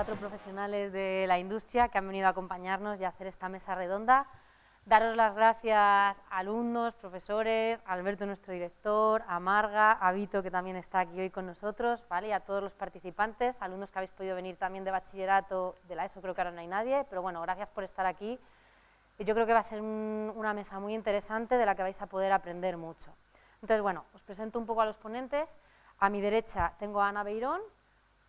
4 profesionales de la industria que han venido a acompañarnos y a hacer esta mesa redonda. Daros las gracias a alumnos, profesores, a Alberto, nuestro director, a Marga, a Vito, que también está aquí hoy con nosotros, ¿vale? Y a todos los participantes, alumnos que habéis podido venir también de bachillerato, de la ESO creo que ahora no hay nadie, pero bueno, gracias por estar aquí. Y yo creo que va a ser una mesa muy interesante de la que vais a poder aprender mucho. Entonces, bueno, os presento un poco a los ponentes. A mi derecha tengo a Ana Beirón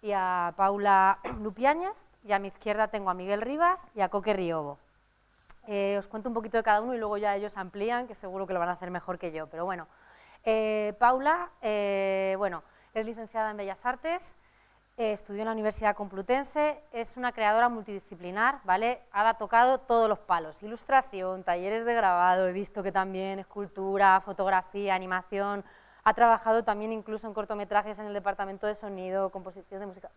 y a Paula Lupiáñez, y a mi izquierda tengo a Miguel Rivas y a Coque Riobo. Os cuento un poquito de cada uno y luego ya ellos amplían, que seguro que lo van a hacer mejor que yo, pero bueno. Paula, bueno, es licenciada en Bellas Artes, estudió en la Universidad Complutense, es una creadora multidisciplinar, ¿vale? Ha tocado todos los palos, ilustración, talleres de grabado, he visto que también escultura, fotografía, animación, ha trabajado también incluso en cortometrajes en el departamento de sonido, composición de música.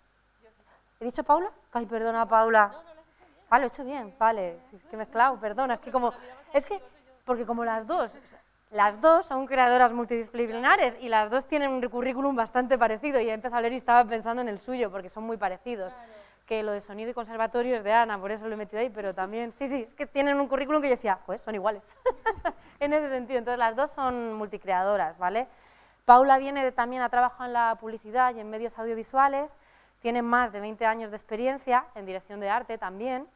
¿He dicho Paula? Ay, perdona, Paula. No, lo has hecho bien. Ah, lo he hecho bien, vale, sí, es que he mezclado, perdona, porque como las dos son creadoras multidisciplinares y las dos tienen un currículum bastante parecido y he empezado a leer y estaba pensando en el suyo porque son muy parecidos. Claro. Que lo de sonido y conservatorio es de Ana, por eso lo he metido ahí, pero también, sí, es que tienen un currículum que yo decía, pues son iguales, en ese sentido. Entonces las dos son multicreadoras, ¿vale? Paula también ha trabajado en la publicidad y en medios audiovisuales, tiene más de 20 años de experiencia en dirección de arte también,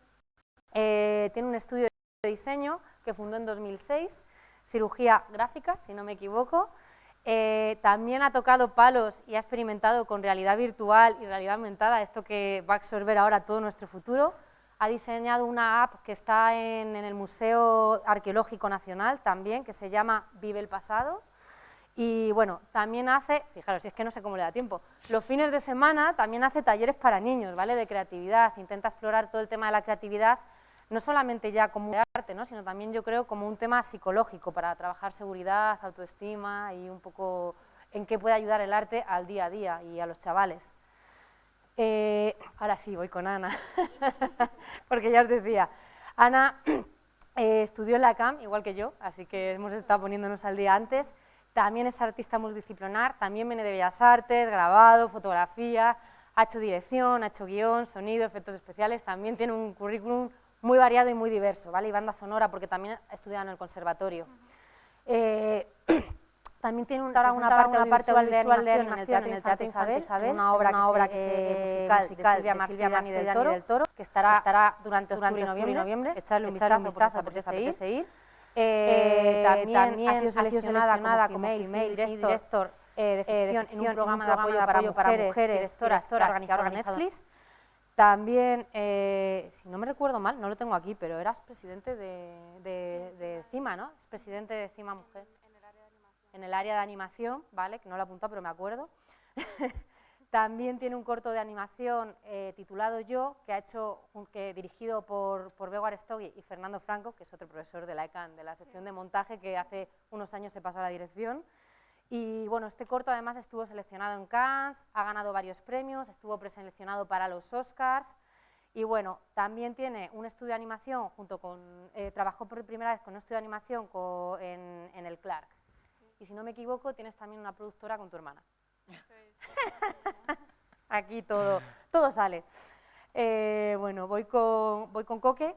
tiene un estudio de diseño que fundó en 2006, cirugía gráfica, si no me equivoco, también ha tocado palos y ha experimentado con realidad virtual y realidad aumentada, esto que va a absorber ahora todo nuestro futuro. Ha diseñado una app que está en el Museo Arqueológico Nacional también, que se llama Vive el Pasado. Y bueno, también hace, fijaros, si es que no sé cómo le da tiempo, los fines de semana también hace talleres para niños, ¿vale? De creatividad, intenta explorar todo el tema de la creatividad, no solamente ya como de arte, ¿no? Sino también yo creo como un tema psicológico para trabajar seguridad, autoestima y un poco en qué puede ayudar el arte al día a día y a los chavales. Ahora sí, voy con Ana, porque ya os decía, Ana estudió en la CAM, igual que yo, así que hemos estado poniéndonos al día antes. También es artista multidisciplinar, también viene de Bellas Artes, grabado, fotografía, ha hecho dirección, ha hecho guión, sonido, efectos especiales, también tiene un currículum muy variado y muy diverso, ¿vale? Y banda sonora, porque también ha estudiado en el conservatorio. También tiene ahora una parte audiovisual de animación en el Teatro Isabel, una obra musical de Silvia Marsellani del Toro, que estará durante octubre y noviembre, echarle un vistazo porque os apetece ir. También ha sido seleccionada como female director de ficción en un programa de apoyo para mujeres directoras que ha organizado Netflix. También, si no me recuerdo mal, no lo tengo aquí, pero eras presidente de CIMA, ¿no? Es presidente de CIMA Mujer. En el área de animación, ¿vale? Que no lo he apuntado, pero me acuerdo. También tiene un corto de animación titulado Yo, que dirigido por Bego Arestogui y Fernando Franco, que es otro profesor de la ECAN, de la sección de montaje, que hace unos años se pasó a la dirección. Y bueno, este corto además estuvo seleccionado en Cannes, ha ganado varios premios, estuvo preseleccionado para los Oscars. Y bueno, también tiene un estudio de animación, trabajó por primera vez con un estudio de animación en el Clark. Y si no me equivoco, tienes también una productora con tu hermana. Aquí todo sale. Bueno, voy con Coque.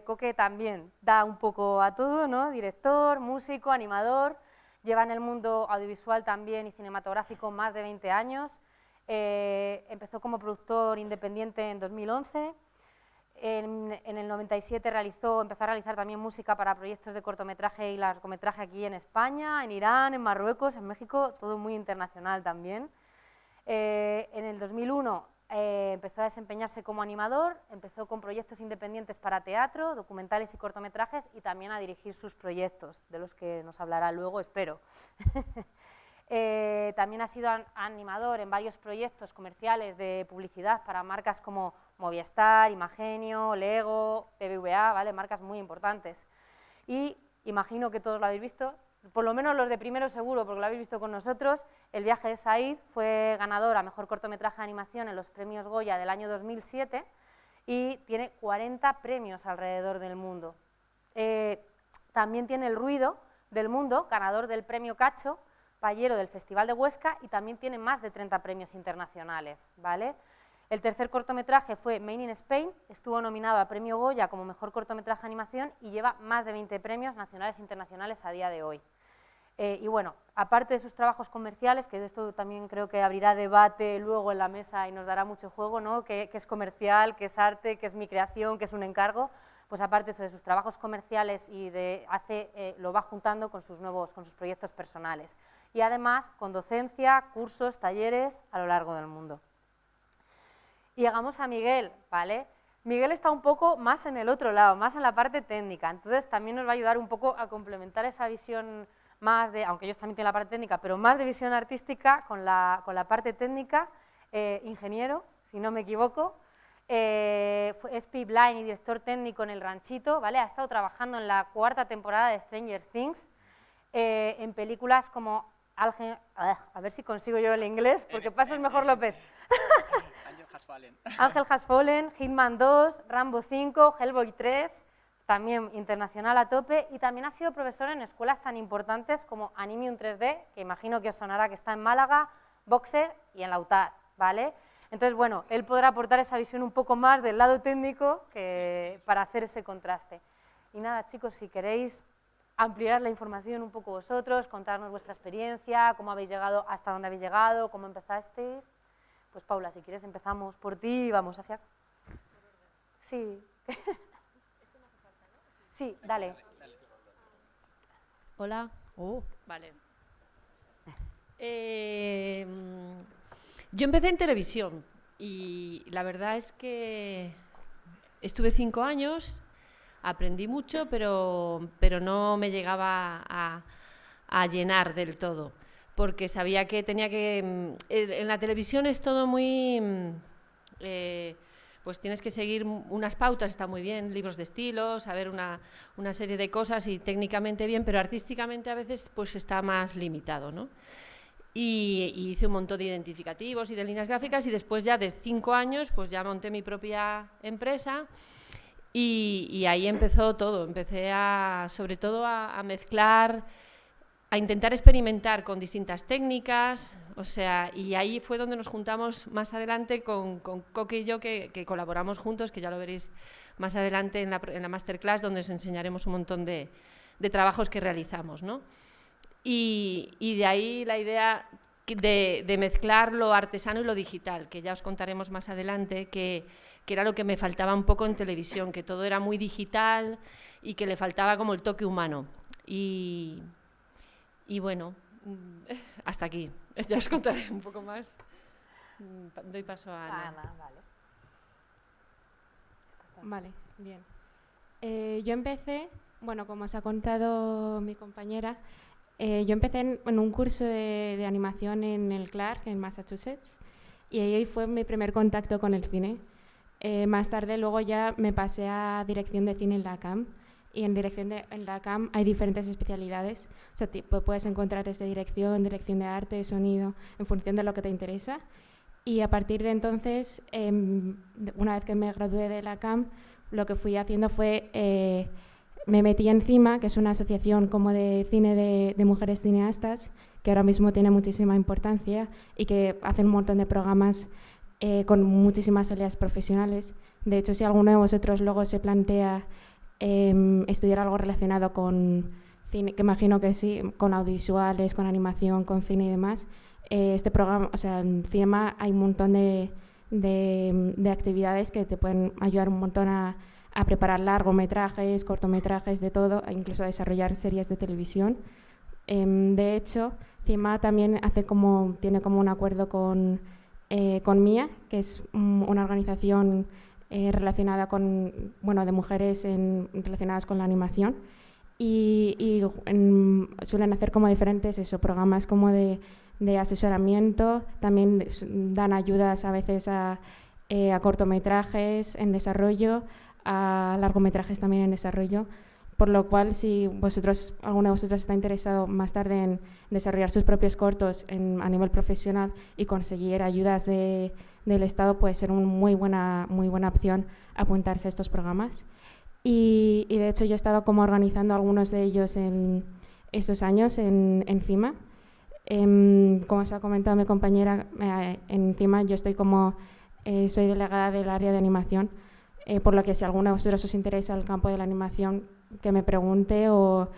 Coque también da un poco a todo, ¿no? Director, músico, animador, lleva en el mundo audiovisual también y cinematográfico más de 20 años. Empezó como productor independiente en 2011. En el 97 empezó a realizar también música para proyectos de cortometraje y largometraje aquí en España, en Irán, en Marruecos, en México, todo muy internacional también. En el 2001 empezó a desempeñarse como animador, empezó con proyectos independientes para teatro, documentales y cortometrajes y también a dirigir sus proyectos, de los que nos hablará luego, espero. También ha sido animador en varios proyectos comerciales de publicidad para marcas como Movistar, Imagenio, Lego, BBVA, ¿vale? Marcas muy importantes. Y imagino que todos lo habéis visto, por lo menos los de primero seguro, porque lo habéis visto con nosotros. El viaje de Said fue ganador a Mejor Cortometraje de Animación en los premios Goya del año 2007 y tiene 40 premios alrededor del mundo. También tiene El Ruido del Mundo, ganador del premio Cacho, Payero del Festival de Huesca, y también tiene más de 30 premios internacionales, ¿vale? El tercer cortometraje fue Made in Spain, estuvo nominado al premio Goya como mejor cortometraje de animación y lleva más de 20 premios nacionales e internacionales a día de hoy. Y bueno, aparte de sus trabajos comerciales, que de esto también creo que abrirá debate luego en la mesa y nos dará mucho juego, ¿no? ¿Qué es comercial, qué es arte, qué es mi creación, qué es un encargo? Pues aparte de sus trabajos comerciales y lo va juntando con sus proyectos personales. Y además con docencia, cursos, talleres a lo largo del mundo. Y llegamos a Miguel, ¿vale? Miguel está un poco más en el otro lado, más en la parte técnica, entonces también nos va a ayudar un poco a complementar esa visión más de, aunque ellos también tienen la parte técnica, pero más de visión artística con la parte técnica, ingeniero, si no me equivoco, es P-Blind y director técnico en El Ranchito, ¿vale? Ha estado trabajando en la 4ª temporada de Stranger Things, en películas como a ver si consigo yo el inglés, porque pasas mejor López. Ángel Has Fallen, Hitman 2, Rambo 5, Hellboy 3, también internacional a tope, y también ha sido profesor en escuelas tan importantes como Animium 3D, que imagino que os sonará que está en Málaga, Boxer y en la UTAD, ¿vale? Entonces, bueno, él podrá aportar esa visión un poco más del lado técnico para hacer ese contraste. Y nada, chicos, si queréis ampliar la información un poco vosotros, contarnos vuestra experiencia, cómo habéis llegado, hasta dónde habéis llegado, cómo empezasteis. Pues Paula, si quieres empezamos por ti y vamos hacia... Sí. Sí, dale. Hola. Vale. Yo empecé en televisión y la verdad es que estuve 5 años, aprendí mucho, pero no me llegaba a llenar del todo, porque sabía que tenía que... En la televisión es todo muy... pues tienes que seguir unas pautas, está muy bien, libros de estilo, saber una serie de cosas y técnicamente bien, pero artísticamente a veces pues está más limitado, ¿no? Y hice un montón de identificativos y de líneas gráficas y después ya de 5 años pues ya monté mi propia empresa y ahí empezó todo, empecé sobre todo a mezclar, a intentar experimentar con distintas técnicas, o sea, y ahí fue donde nos juntamos más adelante con Coque y yo, que colaboramos juntos, que ya lo veréis más adelante en la masterclass, donde os enseñaremos un montón de trabajos que realizamos, ¿no? Y de ahí la idea de mezclar lo artesano y lo digital, que ya os contaremos más adelante, que era lo que me faltaba un poco en televisión, que todo era muy digital y que le faltaba como el toque humano. Y bueno, hasta aquí. Ya os contaré un poco más. Doy paso a Ana. Vale, bien. Yo empecé, bueno, como os ha contado mi compañera, yo empecé en un curso de animación en el Clark, en Massachusetts, y ahí fue mi primer contacto con el cine. Más tarde luego ya me pasé a dirección de cine en la CAM, y en la CAM hay diferentes especialidades, o sea, puedes encontrar desde dirección de arte, sonido, en función de lo que te interesa. Y a partir de entonces, una vez que me gradué de la CAM, lo que fui haciendo fue, me metí en CIMA, que es una asociación como de cine de mujeres cineastas, que ahora mismo tiene muchísima importancia y que hacen un montón de programas con muchísimas salidas profesionales. De hecho, si alguno de vosotros luego se plantea estudiar algo relacionado con cine, que imagino que sí, con audiovisuales, con animación, con cine y demás, este programa, o sea, en CIMA hay un montón de actividades que te pueden ayudar un montón a preparar largometrajes, cortometrajes, de todo, e incluso a desarrollar series de televisión. De hecho, CIMA también tiene como un acuerdo con MIA, que es una organización relacionada con, de mujeres relacionadas con la animación, y suelen hacer como diferentes programas como de asesoramiento, también dan ayudas a veces a cortometrajes en desarrollo, a largometrajes también en desarrollo, por lo cual si alguno de vosotros está interesado más tarde en desarrollar sus propios cortos a nivel profesional y conseguir ayudas del Estado, puede ser una muy buena opción apuntarse a estos programas. Y de hecho yo he estado como organizando algunos de ellos en estos años en CIMA. Como os ha comentado mi compañera, en CIMA yo estoy como soy delegada del área de animación, por lo que si a alguno de vosotros os interesa el campo de la animación, que me pregunte o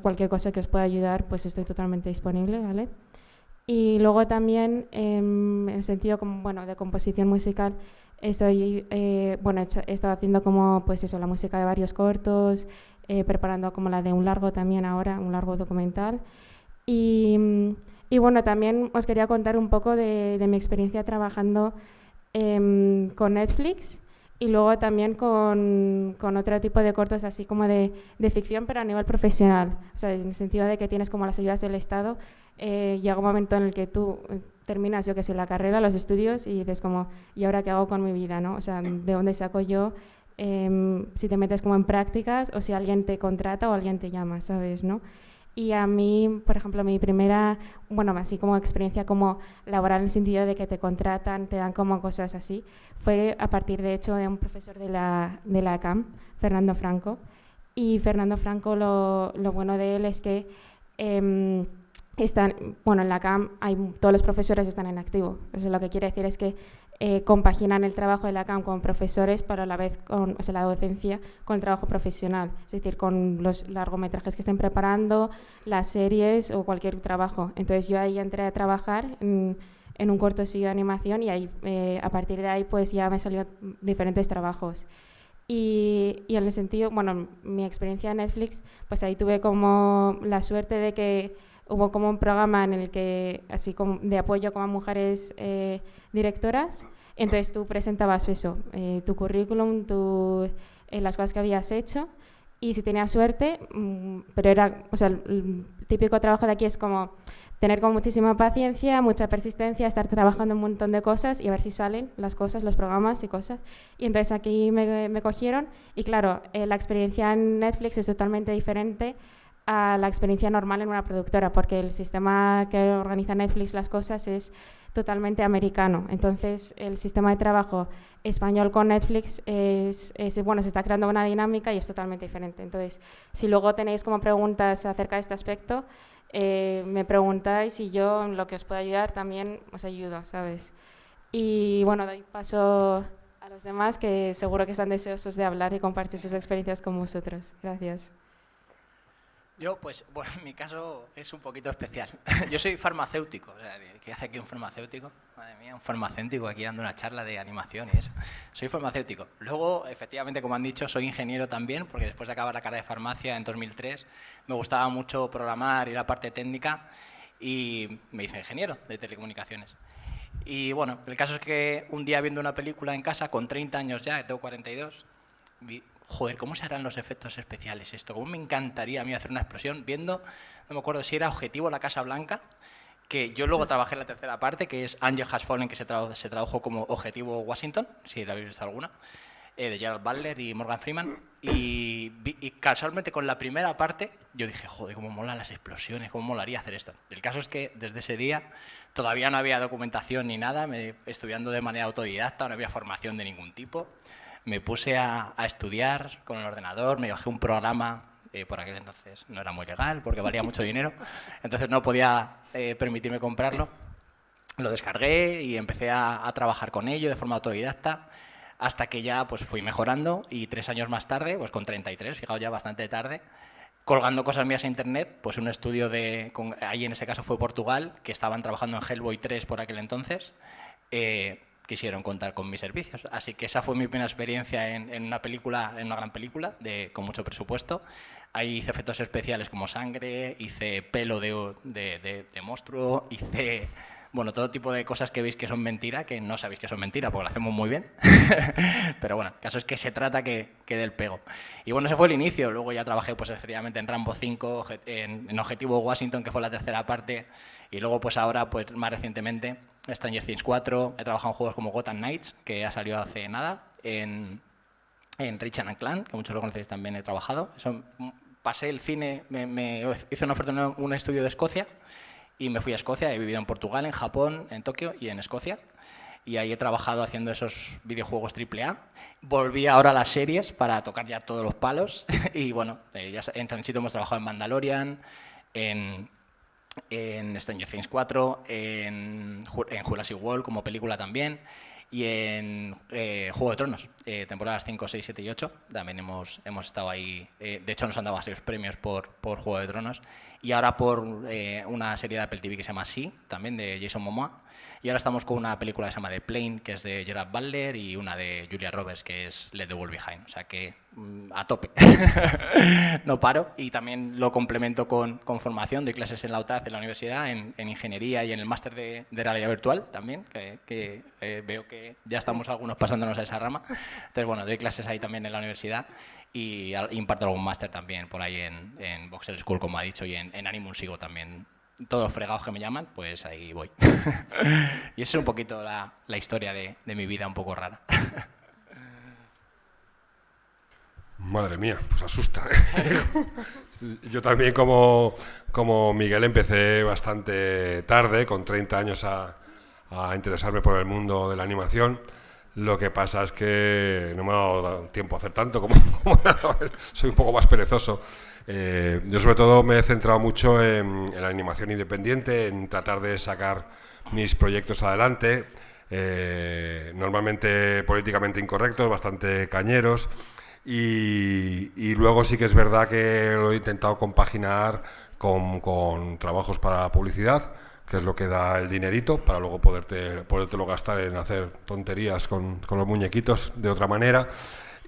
cualquier cosa que os pueda ayudar, pues estoy totalmente disponible, ¿vale? Y luego también, en el sentido de composición musical, he estado haciendo como, pues eso, la música de varios cortos, preparando como la de un largo también ahora, un largo documental. Y bueno, también os quería contar un poco de mi experiencia trabajando con Netflix y luego también con otro tipo de cortos así como de ficción, pero a nivel profesional. O sea, en el sentido de que tienes como las ayudas del Estado, llega un momento en el que tú terminas, yo que sé, la carrera, los estudios y dices como, ¿y ahora qué hago con mi vida, no? O sea, ¿de dónde saco yo si te metes como en prácticas o si alguien te contrata o alguien te llama, ¿sabes, no? Y a mí, por ejemplo, mi primera, así como experiencia como laboral en el sentido de que te contratan, te dan como cosas así, fue a partir, de hecho, de un profesor de la CAM, Fernando Franco. Y Fernando Franco, lo bueno de él es que en la CAM todos los profesores están en activo. Eso lo que quiere decir es que compaginan el trabajo de la CAM con profesores, pero a la vez la docencia con el trabajo profesional, es decir, con los largometrajes que estén preparando, las series o cualquier trabajo. Entonces yo ahí entré a trabajar en un corto estudio de animación y ahí, a partir de ahí pues ya me salieron diferentes trabajos. Y en el sentido, mi experiencia en Netflix, pues ahí tuve como la suerte de que hubo como un programa en el que, así como de apoyo como a mujeres directoras, entonces tú presentabas eso, tu currículum, las cosas que habías hecho, y si tenías suerte, pero era, el típico trabajo de aquí es como tener como muchísima paciencia, mucha persistencia, estar trabajando un montón de cosas y a ver si salen las cosas, los programas y cosas. Y entonces aquí me cogieron y claro, la experiencia en Netflix es totalmente diferente a la experiencia normal en una productora, porque el sistema que organiza Netflix las cosas es totalmente americano. Entonces, el sistema de trabajo español con Netflix se está creando una dinámica y es totalmente diferente. Entonces, si luego tenéis como preguntas acerca de este aspecto, me preguntáis y yo en lo que os pueda ayudar también os ayudo, ¿sabes? Y doy paso a los demás que seguro que están deseosos de hablar y compartir sus experiencias con vosotros. Gracias. Yo, en mi caso es un poquito especial. Yo soy farmacéutico. O sea, ¿qué hace aquí un farmacéutico? Madre mía, un farmacéutico aquí dando una charla de animación y eso. Soy farmacéutico. Luego, efectivamente, como han dicho, soy ingeniero también, porque después de acabar la carrera de farmacia en 2003, me gustaba mucho programar y la parte técnica y me hice ingeniero de telecomunicaciones. Y bueno, el caso es que un día viendo una película en casa, con 30 años ya, tengo 42, vi, joder, ¿cómo se harán los efectos especiales esto? ¿Cómo me encantaría a mí hacer una explosión viendo, no me acuerdo si era Objetivo La Casa Blanca, que yo luego trabajé en la tercera parte, que es Angel Has Fallen, que se tradujo como Objetivo Washington, si la habéis visto alguna, de Gerald Butler y Morgan Freeman, y casualmente con la primera parte yo dije, joder, cómo molan las explosiones, cómo molaría hacer esto. El caso es que desde ese día todavía no había documentación ni nada, estudiando de manera autodidacta, no había formación de ningún tipo. Me puse a estudiar con el ordenador, me bajé un programa, por aquel entonces no era muy legal porque valía mucho dinero, entonces no podía permitirme comprarlo. Lo descargué y empecé a trabajar con ello de forma autodidacta hasta que ya pues, fui mejorando y 3 años más tarde, pues con 33, fijaos ya bastante tarde, colgando cosas mías a internet, pues un estudio ahí en ese caso fue Portugal, que estaban trabajando en Hellboy 3 por aquel entonces, quisieron contar con mis servicios. Así que esa fue mi primera experiencia en una película, en una gran película, con mucho presupuesto. Ahí hice efectos especiales como sangre, hice pelo de monstruo, hice todo tipo de cosas que veis que son mentira, que no sabéis que son mentira, porque lo hacemos muy bien. Pero bueno, el caso es que se trata que dé el pego. Y bueno, ese fue el inicio. Luego ya trabajé pues efectivamente en Rambo 5, en Objetivo Washington, que fue la tercera parte, y luego pues ahora, pues más recientemente, Stranger Things 4, he trabajado en juegos como Gotham Knights, que ha salido hace nada, en Ratchet & Clank, que muchos lo conocéis, también he trabajado. Pasé el cine, me hice una oferta en un estudio de Escocia y me fui a Escocia. He vivido en Portugal, en Japón, en Tokio y en Escocia. Y ahí he trabajado haciendo esos videojuegos AAA. Volví ahora a las series para tocar ya todos los palos. Y bueno, ya en Transito hemos trabajado en Mandalorian, en Stranger Things 4, en Jurassic World como película también. Y en Juego de Tronos, temporadas 5, 6, 7 y 8, también hemos estado ahí. De hecho, nos han dado varios premios por Juego de Tronos. Y ahora por una serie de Apple TV que se llama Sí, también de Jason Momoa. Y ahora estamos con una película que se llama The Plane, que es de Gerard Butler, y una de Julia Roberts, que es Let the World Behind. O sea que a tope. No paro. Y también lo complemento con formación. Doy clases en la UTAD, en la universidad, en ingeniería y en el máster de realidad virtual también, que veo que ya estamos algunos pasándonos a esa rama. Entonces, bueno, doy clases ahí también en la universidad y imparto algún máster también por ahí en Voxel School, como ha dicho, y en Animum sigo también. Todos los fregados que me llaman, pues ahí voy. Y esa es un poquito la historia de mi vida un poco rara. Madre mía, pues asusta. Yo también, como Miguel, empecé bastante tarde, con 30 años, a interesarme por el mundo de la animación. Lo que pasa es que no me ha dado tiempo a hacer tanto como soy un poco más perezoso. Yo sobre todo me he centrado mucho en la animación independiente, en tratar de sacar mis proyectos adelante, normalmente políticamente incorrectos, bastante cañeros, y luego sí que es verdad que lo he intentado compaginar con trabajos para publicidad, que es lo que da el dinerito, para luego podértelo gastar en hacer tonterías con los muñequitos de otra manera.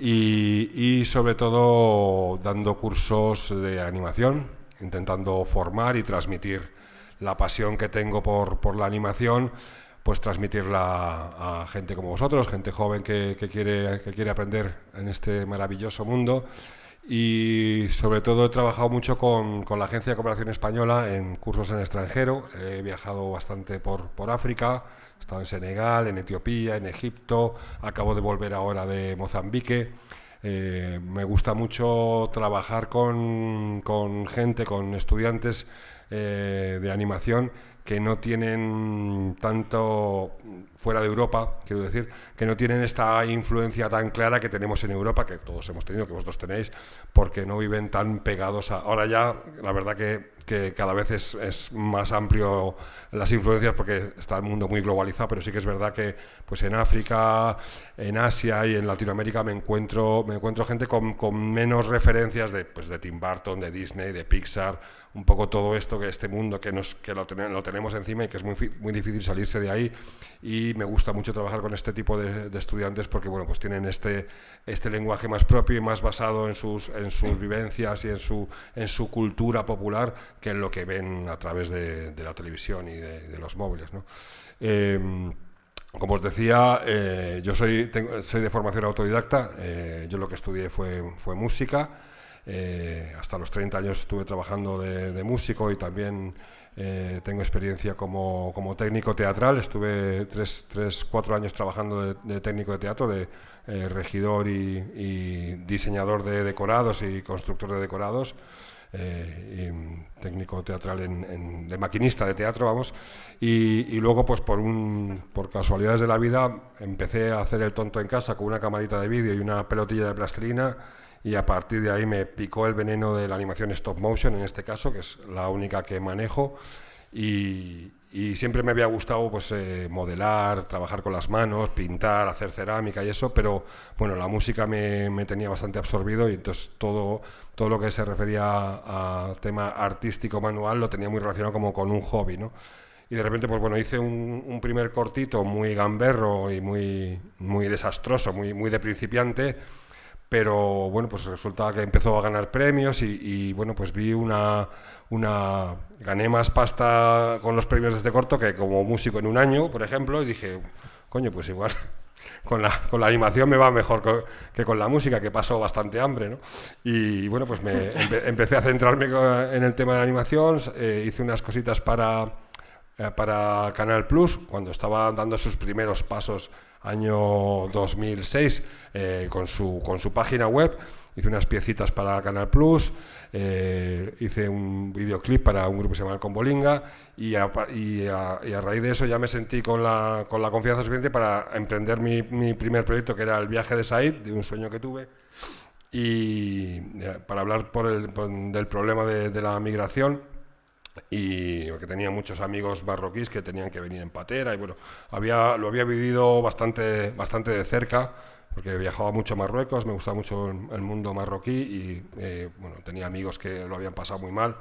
Y sobre todo dando cursos de animación, intentando formar y transmitir la pasión que tengo por la animación, pues transmitirla a gente como vosotros, gente joven que quiere aprender en este maravilloso mundo. Y sobre todo he trabajado mucho con la Agencia de Cooperación Española en cursos en extranjero. He viajado bastante por África, he estado en Senegal, en Etiopía, en Egipto, acabo de volver ahora de Mozambique. Me gusta mucho trabajar con gente, con estudiantes de animación que no tienen tanto, fuera de Europa, quiero decir, que no tienen esta influencia tan clara que tenemos en Europa, que todos hemos tenido, que vosotros tenéis, porque no viven tan pegados a... Ahora ya, la verdad que cada vez es más amplio las influencias porque está el mundo muy globalizado, pero sí que es verdad que pues en África, en Asia y en Latinoamérica me encuentro gente con menos referencias de Tim Burton, de Disney, de Pixar, un poco todo esto, que este mundo que lo tenemos encima y que es muy difícil salirse de ahí. Y me gusta mucho trabajar con este tipo de estudiantes porque bueno, pues tienen este lenguaje más propio y más basado en sus vivencias y en su cultura popular que en lo que ven a través de la televisión y de los móviles, ¿no? Como os decía, yo soy de formación autodidacta. Yo lo que estudié fue música. Hasta los 30 años estuve trabajando de músico y también tengo experiencia como técnico teatral. Estuve 4 años trabajando de técnico de teatro, de regidor y diseñador de decorados y constructor de decorados. Y técnico teatral de maquinista de teatro, vamos, y luego pues por casualidades de la vida empecé a hacer el tonto en casa con una camarita de vídeo y una pelotilla de plastilina, y a partir de ahí me picó el veneno de la animación stop motion, en este caso, que es la única que manejo, y siempre me había gustado pues modelar, trabajar con las manos, pintar, hacer cerámica y eso, pero bueno, la música me tenía bastante absorbido, y entonces todo lo que se refería a tema artístico manual lo tenía muy relacionado como con un hobby, ¿no? Y de repente pues bueno, hice un primer cortito muy gamberro y muy desastroso, muy de principiante, pero bueno, pues resultaba que empezó a ganar premios y bueno, pues vi gané más pasta con los premios de este corto que como músico en un año, por ejemplo, y dije, coño, pues igual con la animación me va mejor que con la música, que paso bastante hambre, ¿no? Y bueno, pues empecé a centrarme en el tema de la animación. Hice unas cositas para Canal Plus, cuando estaba dando sus primeros pasos, año 2006, con su página web. Hice unas piecitas para Canal Plus, hice un videoclip para un grupo que se llama El Combolinga, y a raíz de eso ya me sentí con la confianza suficiente para emprender mi primer proyecto, que era El viaje de Said, de un sueño que tuve, y para hablar del problema de la migración. y porque tenía muchos amigos marroquíes que tenían que venir en patera y bueno, lo había vivido bastante de cerca porque viajaba mucho a Marruecos, me gustaba mucho el mundo marroquí y bueno, tenía amigos que lo habían pasado muy mal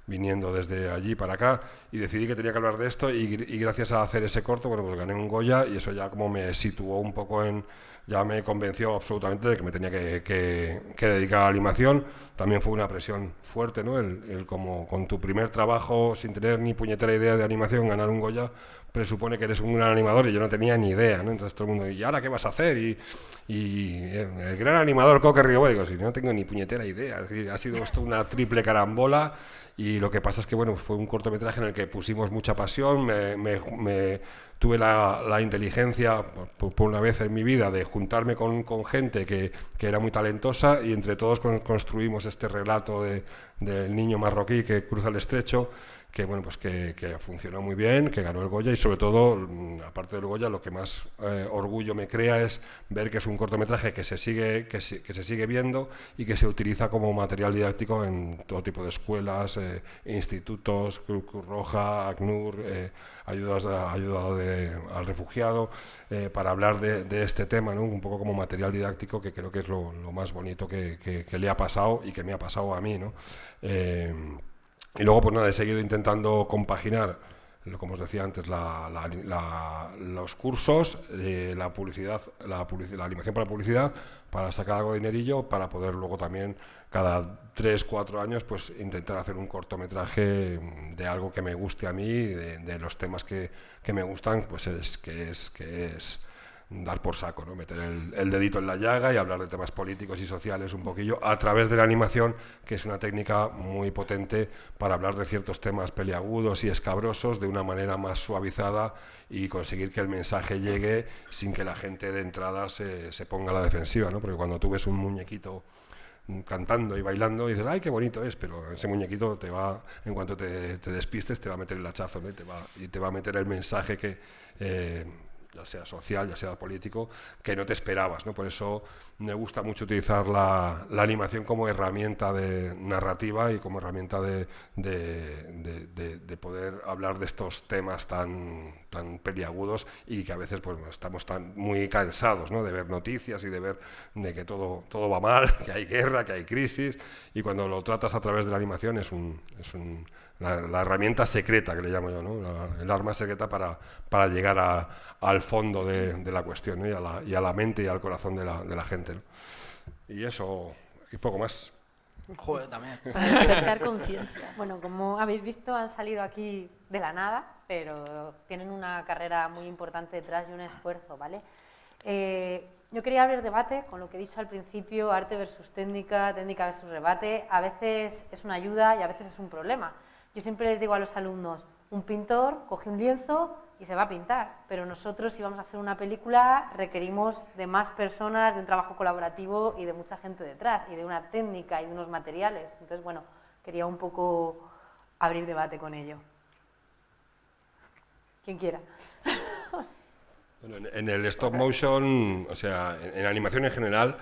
viniendo desde allí para acá y decidí que tenía que hablar de esto y gracias a hacer ese corto, bueno, pues gané un Goya y eso ya como me situó un poco ya me convenció absolutamente de que me tenía que dedicar a la animación. También fue una presión fuerte, ¿no? El como con tu primer trabajo, sin tener ni puñetera idea de animación, ganar un Goya, presupone que eres un gran animador y yo no tenía ni idea, ¿no? Entonces todo el mundo, ¿y ahora qué vas a hacer? Y el gran animador Coque Riobo, digo, si no tengo ni puñetera idea, ha sido esto una triple carambola. Y lo que pasa es que bueno, fue un cortometraje en el que pusimos mucha pasión, tuve la inteligencia, por una vez en mi vida, de juntarme con gente que era muy talentosa y entre todos construimos este relato del niño marroquí que cruza el estrecho, que bueno, pues que funcionó muy bien, que ganó el Goya y sobre todo, aparte del Goya, lo que más orgullo me crea es ver que es un cortometraje que se sigue viendo y que se utiliza como material didáctico en todo tipo de escuelas, institutos, Cruz Roja, ACNUR, ayuda al refugiado, para hablar de este tema, ¿no? Un poco como material didáctico, que creo que es lo más bonito que le ha pasado y que me ha pasado a mí, ¿no? Y luego, pues nada, he seguido intentando compaginar, como os decía antes, los cursos, la publicidad, la animación para publicidad, para sacar algo de dinerillo, para poder luego también, cada 3-4 años, pues intentar hacer un cortometraje de algo que me guste a mí, de los temas que me gustan, pues es dar por saco, ¿no? Meter el dedito en la llaga y hablar de temas políticos y sociales un poquillo a través de la animación, que es una técnica muy potente para hablar de ciertos temas peliagudos y escabrosos de una manera más suavizada y conseguir que el mensaje llegue sin que la gente de entrada se ponga a la defensiva, ¿no? Porque cuando tú ves un muñequito cantando y bailando y dices, ¡ay, qué bonito es! Pero ese muñequito en cuanto te despistes, te va a meter el hachazo, ¿no? y te va a meter el mensaje que ya sea social, ya sea político, que no te esperabas, ¿no? Por eso me gusta mucho utilizar la animación como herramienta de narrativa y como herramienta de poder hablar de estos temas tan peliagudos y que a veces pues estamos muy cansados, ¿no? De ver noticias y de ver de que todo va mal, que hay guerra, que hay crisis, y cuando lo tratas a través de la animación es la herramienta secreta, que le llamo yo, ¿no? El arma secreta para llegar al fondo de la cuestión, ¿no? y a la mente y al corazón de la gente, ¿no? Y eso, y poco más. Joder, también. Para despertar conciencias. Bueno, como habéis visto, han salido aquí de la nada, pero tienen una carrera muy importante detrás y un esfuerzo, ¿vale? Yo quería abrir debate con lo que he dicho al principio, arte versus técnica, técnica versus rebate. A veces es una ayuda y a veces es un problema. Yo siempre les digo a los alumnos, un pintor coge un lienzo y se va a pintar, pero nosotros, si vamos a hacer una película, requerimos de más personas, de un trabajo colaborativo y de mucha gente detrás, y de una técnica y de unos materiales. Entonces, bueno, quería un poco abrir debate con ello. Quien quiera. Bueno, en el stop motion, o sea, en animación en general,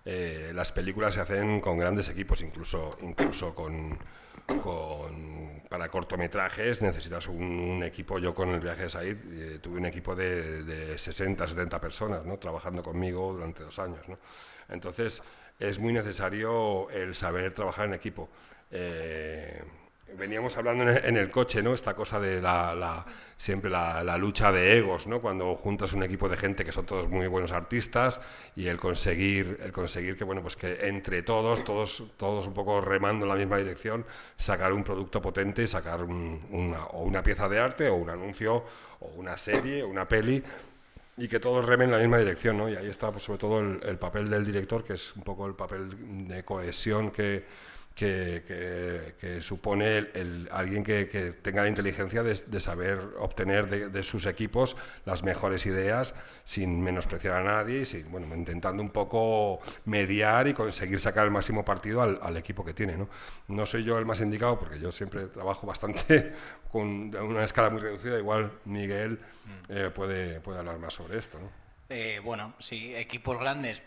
las películas se hacen con grandes equipos, incluso para cortometrajes necesitas un equipo. Yo con el viaje de Said tuve un equipo de 60, 70 personas, ¿no? Trabajando conmigo durante 2 años, ¿no? Entonces es muy necesario el saber trabajar en equipo. Veníamos hablando en el coche, ¿no? Esta cosa de siempre la lucha de egos, ¿no? Cuando juntas un equipo de gente que son todos muy buenos artistas y el conseguir que, bueno, pues que entre todos un poco remando en la misma dirección, sacar un producto potente y sacar una pieza de arte o un anuncio o una serie o una peli, y que todos remen en la misma dirección, ¿no? Y ahí está, pues, sobre todo el papel del director, que es un poco el papel de cohesión que supone alguien que tenga la inteligencia de saber obtener de sus equipos las mejores ideas sin menospreciar a nadie, intentando un poco mediar y conseguir sacar el máximo partido al equipo que tiene, ¿no? No soy yo el más indicado porque yo siempre trabajo bastante con una escala muy reducida. Igual Miguel puede hablar más sobre esto, ¿no? Bueno, sí, equipos grandes.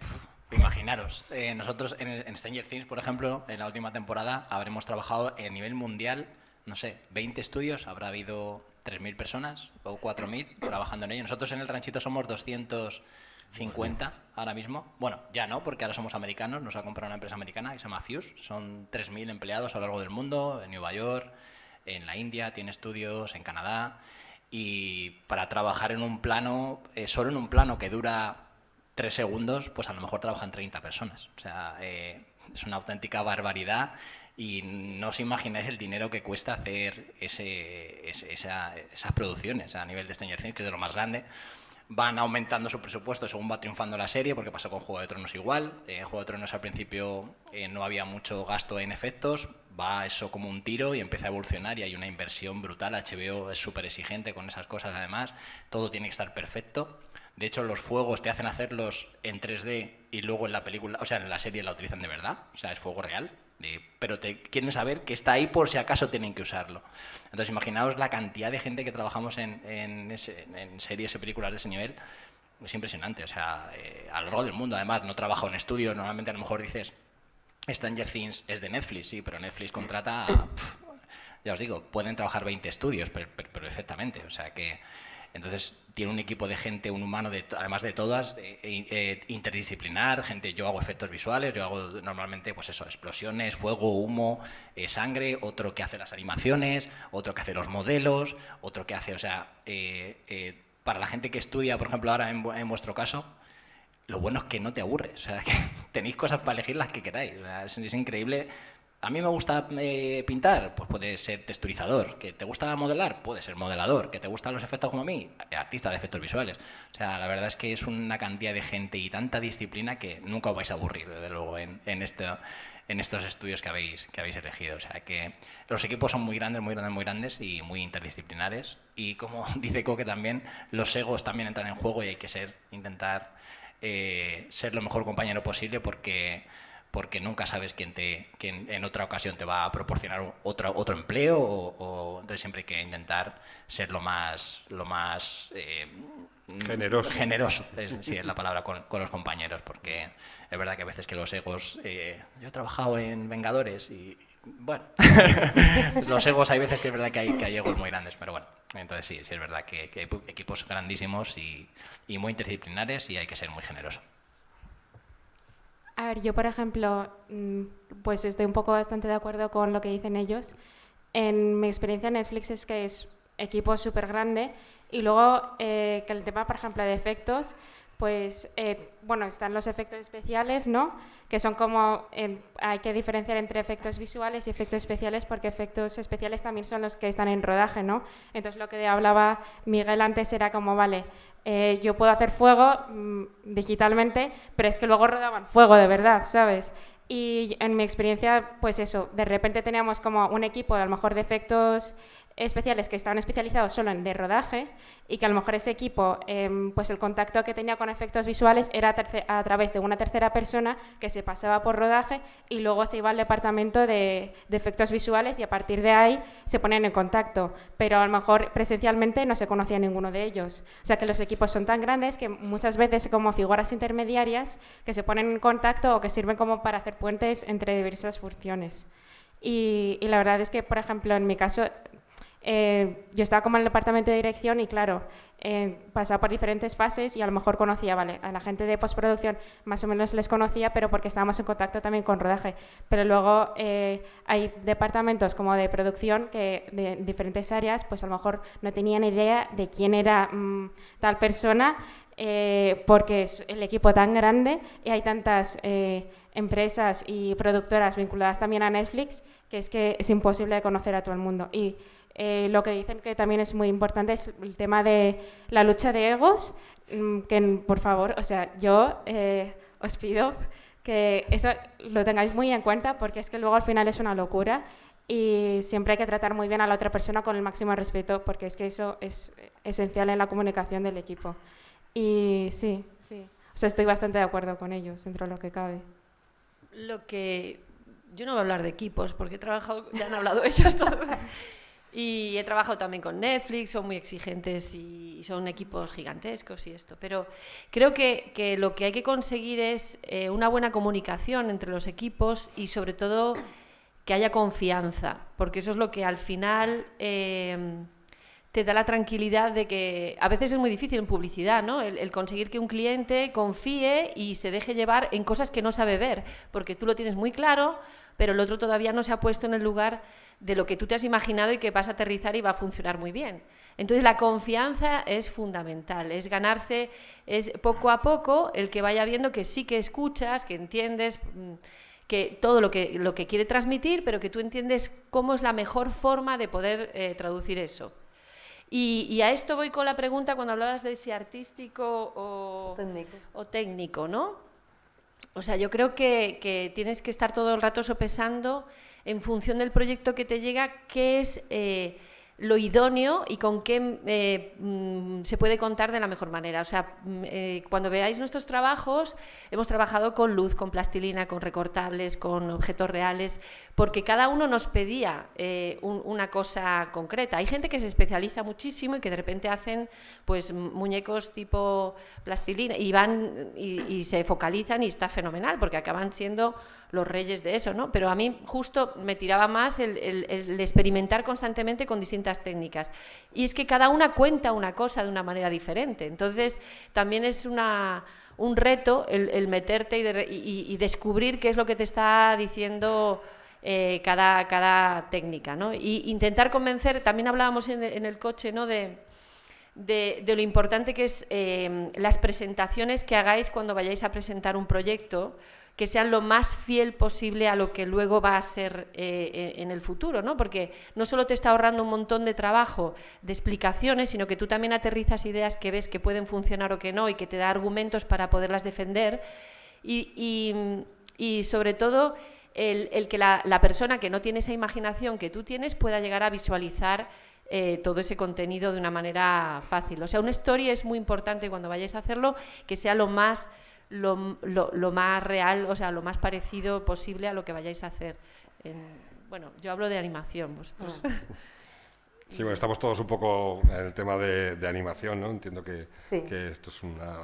Imaginaros, nosotros en Stranger Things, por ejemplo, en la última temporada habremos trabajado a nivel mundial no sé, 20 estudios, habrá habido 3.000 personas o 4.000 trabajando en ello. Nosotros en el ranchito somos 250 ahora mismo. Bueno, ya no, porque ahora somos americanos, nos ha comprado una empresa americana que se llama Fuse. Son 3.000 empleados a lo largo del mundo, en Nueva York, en la India, tiene estudios, en Canadá. Y para trabajar en un plano, solo en un plano que dura 3 segundos, pues a lo mejor trabajan 30 personas. O sea, es una auténtica barbaridad y no os imagináis el dinero que cuesta hacer esas producciones a nivel de Stranger Things, que es de lo más grande. Van aumentando su presupuesto según va triunfando la serie, porque pasó con Juego de Tronos igual. Juego de Tronos al principio no había mucho gasto en efectos, va eso como un tiro y empieza a evolucionar y hay una inversión brutal. HBO es súper exigente con esas cosas además, todo tiene que estar perfecto. De hecho, los fuegos te hacen hacerlos en 3D y luego en la película, o sea, en la serie la utilizan de verdad, o sea, es fuego real. Pero te quieren saber que está ahí por si acaso tienen que usarlo. Entonces, imaginaos la cantidad de gente que trabajamos en series y películas de ese nivel. Es impresionante, o sea, a lo largo del mundo. Además, no trabajo en estudio. Normalmente a lo mejor dices, Stranger Things es de Netflix, sí, pero Netflix contrata, ya os digo, pueden trabajar 20 estudios perfectamente. O sea que... Entonces tiene un equipo de gente, un humano, además de todas, interdisciplinar, gente, yo hago efectos visuales, yo hago normalmente pues eso, explosiones, fuego, humo, sangre, otro que hace las animaciones, otro que hace los modelos, otro que hace, o sea, para la gente que estudia, por ejemplo, ahora en vuestro caso, lo bueno es que no te aburres, o sea, que tenéis cosas para elegir las que queráis, o sea, es increíble. A mí me gusta pintar, pues puede ser texturizador. ¿Que te gusta modelar? Puede ser modelador. ¿Que te gustan los efectos como a mí? Artista de efectos visuales. O sea, la verdad es que es una cantidad de gente y tanta disciplina que nunca os vais a aburrir, desde luego, en estos estudios que habéis elegido. O sea, que los equipos son muy grandes y muy interdisciplinares. Y como dice Coque también, los egos también entran en juego y hay que intentar ser lo mejor compañero posible porque nunca sabes quién en otra ocasión te va a proporcionar otro empleo entonces siempre hay que intentar ser lo más generoso sí, es la palabra con los compañeros, porque es verdad que a veces que los egos yo he trabajado en Vengadores y bueno los egos hay veces que es verdad que hay egos muy grandes, pero bueno, entonces sí es verdad que hay equipos grandísimos y muy interdisciplinares y hay que ser muy generoso. A ver, yo por ejemplo, pues estoy un poco bastante de acuerdo con lo que dicen ellos. En mi experiencia en Netflix es que es equipo súper grande y luego que el tema, por ejemplo, de efectos, pues bueno, están los efectos especiales, ¿no? Que son como, hay que diferenciar entre efectos visuales y efectos especiales porque efectos especiales también son los que están en rodaje, ¿no? Entonces lo que hablaba Miguel antes era como, vale, yo puedo hacer fuego digitalmente, pero es que luego rodaban fuego de verdad, ¿sabes? Y en mi experiencia, pues eso, de repente teníamos como un equipo a lo mejor de efectos especiales que estaban especializados solo en de rodaje y que a lo mejor ese equipo, pues el contacto que tenía con efectos visuales era a través de una tercera persona que se pasaba por rodaje y luego se iba al departamento de efectos visuales y a partir de ahí se ponían en contacto, pero a lo mejor presencialmente no se conocía ninguno de ellos. O sea que los equipos son tan grandes que muchas veces como figuras intermediarias que se ponen en contacto o que sirven como para hacer puentes entre diversas funciones. Y la verdad es que, por ejemplo, en mi caso, yo estaba como en el departamento de dirección y claro, pasaba por diferentes fases y a lo mejor conocía, vale, a la gente de postproducción más o menos les conocía, pero porque estábamos en contacto también con rodaje, pero luego hay departamentos como de producción que de diferentes áreas pues a lo mejor no tenían idea de quién era tal persona porque es el equipo tan grande y hay tantas empresas y productoras vinculadas también a Netflix que es imposible de conocer a todo el mundo. Y lo que dicen que también es muy importante es el tema de la lucha de egos, que por favor, o sea, yo os pido que eso lo tengáis muy en cuenta porque es que luego al final es una locura y siempre hay que tratar muy bien a la otra persona con el máximo respeto porque es que eso es esencial en la comunicación del equipo. Y sí, o sea, estoy bastante de acuerdo con ellos dentro de lo que cabe. Yo no voy a hablar de equipos porque he trabajado, ya han hablado ellos todos. Y he trabajado también con Netflix, son muy exigentes y son equipos gigantescos y esto. Pero creo que lo que hay que conseguir es una buena comunicación entre los equipos y sobre todo que haya confianza, porque eso es lo que al final te da la tranquilidad de que a veces es muy difícil en publicidad, ¿no? El conseguir que un cliente confíe y se deje llevar en cosas que no sabe ver, porque tú lo tienes muy claro, pero el otro todavía no se ha puesto en el lugar de lo que tú te has imaginado y que vas a aterrizar y va a funcionar muy bien. Entonces la confianza es fundamental, es ganarse, es poco a poco el que vaya viendo que sí que escuchas, que entiendes que todo lo que quiere transmitir, pero que tú entiendes cómo es la mejor forma de poder traducir eso. Y a esto voy con la pregunta cuando hablabas de si artístico o técnico, ¿no? O sea, yo creo que tienes que estar todo el rato sopesando en función del proyecto que te llega, qué es lo idóneo y con qué se puede contar de la mejor manera. O sea, cuando veáis nuestros trabajos, hemos trabajado con luz, con plastilina, con recortables, con objetos reales, porque cada uno nos pedía una cosa concreta. Hay gente que se especializa muchísimo y que de repente hacen pues muñecos tipo plastilina y van y se focalizan y está fenomenal, porque acaban siendo los reyes de eso, ¿no? Pero a mí justo me tiraba más el experimentar constantemente con distintas técnicas. Y es que cada una cuenta una cosa de una manera diferente. Entonces, también es un reto el meterte y descubrir qué es lo que te está diciendo cada técnica, ¿no? Y intentar convencer, también hablábamos en el coche, ¿no?, de lo importante que es las presentaciones que hagáis cuando vayáis a presentar un proyecto, que sean lo más fiel posible a lo que luego va a ser en el futuro, ¿no? Porque no solo te está ahorrando un montón de trabajo, de explicaciones, sino que tú también aterrizas ideas que ves que pueden funcionar o que no, y que te da argumentos para poderlas defender, y sobre todo el que la persona que no tiene esa imaginación que tú tienes pueda llegar a visualizar todo ese contenido de una manera fácil. O sea, una story es muy importante cuando vayáis a hacerlo, que sea lo más real, o sea, lo más parecido posible a lo que vayáis a hacer. Bueno, yo hablo de animación, vosotros. Sí, bueno, estamos todos un poco en el tema de animación, ¿no? Entiendo que esto es una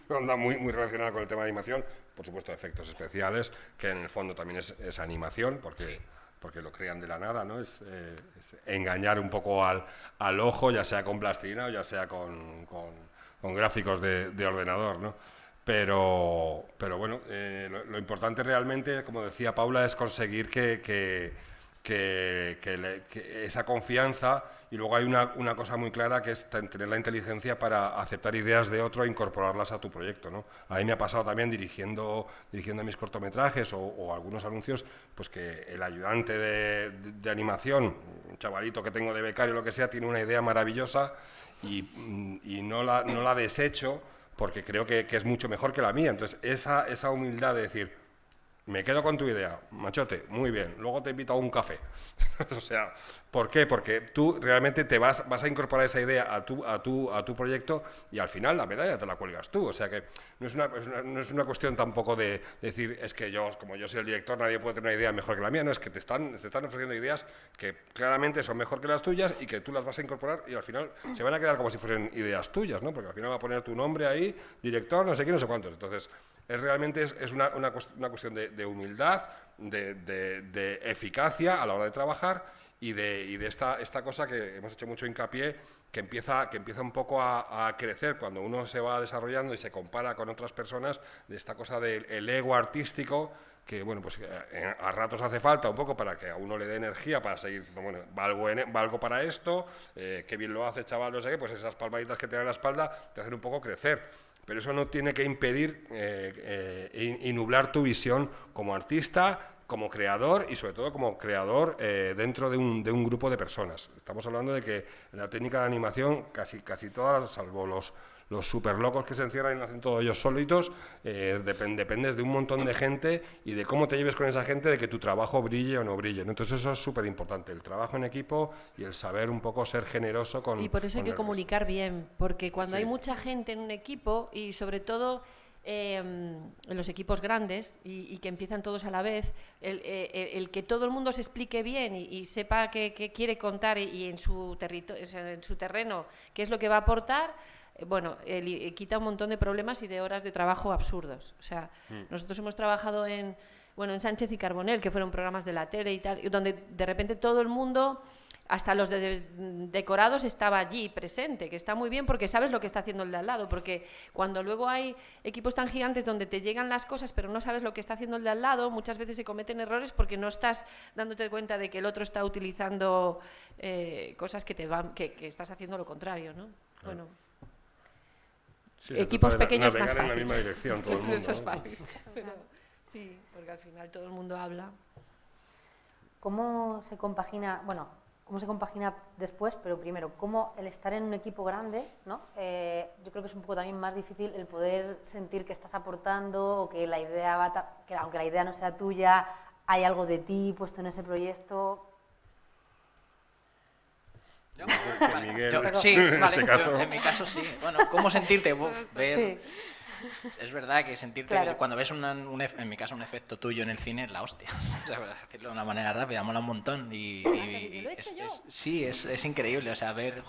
onda muy relacionada con el tema de animación, por supuesto efectos especiales, que en el fondo también es animación, porque lo crean de la nada, ¿no? Es engañar un poco al ojo, ya sea con plastilina o ya sea con gráficos de ordenador, ¿no? Pero bueno, lo importante realmente, como decía Paula, es conseguir que esa confianza, y luego hay una cosa muy clara, que es tener la inteligencia para aceptar ideas de otro e incorporarlas a tu proyecto, ¿no? A mí me ha pasado también dirigiendo mis cortometrajes o algunos anuncios, pues que el ayudante de animación, un chavalito que tengo de becario o lo que sea, tiene una idea maravillosa y no la desecho, porque creo que es mucho mejor que la mía. Entonces, esa humildad de decir, me quedo con tu idea, machote, muy bien, luego te invito a un café. O sea, ¿por qué? Porque tú realmente te vas a incorporar esa idea a tu proyecto, y al final la medalla te la cuelgas tú. O sea que no es una cuestión tampoco de decir, es que como yo soy el director, nadie puede tener una idea mejor que la mía. No, es que te están ofreciendo ideas que claramente son mejor que las tuyas y que tú las vas a incorporar, y al final se van a quedar como si fuesen ideas tuyas, ¿no? Porque al final va a poner tu nombre ahí, director, no sé qué, no sé cuántos. Entonces, realmente es una cuestión de humildad, de eficacia a la hora de trabajar, y de esta cosa que hemos hecho mucho hincapié, que empieza un poco a crecer cuando uno se va desarrollando y se compara con otras personas, de esta cosa del ego artístico, que bueno, pues a ratos hace falta un poco para que a uno le dé energía para seguir diciendo, bueno, valgo para esto, qué bien lo hace, chaval, no sé qué, pues esas palmaditas que te dan en la espalda te hacen un poco crecer. Pero eso no tiene que impedir y nublar tu visión como artista, como creador, y sobre todo como creador dentro de un grupo de personas. Estamos hablando de que en la técnica de animación casi todas, salvo los super locos que se encierran y lo hacen todos ellos solitos, dependes de un montón de gente y de cómo te lleves con esa gente, de que tu trabajo brille o no brille, ¿no? Entonces eso es súper importante, el trabajo en equipo y el saber un poco ser generoso con... Y por eso hay que comunicar bien, porque cuando hay mucha gente en un equipo, y sobre todo en los equipos grandes y que empiezan todos a la vez, el que todo el mundo se explique bien y sepa qué quiere contar y en su terreno qué es lo que va a aportar, bueno, quita un montón de problemas y de horas de trabajo absurdos. O sea, nosotros hemos trabajado en bueno, en Sánchez y Carbonell, que fueron programas de la tele y tal, donde de repente todo el mundo, hasta los decorados, estaba allí presente, que está muy bien porque sabes lo que está haciendo el de al lado, porque cuando luego hay equipos tan gigantes donde te llegan las cosas pero no sabes lo que está haciendo el de al lado, muchas veces se cometen errores porque no estás dándote cuenta de que el otro está utilizando cosas que estás haciendo lo contrario, ¿no? Bueno, Sí, equipos pequeños más navegar fácil. en la misma dirección todo el mundo. Eso es ¿no? fácil. Pero, sí, porque al final todo el mundo habla. ¿Cómo se compagina, bueno, cómo se compagina después, pero primero, cómo el estar en un equipo grande, ¿no? Yo creo que es un poco también más difícil el poder sentir que estás aportando o que la idea que aunque la idea no sea tuya, hay algo de ti puesto en ese proyecto. Miguel, Sí, en vale, este caso. en mi caso sí. Bueno, ¿cómo sentirte? Uf, ver, Sí. es verdad que sentirte, Claro. cuando ves en mi caso un efecto tuyo en el cine es la hostia. O sea, para decirlo de una manera rápida, mola un montón. Y lo he hecho yo. sí, es increíble, o sea, verlo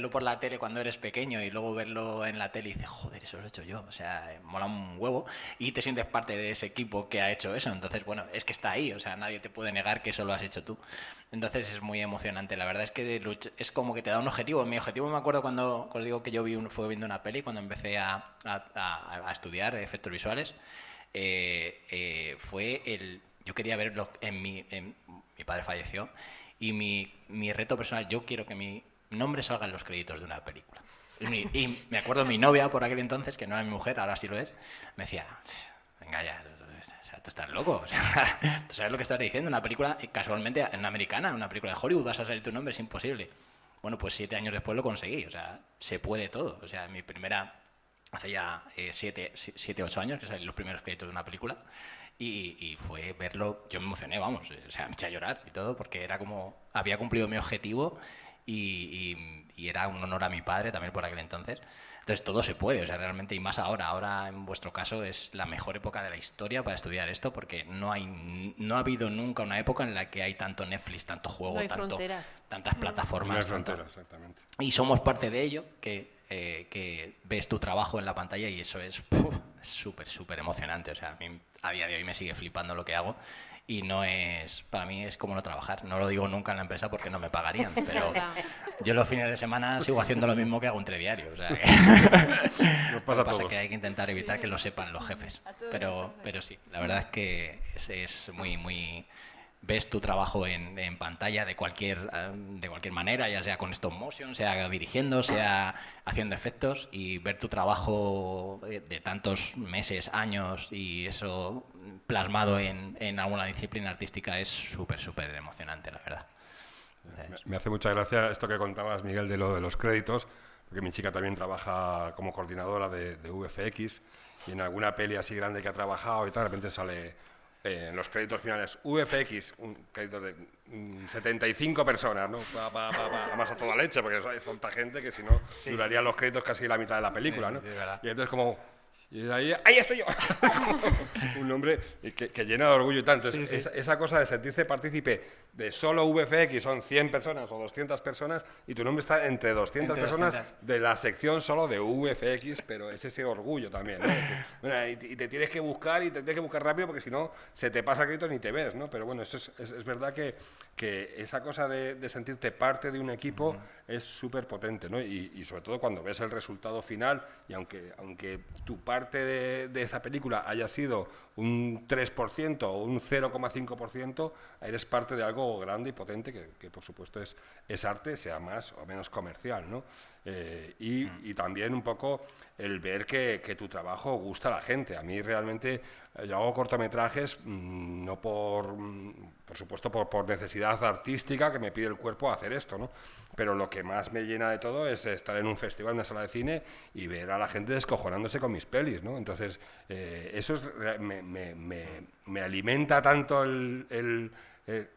por la tele cuando eres pequeño y luego verlo en la tele y dices, joder, eso lo he hecho yo. O sea, mola un huevo y te sientes parte de ese equipo que ha hecho eso. Entonces, bueno, es que está ahí, o sea, nadie te puede negar que eso lo has hecho tú. Entonces es muy emocionante. La verdad es que es como que te da un objetivo. Mi objetivo, me acuerdo cuando os digo que yo fue viendo una peli, cuando empecé a estudiar efectos visuales, yo quería verlo mi padre falleció y mi reto personal, yo quiero que mi nombre salga en los créditos de una película. Y me acuerdo mi novia por aquel entonces, que no era mi mujer, ahora sí lo es, me decía, venga ya, o sea, tú estás loco, o sea, tú sabes lo que estás diciendo, una película, casualmente, en una americana, una película de Hollywood, vas a salir tu nombre, es imposible. Bueno, pues 7 años después lo conseguí, o sea, se puede todo. O sea, mi primera, hace ya 7, 8 años que salieron los primeros créditos de una película y fue verlo, yo me emocioné, vamos, o sea, me eché a llorar y todo, porque era como, había cumplido mi objetivo y era un honor a mi padre también por aquel entonces. Entonces todo se puede, o sea, realmente, y más ahora en vuestro caso es la mejor época de la historia para estudiar esto, porque no ha habido nunca una época en la que hay tanto Netflix, tanto juego, No hay fronteras. tantas plataformas. No hay frontera, exactamente. Y somos parte de ello, que ves tu trabajo en la pantalla y eso es súper, súper emocionante. O sea, a mí a día de hoy me sigue flipando lo que hago y para mí es como no trabajar. No lo digo nunca en la empresa porque no me pagarían, pero yo los fines de semana sigo haciendo lo mismo que hago entre diario. O sea, Nos pasa lo a que pasa todos. es que hay que intentar evitar que lo sepan los jefes. Pero sí, la verdad es que es muy, muy... Ves tu trabajo en pantalla de cualquier manera, ya sea con stop motion, sea dirigiendo, sea haciendo efectos, y ver tu trabajo de tantos meses, años y eso plasmado en alguna disciplina artística es súper, súper emocionante, la verdad. Me hace mucha gracia esto que contabas, Miguel, de lo de los créditos, porque mi chica también trabaja como coordinadora de VFX y en alguna peli así grande que ha trabajado y tal, de repente sale en los créditos finales VFX, un crédito de 75 personas, ¿no? Además a toda leche, porque es tanta gente que si no durarían los créditos casi la mitad de la película, ¿no? Sí, es verdad. Y entonces como... Y ahí estoy yo. Un nombre que llena de orgullo y tanto. Esa cosa de sentirse partícipe de solo VFX, son 100 personas o 200 personas, y tu nombre está entre 200 personas 200. de la sección solo de VFX, pero es ese orgullo también, ¿no? Bueno, y te tienes que buscar rápido porque si no se te pasa el crédito y ni te ves, ¿no? Pero bueno, eso es verdad que esa cosa de sentirte parte de un equipo es súper potente, ¿no? Y sobre todo cuando ves el resultado final, y aunque tu parte de esa película haya sido un 3% o un 0,5%, eres parte de algo grande y potente que por supuesto es arte, sea más o menos comercial, ¿no? Y también un poco el ver que tu trabajo gusta a la gente. A mí realmente yo hago cortometrajes no por supuesto por necesidad artística que me pide el cuerpo hacer esto, ¿no? Pero lo que más me llena de todo es estar en un festival, en una sala de cine y ver a la gente descojonándose con mis pelis, ¿no? Entonces eso me alimenta tanto en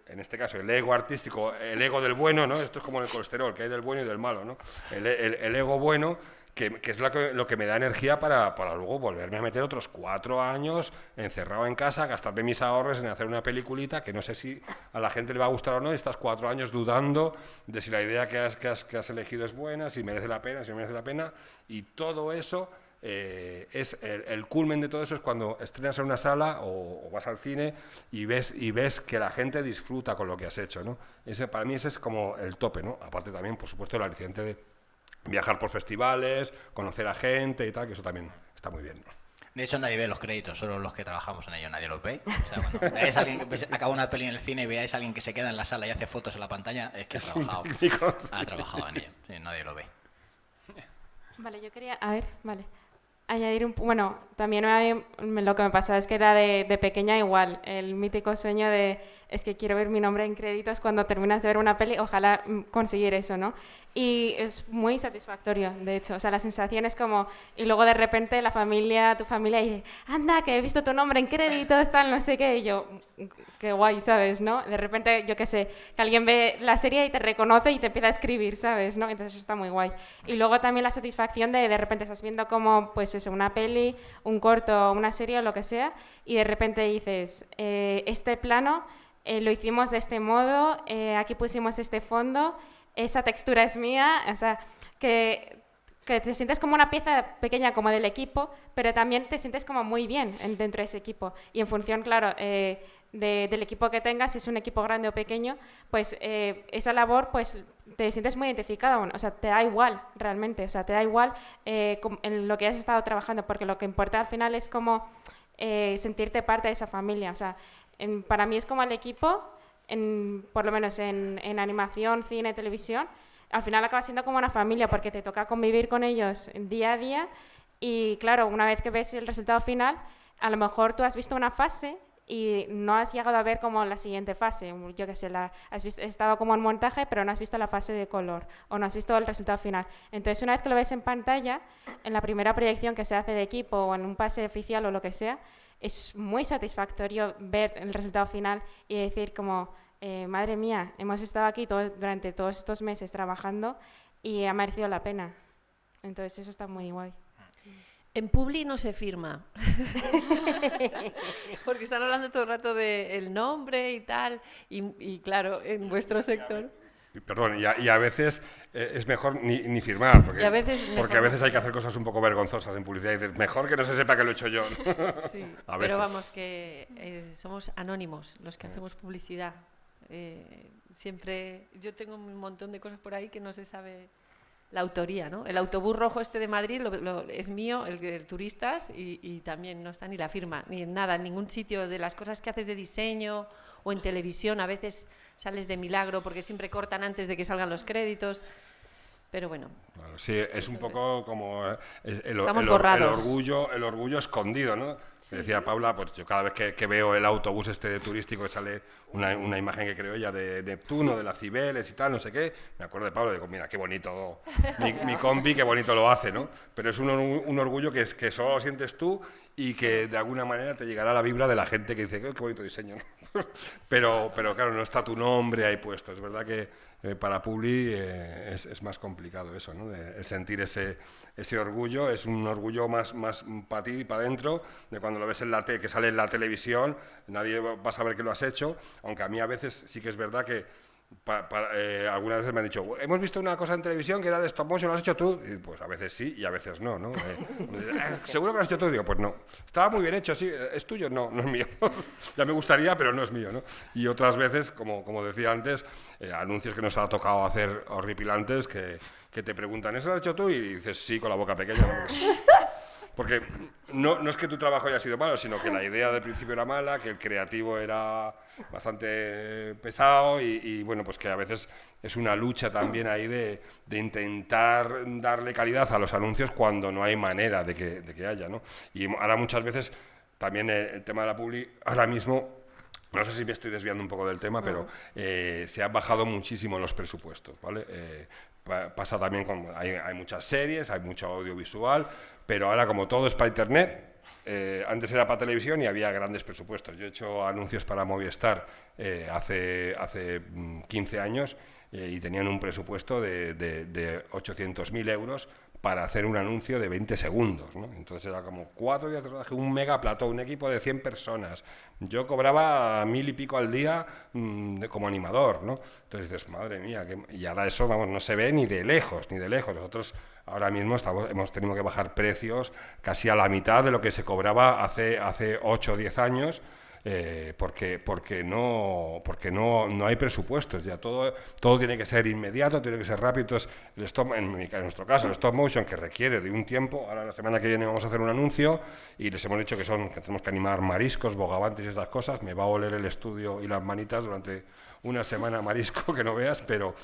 este caso el ego artístico, el ego del bueno, ¿no? Esto es como el colesterol, que hay del bueno y del malo, ¿no? El ego bueno, que es lo que me da energía para luego volverme a meter otros 4 años encerrado en casa, gastarme mis ahorros en hacer una peliculita que no sé si a la gente le va a gustar o no, y estás 4 años dudando de si la idea que has elegido es buena, si merece la pena, si no merece la pena, y todo eso es el culmen de todo eso es cuando estrenas en una sala o vas al cine y ves que la gente disfruta con lo que has hecho, ¿no? Para mí ese es como el tope, ¿no? Aparte también, por supuesto, el aliciente de viajar por festivales, conocer a gente y tal, que eso también está muy bien, ¿no? De hecho, nadie ve los créditos, solo los que trabajamos en ello, nadie los ve. O sea, cuando veáis a alguien que acaba una peli en el cine y veáis a alguien que se queda en la sala y hace fotos en la pantalla, es que ha trabajado en ello. Sí, nadie lo ve. Vale, yo quería, añadir bueno, también lo que me pasaba es que era de pequeña igual, el mítico sueño de, es que quiero ver mi nombre en créditos cuando terminas de ver una peli, ojalá conseguir eso, ¿no? Y es muy satisfactorio, de hecho, o sea, la sensación es como, y luego de repente tu familia dice, anda, que he visto tu nombre en créditos, tal, no sé qué, y yo, qué guay, ¿sabes? ¿No? De repente, yo qué sé, que alguien ve la serie y te reconoce y te empieza a escribir, ¿sabes? ¿No? Entonces eso está muy guay. Y luego también la satisfacción de repente estás viendo como, pues eso, una peli, un corto, una serie o lo que sea, y de repente dices, este plano lo hicimos de este modo, aquí pusimos este fondo, esa textura es mía, o sea, que te sientes como una pieza pequeña como del equipo, pero también te sientes como muy bien dentro de ese equipo. Y en función, claro, del equipo que tengas, si es un equipo grande o pequeño, pues esa labor pues te sientes muy identificado, o sea, te da igual realmente, o sea, te da igual en lo que has estado trabajando, porque lo que importa al final es como sentirte parte de esa familia, o sea, para mí es como el equipo, por lo menos en animación, cine, televisión, al final acaba siendo como una familia porque te toca convivir con ellos día a día y claro, una vez que ves el resultado final, a lo mejor tú has visto una fase y no has llegado a ver como la siguiente fase, yo qué sé, has estado como en montaje pero no has visto la fase de color o no has visto el resultado final. Entonces una vez que lo ves en pantalla, en la primera proyección que se hace de equipo o en un pase oficial o lo que sea, es muy satisfactorio ver el resultado final y decir como, madre mía, hemos estado aquí durante todos estos meses trabajando y ha merecido la pena. Entonces eso está muy guay. En Publi no se firma, porque están hablando todo el rato del nombre y tal, y claro, en vuestro sector... Perdón, y a veces es mejor ni firmar, porque a veces hay que hacer cosas un poco vergonzosas en publicidad y dices, mejor que no se sepa que lo he hecho yo, ¿no? Sí, pero vamos, que somos anónimos los que hacemos publicidad. Siempre, yo tengo un montón de cosas por ahí que no se sabe la autoría, ¿no? El autobús rojo este de Madrid es mío, el de turistas, y también no está ni la firma, ni en nada, en ningún sitio de las cosas que haces de diseño o en televisión, a veces sales de milagro porque siempre cortan antes de que salgan los créditos, pero bueno. Claro, sí, es un poco como el orgullo escondido, ¿no? Sí. Decía Paula, pues yo cada vez que veo el autobús este turístico que sale una imagen que creó ella de Neptuno, de las Cibeles y tal, no sé qué, me acuerdo de Paula y digo, mira, qué bonito, mi compi, qué bonito lo hace, ¿no? Pero es un orgullo que solo lo sientes tú y que de alguna manera te llegará la vibra de la gente que dice, qué bonito diseño, ¿no? pero claro, no está tu nombre ahí puesto. Es verdad que para Publi es más complicado eso, ¿no? El sentir ese orgullo, es un orgullo más para ti y para adentro, de cuando lo ves que sale en la televisión, nadie va a saber que lo has hecho, aunque a mí a veces sí que es verdad que algunas veces me han dicho, hemos visto una cosa en televisión que era de stop motion, ¿lo has hecho tú? Y pues a veces sí y a veces no, ¿no? ¿Seguro que lo has hecho tú? Digo, pues no. Estaba muy bien hecho, sí. ¿Es tuyo? No, no es mío. Ya me gustaría, pero no es mío, ¿no? Y otras veces, como decía antes, anuncios que nos ha tocado hacer horripilantes que te preguntan, ¿eso lo has hecho tú? Y dices, sí, con la boca pequeña. Porque no es que tu trabajo haya sido malo, sino que la idea del principio era mala, que el creativo era bastante pesado y bueno, pues que a veces es una lucha también ahí de intentar darle calidad a los anuncios cuando no hay manera de que haya, ¿no? Y ahora muchas veces también el tema de la publi, ahora mismo, no sé si me estoy desviando un poco del tema, pero se han bajado muchísimo los presupuestos, ¿vale? Pasa también hay muchas series, hay mucho audiovisual, pero ahora como todo es para internet, antes era para televisión y había grandes presupuestos. Yo he hecho anuncios para Movistar hace 15 años y tenían un presupuesto de 800.000 euros para hacer un anuncio de 20 segundos, ¿no? Entonces era como 4 días de rodaje, un mega plató, un equipo de 100 personas. Yo cobraba 1000 y pico al día como animador, ¿no? Entonces dices, madre mía, y ahora eso, vamos, no se ve ni de lejos, ni de lejos. Nosotros ahora mismo hemos tenido que bajar precios casi a la mitad de lo que se cobraba hace 8 o 10 años, porque no hay presupuestos, ya todo tiene que ser inmediato, tiene que ser rápido. Entonces, en nuestro caso, el stop motion, que requiere de un tiempo, ahora la semana que viene vamos a hacer un anuncio y les hemos dicho que tenemos que animar mariscos, bogavantes y estas cosas. Me va a oler el estudio y las manitas durante una semana marisco que no veas, pero...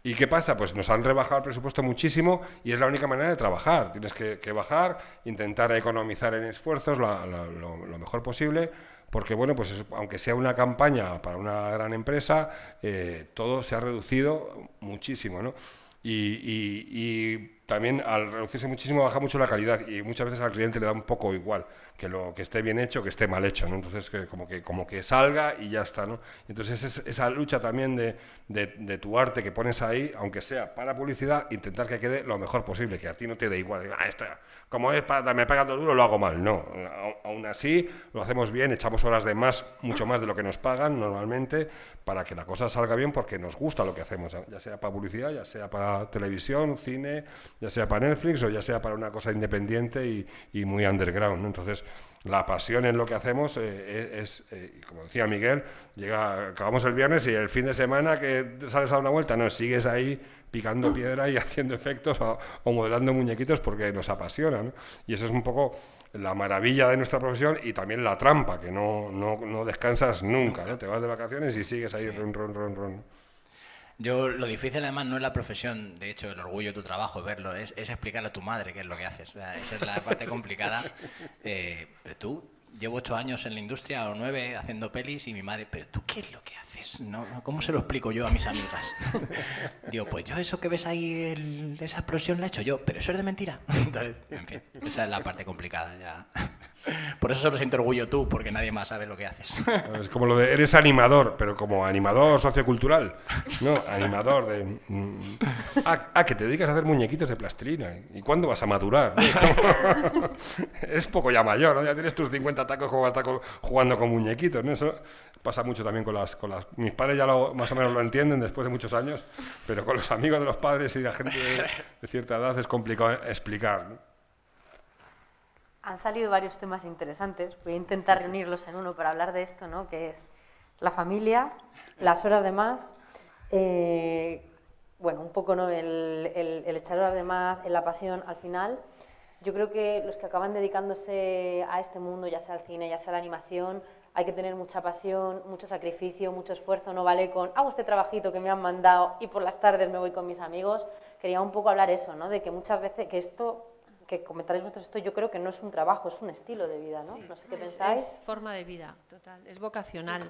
¿Y qué pasa? Pues nos han rebajado el presupuesto muchísimo y es la única manera de trabajar. Tienes que bajar, intentar economizar en esfuerzos lo mejor posible, porque bueno, pues aunque sea una campaña para una gran empresa, todo se ha reducido muchísimo, ¿no? Y también al reducirse muchísimo baja mucho la calidad y muchas veces al cliente le da un poco igual que esté bien hecho que esté mal hecho, ¿no? Entonces como que salga y ya está, ¿no? Entonces esa lucha también de tu arte que pones ahí, aunque sea para publicidad, intentar que quede lo mejor posible, que a ti no te dé igual, esto, como es para me pegando duro lo hago mal, no, aún así lo hacemos bien, echamos horas de más, mucho más de lo que nos pagan normalmente, para que la cosa salga bien, porque nos gusta lo que hacemos, ya sea para publicidad, ya sea para televisión, cine, ya sea para Netflix o ya sea para una cosa independiente y muy underground, ¿no? Entonces, la pasión en lo que hacemos como decía Miguel, acabamos el viernes y el fin de semana que sales a una vuelta, no, sigues ahí picando piedra y haciendo efectos o modelando muñequitos porque nos apasiona, ¿no? Y eso es un poco la maravilla de nuestra profesión y también la trampa, que no descansas nunca, ¿no? Te vas de vacaciones y sigues ahí, sí. Ron. Lo difícil además no es la profesión, de hecho el orgullo de tu trabajo, verlo, es explicarle a tu madre qué es lo que haces. O sea, esa es la parte complicada. Pero tú, llevo 8 años en la industria o 9 haciendo pelis y mi madre, pero tú qué es lo que haces, ¿no? ¿Cómo se lo explico yo a mis amigas? Digo, pues yo eso que ves ahí, esa explosión la he hecho yo, pero eso es de mentira. Entonces, en fin, esa es la parte complicada ya. Por eso solo siento orgullo tú, porque nadie más sabe lo que haces. Es como lo de eres animador, pero como animador sociocultural, ¿no? Animador de... que te dedicas a hacer muñequitos de plastilina. ¿Y cuándo vas a madurar? Es poco ya mayor, ¿no? Ya tienes tus 50 tacos como vas a estar jugando con muñequitos, ¿no? Eso pasa mucho también con las... Mis padres ya más o menos lo entienden después de muchos años, pero con los amigos de los padres y la gente de cierta edad es complicado explicar, ¿no? Han salido varios temas interesantes, voy a intentar reunirlos en uno para hablar de esto, ¿no? Que es la familia, las horas de más, bueno, un poco, ¿no? el echar horas de más, la pasión. Al final, yo creo que los que acaban dedicándose a este mundo, ya sea al cine, ya sea a la animación, hay que tener mucha pasión, mucho sacrificio, mucho esfuerzo. No vale con hago este trabajito que me han mandado y por las tardes me voy con mis amigos. Quería un poco hablar eso, ¿no? De que muchas veces que comentaréis vosotros esto, yo creo que no es un trabajo, es un estilo de vida, ¿no? Sí, no sé qué pensáis. Es forma de vida, total, es vocacional.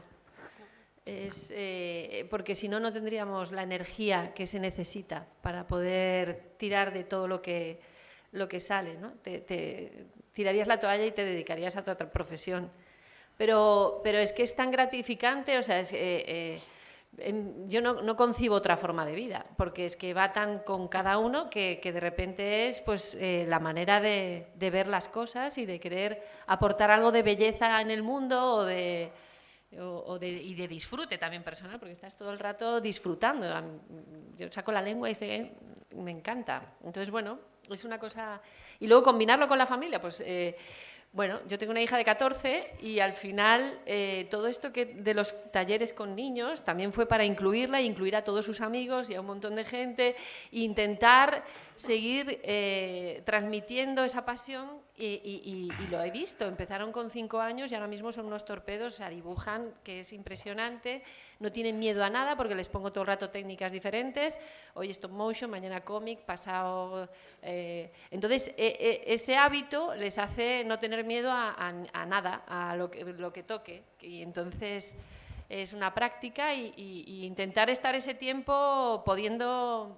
Sí. Porque si no, no tendríamos la energía que se necesita para poder tirar de todo lo que sale, ¿no? Te tirarías la toalla y te dedicarías a tu otra profesión. Pero es que es tan gratificante, o sea, yo no concibo otra forma de vida, porque es que va tan con cada uno que de repente es pues la manera de ver las cosas y de querer aportar algo de belleza en el mundo y de disfrute también personal, porque estás todo el rato disfrutando. Yo saco la lengua y me encanta. Entonces, bueno, es una cosa... Y luego combinarlo con la familia, pues... Bueno, yo tengo una hija de 14 y al final todo esto de los talleres con niños también fue para incluirla e incluir a todos sus amigos y a un montón de gente, e intentar seguir transmitiendo esa pasión y lo he visto. Empezaron con 5 años y ahora mismo son unos torpedos, o sea, dibujan, que es impresionante, no tienen miedo a nada porque les pongo todo el rato técnicas diferentes, hoy stop motion, mañana cómic, pasado... entonces, ese hábito les hace no tener miedo a nada, a lo que toque, y entonces es una práctica y intentar estar ese tiempo pudiendo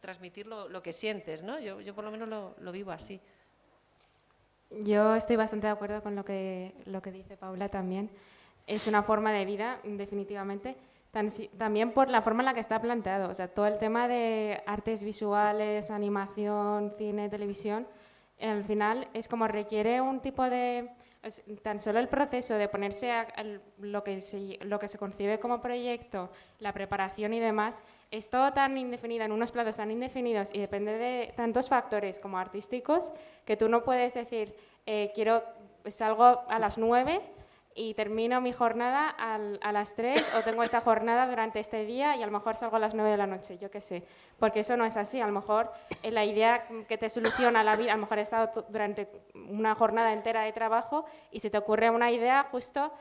transmitir lo que sientes, ¿no? Yo por lo menos lo vivo así. Yo estoy bastante de acuerdo con lo que dice Paula también. Es una forma de vida, definitivamente, También por la forma en la que está planteado. O sea, todo el tema de artes visuales, animación, cine, televisión, al final es como requiere un tipo de... tan solo el proceso de ponerse a lo que se concibe como proyecto, la preparación y demás, es todo tan indefinido, en unos plazos tan indefinidos y depende de tantos factores como artísticos que tú no puedes decir, salgo a las 9 y termino mi jornada a las 3 o tengo esta jornada durante este día y a lo mejor salgo a las 9 de la noche, yo qué sé, porque eso no es así. A lo mejor la idea que te soluciona la vida, a lo mejor has estado durante una jornada entera de trabajo y se te ocurre una idea justo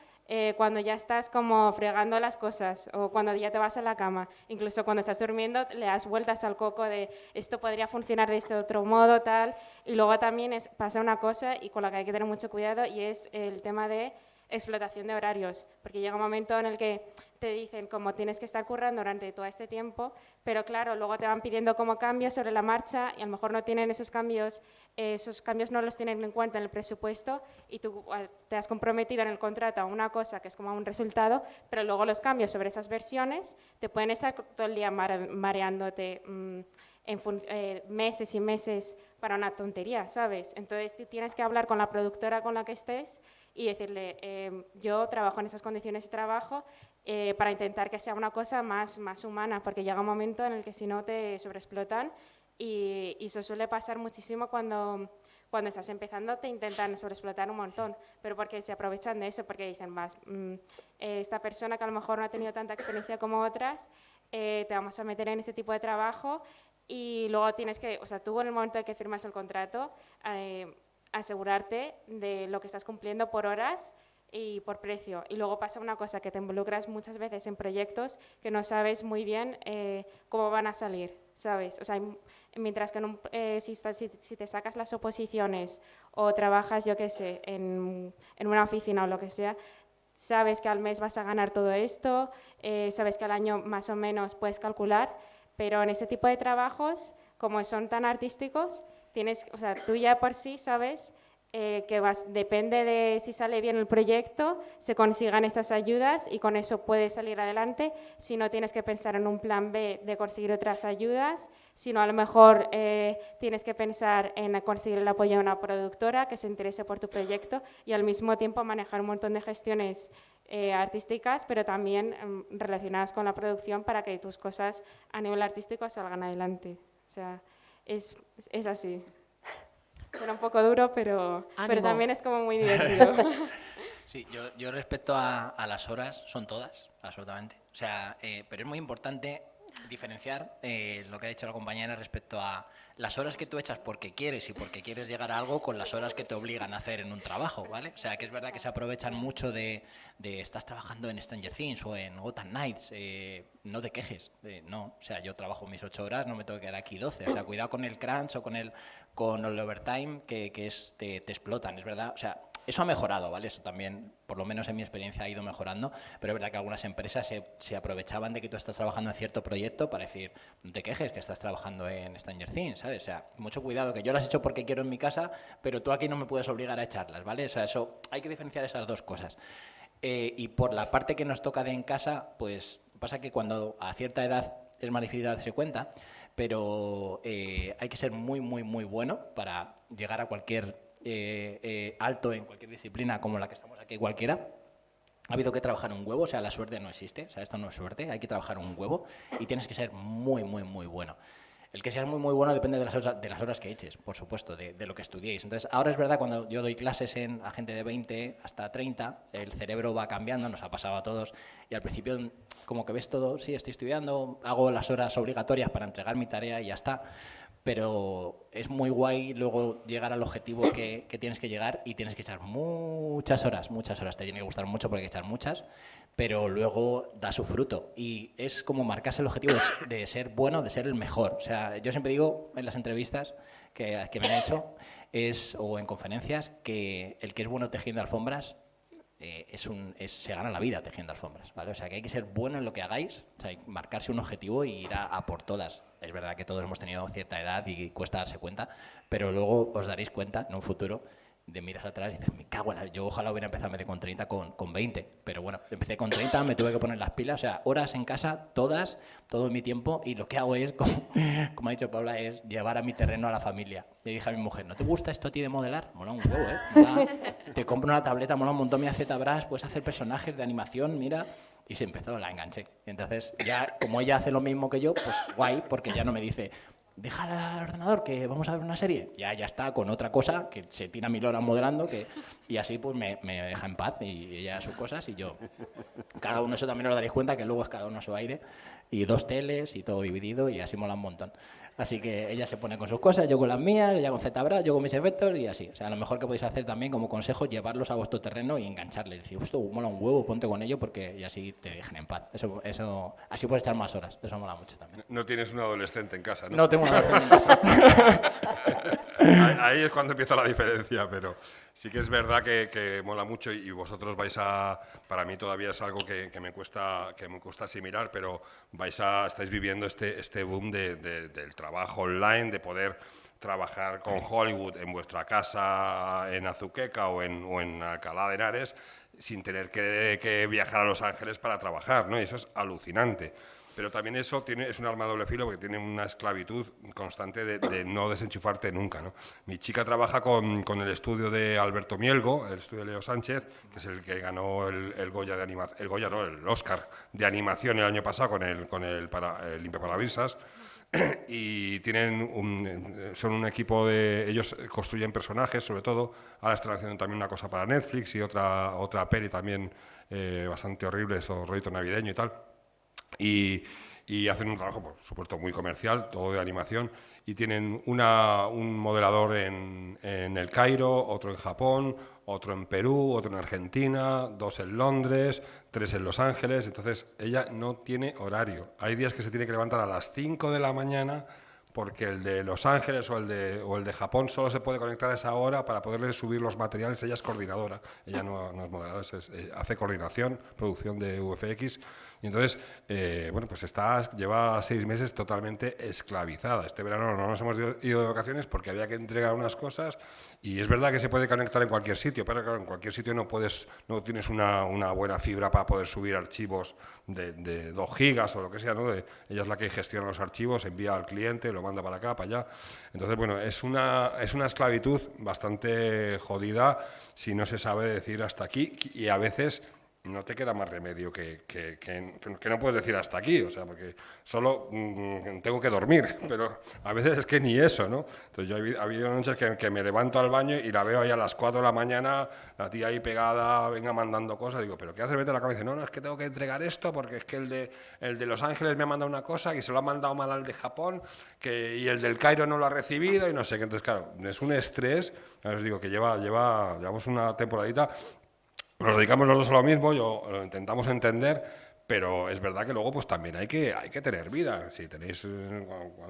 cuando ya estás como fregando las cosas o cuando ya te vas a la cama, incluso cuando estás durmiendo le das vueltas al coco de esto podría funcionar de este otro modo, tal, y luego también pasa una cosa y con la que hay que tener mucho cuidado y es el tema de explotación de horarios, porque llega un momento en el que te dicen cómo tienes que estar currando durante todo este tiempo, pero claro, luego te van pidiendo como cambios sobre la marcha y a lo mejor no tienen esos cambios no los tienen en cuenta en el presupuesto y tú te has comprometido en el contrato a una cosa que es como un resultado, pero luego los cambios sobre esas versiones te pueden estar todo el día mareándote meses y meses para una tontería, ¿sabes? Entonces tú tienes que hablar con la productora con la que estés y decirle, yo trabajo en esas condiciones de trabajo para intentar que sea una cosa más humana, porque llega un momento en el que si no te sobreexplotan y eso suele pasar muchísimo cuando estás empezando, te intentan sobreexplotar un montón, pero porque se aprovechan de eso, porque dicen más, esta persona que a lo mejor no ha tenido tanta experiencia como otras, te vamos a meter en este tipo de trabajo y luego tienes que, o sea, tú en el momento de que firmas el contrato, asegurarte de lo que estás cumpliendo por horas y por precio. Y luego pasa una cosa, que te involucras muchas veces en proyectos que no sabes muy bien cómo van a salir, ¿sabes? O sea, mientras que si te sacas las oposiciones o trabajas, yo qué sé, en una oficina o lo que sea, sabes que al mes vas a ganar todo esto, sabes que al año más o menos puedes calcular, pero en este tipo de trabajos, como son tan artísticos, o sea, tú ya por sí sabes que depende de si sale bien el proyecto, se consigan estas ayudas y con eso puedes salir adelante. Si no, tienes que pensar en un plan B de conseguir otras ayudas, sino a lo mejor tienes que pensar en conseguir el apoyo de una productora que se interese por tu proyecto y al mismo tiempo manejar un montón de gestiones artísticas, pero también relacionadas con la producción para que tus cosas a nivel artístico salgan adelante. O sea, es así. Suena un poco duro, pero también es como muy divertido. Sí, yo respecto a las horas, son todas, absolutamente. O sea, pero es muy importante diferenciar lo que ha dicho la compañera respecto a las horas que tú echas porque quieres y porque quieres llegar a algo con las horas que te obligan a hacer en un trabajo, ¿vale? O sea, que es verdad que se aprovechan mucho de estás trabajando en Stranger Things o en Gotham Knights, no te quejes, no, o sea, yo trabajo mis 8 horas, no me tengo que quedar aquí 12, o sea, cuidado con el crunch o con el overtime que te explotan, es verdad, o sea, eso ha mejorado, ¿vale? Eso también, por lo menos en mi experiencia, ha ido mejorando, pero es verdad que algunas empresas se aprovechaban de que tú estás trabajando en cierto proyecto para decir, no te quejes que estás trabajando en Stranger Things, ¿sabes? O sea, mucho cuidado, que yo las he hecho porque quiero en mi casa, pero tú aquí no me puedes obligar a echarlas, ¿vale? O sea, eso, hay que diferenciar esas dos cosas. Y por la parte que nos toca de en casa, pues pasa que cuando a cierta edad es más difícil darse cuenta, pero hay que ser muy, muy, muy bueno para llegar a cualquier alto en cualquier disciplina como la que estamos aquí cualquiera. Ha habido que trabajar un huevo, o sea, la suerte no existe, o sea, esto no es suerte, hay que trabajar un huevo y tienes que ser muy, muy, muy bueno. El que seas muy, muy bueno depende de las horas que eches, por supuesto, de lo que estudiéis. Entonces, ahora es verdad, cuando yo doy clases a gente de 20 hasta 30, el cerebro va cambiando, nos ha pasado a todos, y al principio como que ves todo, sí, estoy estudiando, hago las horas obligatorias para entregar mi tarea y ya está, pero es muy guay luego llegar al objetivo que tienes que llegar y tienes que echar muchas horas, te tiene que gustar mucho porque hay que echar muchas, pero luego da su fruto y es como marcarse el objetivo de ser bueno, de ser el mejor. O sea, yo siempre digo en las entrevistas que me han hecho o en conferencias que el que es bueno tejiendo alfombras se gana la vida tejiendo alfombras, ¿vale? O sea, que hay que ser bueno en lo que hagáis, o sea, marcarse un objetivo y ir a por todas. Es verdad que todos hemos tenido cierta edad y cuesta darse cuenta, pero luego os daréis cuenta en un futuro de miras atrás y dices, me cago en la... Yo ojalá hubiera empezado en vez de con 30, con 20, pero bueno, empecé con 30, me tuve que poner las pilas, o sea, horas en casa, todas, todo mi tiempo, y lo que hago es, como ha dicho Paula, es llevar a mi terreno a la familia. Le dije a mi mujer, ¿no te gusta esto a ti de modelar? Mola un huevo, ¿eh? Mola, te compro una tableta, mola un montón, mira ZBrush, puedes hacer personajes de animación, mira... Y se empezó, la enganché. Entonces, ya como ella hace lo mismo que yo, pues guay, porque ya no me dice, deja el ordenador que vamos a ver una serie. Ya está con otra cosa, que se tira 1000 horas modelando, y así pues me deja en paz, y ella sus cosas y yo. Cada uno, eso también os daréis cuenta, que luego es cada uno su aire, y 2 teles y todo dividido, y así mola un montón. Así que ella se pone con sus cosas, yo con las mías, ella con ZBrush, yo con mis efectos y así. O sea, lo mejor que podéis hacer también como consejo es llevarlos a vuestro terreno y engancharles. Decir, esto mola un huevo, ponte con ello porque y así te dejen en paz. Eso, así puedes estar más horas. Eso mola mucho también. No tienes un adolescente en casa, ¿no? No tengo un adolescente en casa. Ahí es cuando empieza la diferencia, pero sí que es verdad que mola mucho y vosotros vais a... Para mí todavía es algo que me cuesta asimilar, pero estáis viviendo este boom del trabajo online, de poder trabajar con Hollywood en vuestra casa en Azuqueca o en Alcalá de Henares sin tener que viajar a Los Ángeles para trabajar, ¿no? Y eso es alucinante. Pero también eso es un arma de doble filo porque tiene una esclavitud constante de no desenchufarte nunca, ¿no? Mi chica trabaja con el estudio de Alberto Mielgo, el estudio de Leo Sánchez, que es el que ganó el Goya de animación, el Oscar de animación el año pasado con el Limpiaparabrisas. Y son un equipo ellos construyen personajes, sobre todo. Ahora están haciendo también una cosa para Netflix y otra peli también bastante horrible, eso, rollito navideño y tal. Y hacen un trabajo, por supuesto, muy comercial, todo de animación, y tienen un modelador en El Cairo, otro en Japón, otro en Perú, otro en Argentina, 2 en Londres, 3 en Los Ángeles. Entonces ella no tiene horario. Hay días que se tiene que levantar a las 5 de la mañana porque el de Los Ángeles o el de Japón solo se puede conectar a esa hora para poderle subir los materiales. Ella es coordinadora, ella no es modeladora, hace coordinación, producción de VFX. Y entonces, bueno, pues lleva 6 meses totalmente esclavizada. Este verano no nos hemos ido de vacaciones porque había que entregar unas cosas y es verdad que se puede conectar en cualquier sitio, pero claro, en cualquier sitio no tienes una buena fibra para poder subir archivos de 2 gigas o lo que sea, ¿no? Ella es la que gestiona los archivos, envía al cliente, lo manda para acá, para allá. Entonces, bueno, es una esclavitud bastante jodida si no se sabe decir hasta aquí, y a veces no te queda más remedio que no puedes decir hasta aquí, o sea, porque solo tengo que dormir, pero a veces es que ni eso, ¿no? Entonces yo ha habido noches que me levanto al baño y la veo ahí a las 4 de la mañana, la tía ahí pegada, venga mandando cosas, digo, ¿pero qué haces? Vete a la cama y dice, no, es que tengo que entregar esto porque es que el de Los Ángeles me ha mandado una cosa y se lo ha mandado mal al de Japón y el del Cairo no lo ha recibido y no sé qué. Entonces, claro, es un estrés, os digo que llevamos una temporadita. Nos dedicamos los dos a lo mismo, lo intentamos entender, pero es verdad que luego pues también hay que tener vida. Si tenéis,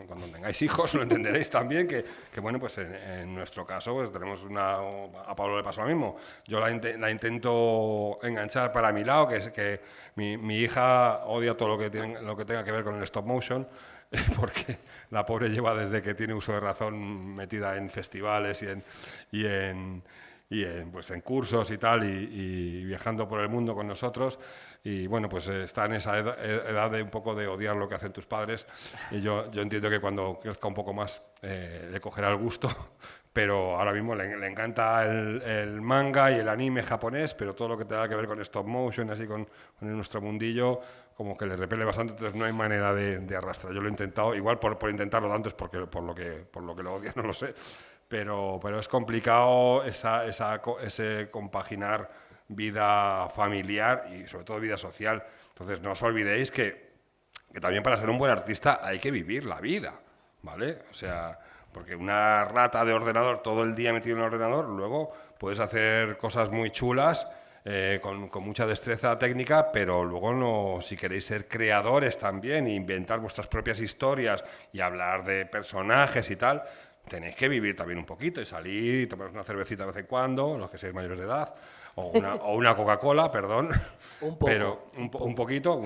cuando tengáis hijos lo entenderéis también, que bueno, pues en nuestro caso pues tenemos a Pablo le pasa lo mismo. Yo la intento enganchar para mi lado, que es que mi hija odia todo lo que tenga que ver con el stop motion, porque la pobre lleva desde que tiene uso de razón metida en festivales y en cursos y tal, y viajando por el mundo con nosotros, y bueno, pues está en esa edad de un poco de odiar lo que hacen tus padres, y yo entiendo que cuando crezca un poco más le cogerá el gusto, pero ahora mismo le encanta el manga y el anime japonés, pero todo lo que tenga que ver con stop motion, así con nuestro mundillo, como que le repele bastante, entonces no hay manera de arrastrar. Yo lo he intentado, igual por intentarlo tanto es porque por lo que lo odio, no lo sé. Pero es complicado ese compaginar vida familiar y sobre todo vida social. Entonces no os olvidéis que también para ser un buen artista hay que vivir la vida, ¿vale? O sea, porque una rata de ordenador todo el día metido en el ordenador, luego puedes hacer cosas muy chulas con mucha destreza técnica, pero luego no, si queréis ser creadores también e inventar vuestras propias historias y hablar de personajes y tal, tenéis que vivir también un poquito y salir y tomaros una cervecita de vez en cuando, los que seáis mayores de edad, o una Coca-Cola, perdón, Un poco, pero un poquito,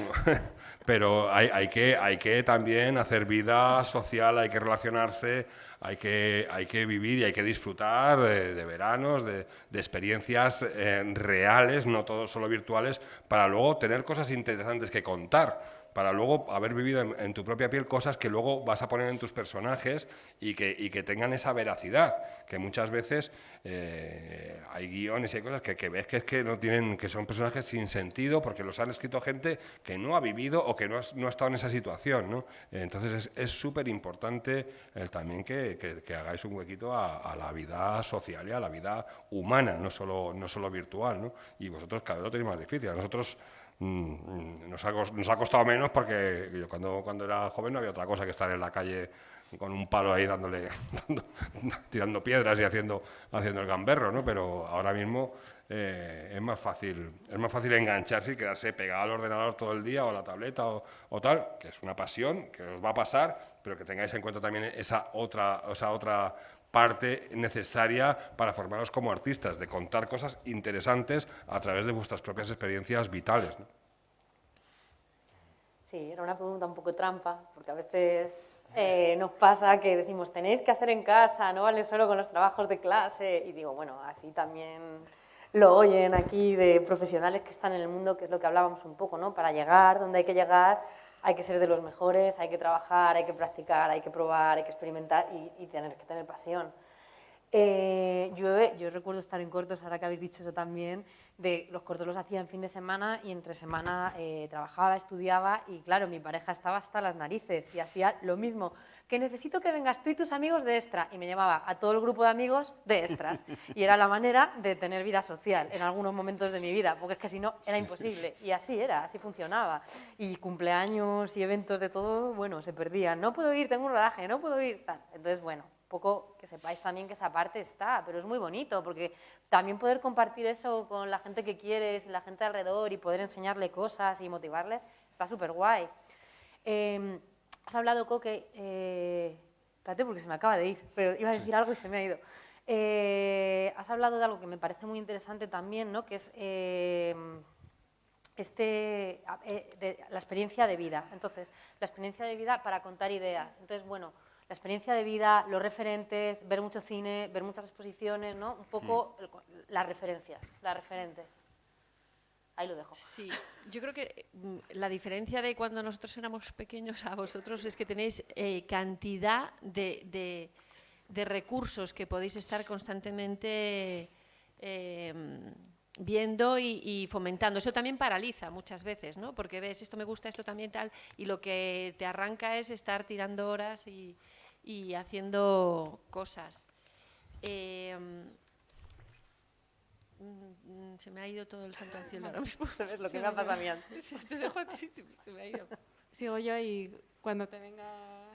pero hay que también hacer vida social, hay que relacionarse, hay que vivir y hay que disfrutar de veranos, de experiencias reales, no todo solo virtuales, para luego tener cosas interesantes que contar, para luego haber vivido en tu propia piel cosas que luego vas a poner en tus personajes y que tengan esa veracidad, que muchas veces hay guiones y hay cosas que ves que no tienen, que son personajes sin sentido porque los han escrito gente que no ha vivido o que no ha estado en esa situación, ¿no? Entonces es súper importante también que hagáis un huequito a la vida social y a la vida humana, no solo virtual, ¿no? Y vosotros cada vez lo tenéis más difícil. A nosotros nos ha costado menos porque yo cuando era joven no había otra cosa que estar en la calle con un palo ahí tirando piedras y haciendo el gamberro, ¿no? Pero ahora mismo es más fácil engancharse y quedarse pegado al ordenador todo el día o a la tableta o tal, que es una pasión que os va a pasar, pero que tengáis en cuenta también esa otra parte necesaria para formaros como artistas, de contar cosas interesantes a través de vuestras propias experiencias vitales, ¿no? Sí, era una pregunta un poco trampa, porque a veces nos pasa que decimos, tenéis que hacer en casa, no vale solo con los trabajos de clase, y digo, bueno, así también lo oyen aquí de profesionales que están en el mundo, que es lo que hablábamos un poco, ¿no? Para llegar donde hay que llegar, hay que ser de los mejores, hay que trabajar, hay que practicar, hay que probar, hay que experimentar y tener que tener pasión. Yo recuerdo estar en cortos, ahora que habéis dicho eso también, de los cortos los hacía en fin de semana y entre semana trabajaba, estudiaba y claro, mi pareja estaba hasta las narices y hacía lo mismo, que necesito que vengas tú y tus amigos de extra, y me llamaba a todo el grupo de amigos de extras y era la manera de tener vida social en algunos momentos de mi vida, porque es que si no era imposible y así era, así funcionaba y cumpleaños y eventos de todo, bueno, se perdían, no puedo ir, tengo un rodaje, no puedo ir, tal. Entonces bueno, poco que sepáis también que esa parte está, pero es muy bonito porque también poder compartir eso con la gente que quieres, la gente alrededor y poder enseñarle cosas y motivarles, está súper guay. Has hablado, Coque, espérate porque se me acaba de ir, pero iba a decir algo y se me ha ido. Has hablado de algo que me parece muy interesante también, ¿no? Que es la experiencia de vida. Entonces, la experiencia de vida para contar ideas. Entonces, bueno, la experiencia de vida, los referentes, ver mucho cine, ver muchas exposiciones, ¿no? Un poco las referencias, las referentes. Ahí lo dejo. Sí, yo creo que la diferencia de cuando nosotros éramos pequeños a vosotros es que tenéis cantidad de recursos que podéis estar constantemente viendo y fomentando. Eso también paraliza muchas veces, ¿no? Porque ves, esto me gusta, esto también tal, y lo que te arranca es estar tirando horas y haciendo cosas. Se me ha ido todo el santo al cielo ahora mismo. Eso es lo que me ha pasado a mí antes. Te dejo a ti, se me ha ido. Sigo yo y cuando te venga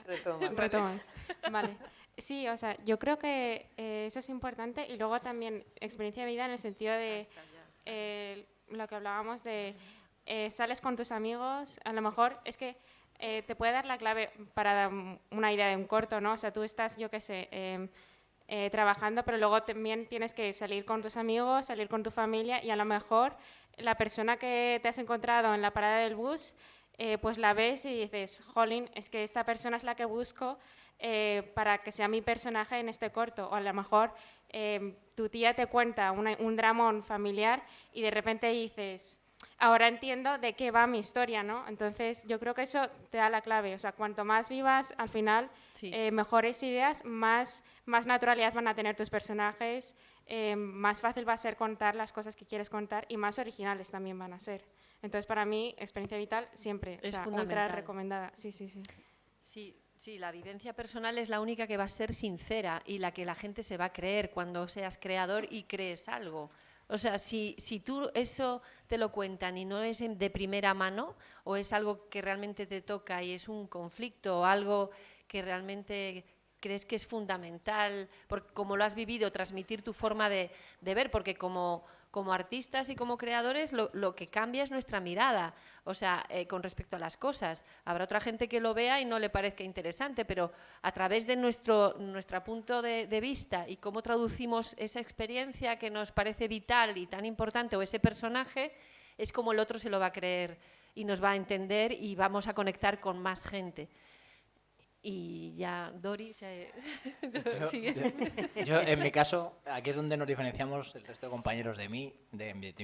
Retomas. Vale. Sí, o sea, yo creo que eso es importante y luego también experiencia de vida en el sentido de lo que hablábamos de sales con tus amigos, a lo mejor es que te puede dar la clave para una idea de un corto, ¿no? O sea, tú estás, yo qué sé, trabajando, pero luego también tienes que salir con tus amigos, salir con tu familia y a lo mejor la persona que te has encontrado en la parada del bus, pues la ves y dices, jolín, es que esta persona es la que busco para que sea mi personaje en este corto. O a lo mejor tu tía te cuenta un dramón familiar y de repente dices, ahora entiendo de qué va mi historia, ¿no? Entonces yo creo que eso te da la clave. O sea, cuanto más vivas, al final, Sí. mejores ideas, más naturalidad van a tener tus personajes, más fácil va a ser contar las cosas que quieres contar y más originales también van a ser. Entonces, para mí, experiencia vital siempre, Es o sea, fundamental. ultra recomendada. Sí, sí, sí. Sí, la vivencia personal es la única que va a ser sincera y la que la gente se va a creer cuando seas creador y crees algo. O sea, si tú eso te lo cuentan y no es de primera mano o es algo que realmente te toca y es un conflicto o algo que realmente crees que es fundamental, porque como lo has vivido, transmitir tu forma de ver, porque como artistas y como creadores lo que cambia es nuestra mirada, o sea, con respecto a las cosas. Habrá otra gente que lo vea y no le parezca interesante, pero a través de nuestro punto de vista y cómo traducimos esa experiencia que nos parece vital y tan importante, o ese personaje, es como el otro se lo va a creer y nos va a entender y vamos a conectar con más gente. Y ya, Dori, yo, en mi caso, aquí es donde nos diferenciamos el resto de compañeros de mi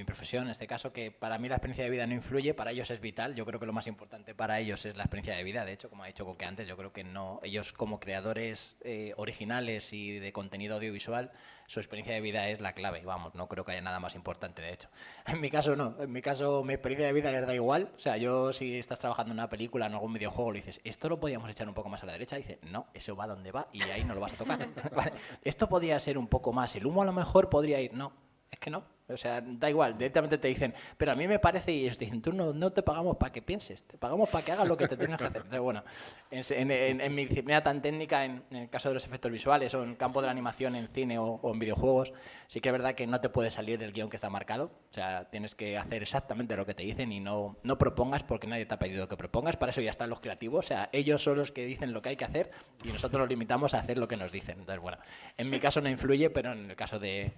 profesión, en este caso, que para mí la experiencia de vida no influye, para ellos es vital. Yo creo que lo más importante para ellos es la experiencia de vida. De hecho, como ha dicho Coque antes, yo creo que no, ellos como creadores originales y de contenido audiovisual, su experiencia de vida es la clave. Vamos, no creo que haya nada más importante, de hecho. En mi caso no, en mi caso mi experiencia de vida les da igual. O sea, yo si estás trabajando en una película, en algún videojuego, le dices, esto lo podíamos echar un poco más a la derecha, y dice, no, eso va donde va y ahí no lo vas a tocar. Vale. Esto podría ser un poco más, el humo a lo mejor podría ir, no, es que no. O sea, da igual, directamente te dicen, pero a mí me parece, y ellos te dicen, tú no te pagamos para que pienses, te pagamos para que hagas lo que te tengas que hacer. Entonces, bueno, en mi disciplina tan técnica, en el caso de los efectos visuales o en el campo de la animación en cine o en videojuegos, sí que es verdad que no te puedes salir del guión que está marcado. O sea, tienes que hacer exactamente lo que te dicen y no propongas porque nadie te ha pedido que propongas. Para eso ya están los creativos. O sea, ellos son los que dicen lo que hay que hacer y nosotros nos limitamos a hacer lo que nos dicen. Entonces, bueno, en mi caso no influye, pero en el caso de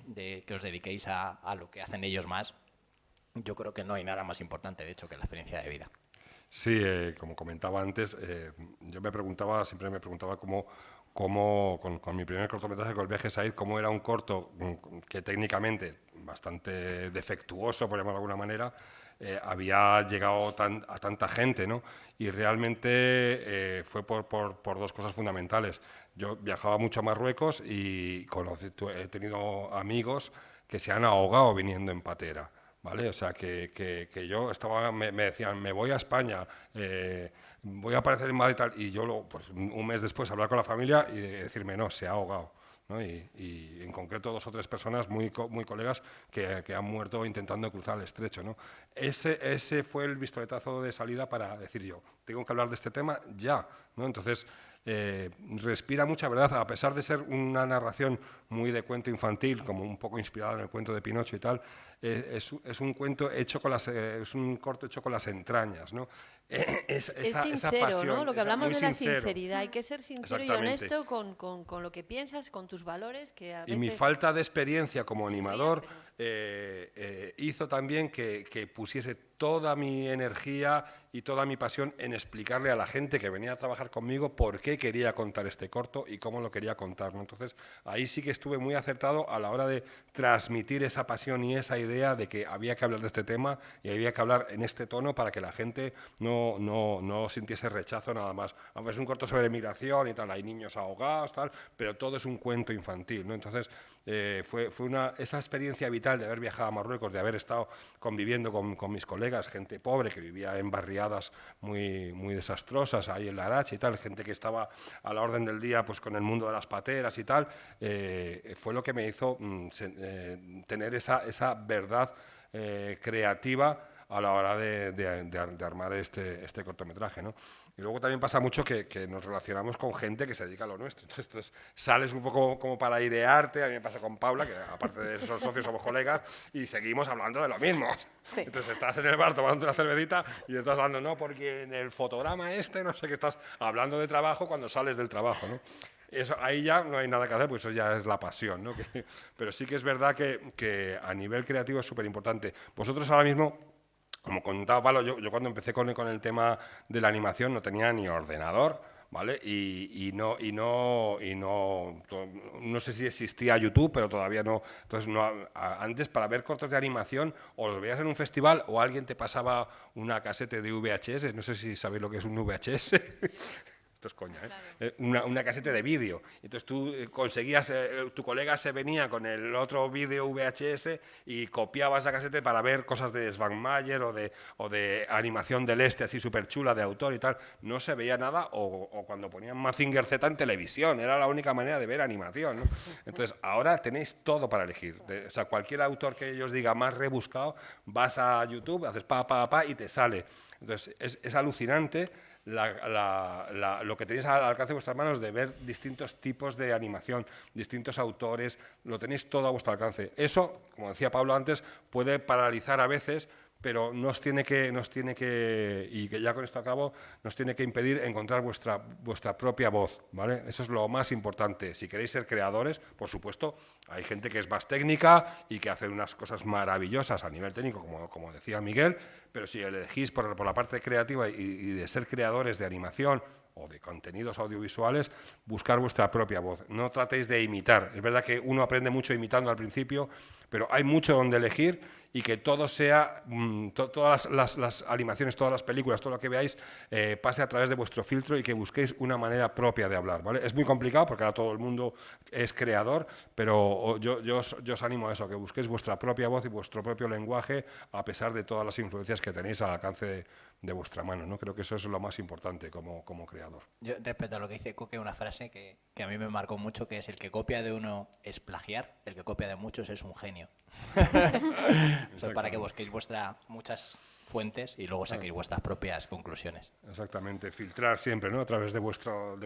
que os dediquéis a lo que hacen ellos más, yo creo que no hay nada más importante, de hecho, que la experiencia de vida. Sí, como comentaba antes, yo siempre me preguntaba cómo con mi primer cortometraje, con El viaje Said, cómo era un corto que técnicamente bastante defectuoso, por llamarlo de alguna manera, había llegado a tanta gente, ¿no? Y realmente fue por dos cosas fundamentales. Yo viajaba mucho a Marruecos y he tenido amigos que se han ahogado viniendo en patera, ¿vale? O sea, que yo me decían, me voy a España, voy a aparecer en Madrid y tal, y yo pues, un mes después hablar con la familia y decirme, no, se ha ahogado, ¿no? Y en concreto 2 o 3 personas muy colegas que han muerto intentando cruzar el estrecho, ¿no? Ese fue el pistoletazo de salida para decir yo, tengo que hablar de este tema ya, ¿no? Entonces, respira mucha verdad, a pesar de ser una narración muy de cuento infantil, como un poco inspirada en el cuento de Pinocho y tal, es un cuento hecho es un corto hecho con las entrañas, ¿no? Es sincero, esa pasión, ¿no? Lo que hablamos de la sinceridad, hay que ser sincero y honesto con lo que piensas, con tus valores, que a veces... Y mi falta de experiencia como animador hizo también que pusiese toda mi energía y toda mi pasión en explicarle a la gente que venía a trabajar conmigo por qué quería contar este corto y cómo lo quería contar, ¿no? Entonces, ahí sí que estuve muy acertado a la hora de transmitir esa pasión y esa idea de que había que hablar de este tema y había que hablar en este tono para que la gente no sintiese rechazo nada más. Aunque es un corto sobre migración y tal, hay niños ahogados, tal, pero todo es un cuento infantil, ¿no? Entonces, fue esa experiencia vital de haber viajado a Marruecos, de haber estado conviviendo con mis colegas, gente pobre que vivía en barriadas muy desastrosas, ahí en Larache y tal, gente que estaba a la orden del día pues con el mundo de las pateras y tal, fue lo que me hizo tener esa verdad creativa a la hora de armar este cortometraje, ¿no? Y luego también pasa mucho que nos relacionamos con gente que se dedica a lo nuestro. Entonces sales un poco como para airearte, a mí me pasa con Paula, que aparte de esos socios somos colegas, y seguimos hablando de lo mismo. Sí. Entonces estás en el bar tomando una cervecita y estás hablando, no, porque en el fotograma no sé qué, estás hablando de trabajo cuando sales del trabajo, ¿no? Eso, ahí ya no hay nada que hacer, pues eso ya es la pasión, ¿no? Pero sí que es verdad que a nivel creativo es súper importante. Vosotros ahora mismo, como contaba Pablo, yo cuando empecé con el tema de la animación no tenía ni ordenador, ¿vale? Y no sé si existía YouTube, pero todavía no. Entonces, antes para ver cortos de animación o los veías en un festival o alguien te pasaba una casete de VHS, no sé si sabéis lo que es un VHS. Esto es coña, ¿eh? Claro. Una casete de vídeo. Entonces tú conseguías, tu colega se venía con el otro vídeo VHS y copiabas la casete para ver cosas de Svankmajer o de animación del este, así súper chula, de autor y tal. No se veía nada, o cuando ponían Mazinger Z en televisión, era la única manera de ver animación, ¿no? Entonces ahora tenéis todo para elegir. O sea, cualquier autor que ellos diga más rebuscado, vas a YouTube, haces pa y te sale. Entonces es alucinante lo que tenéis al alcance de vuestras manos de ver distintos tipos de animación, distintos autores, lo tenéis todo a vuestro alcance. Eso, como decía Pablo antes, puede paralizar a veces, pero nos tiene que, y que ya con esto acabo, nos tiene que impedir encontrar vuestra propia voz, ¿vale? Eso es lo más importante. Si queréis ser creadores, por supuesto, hay gente que es más técnica y que hace unas cosas maravillosas a nivel técnico, como decía Miguel, pero si elegís por la parte creativa y de ser creadores de animación o de contenidos audiovisuales, buscar vuestra propia voz. No tratéis de imitar. Es verdad que uno aprende mucho imitando al principio, pero hay mucho donde elegir y que todo sea, todas las animaciones, todas las películas, todo lo que veáis, pase a través de vuestro filtro y que busquéis una manera propia de hablar, ¿vale? Es muy complicado porque ahora todo el mundo es creador, pero yo os animo a eso, que busquéis vuestra propia voz y vuestro propio lenguaje a pesar de todas las influencias que tenéis al alcance de vuestra mano, ¿no? Creo que eso es lo más importante como creador. Yo, respecto a lo que dice Coque, una frase que a mí me marcó mucho, que es: el que copia de uno es plagiar, el que copia de muchos es un genio. Eso es para que busquéis muchas fuentes y luego saquéis vuestras propias conclusiones. Exactamente, filtrar siempre, ¿no? A través de vuestro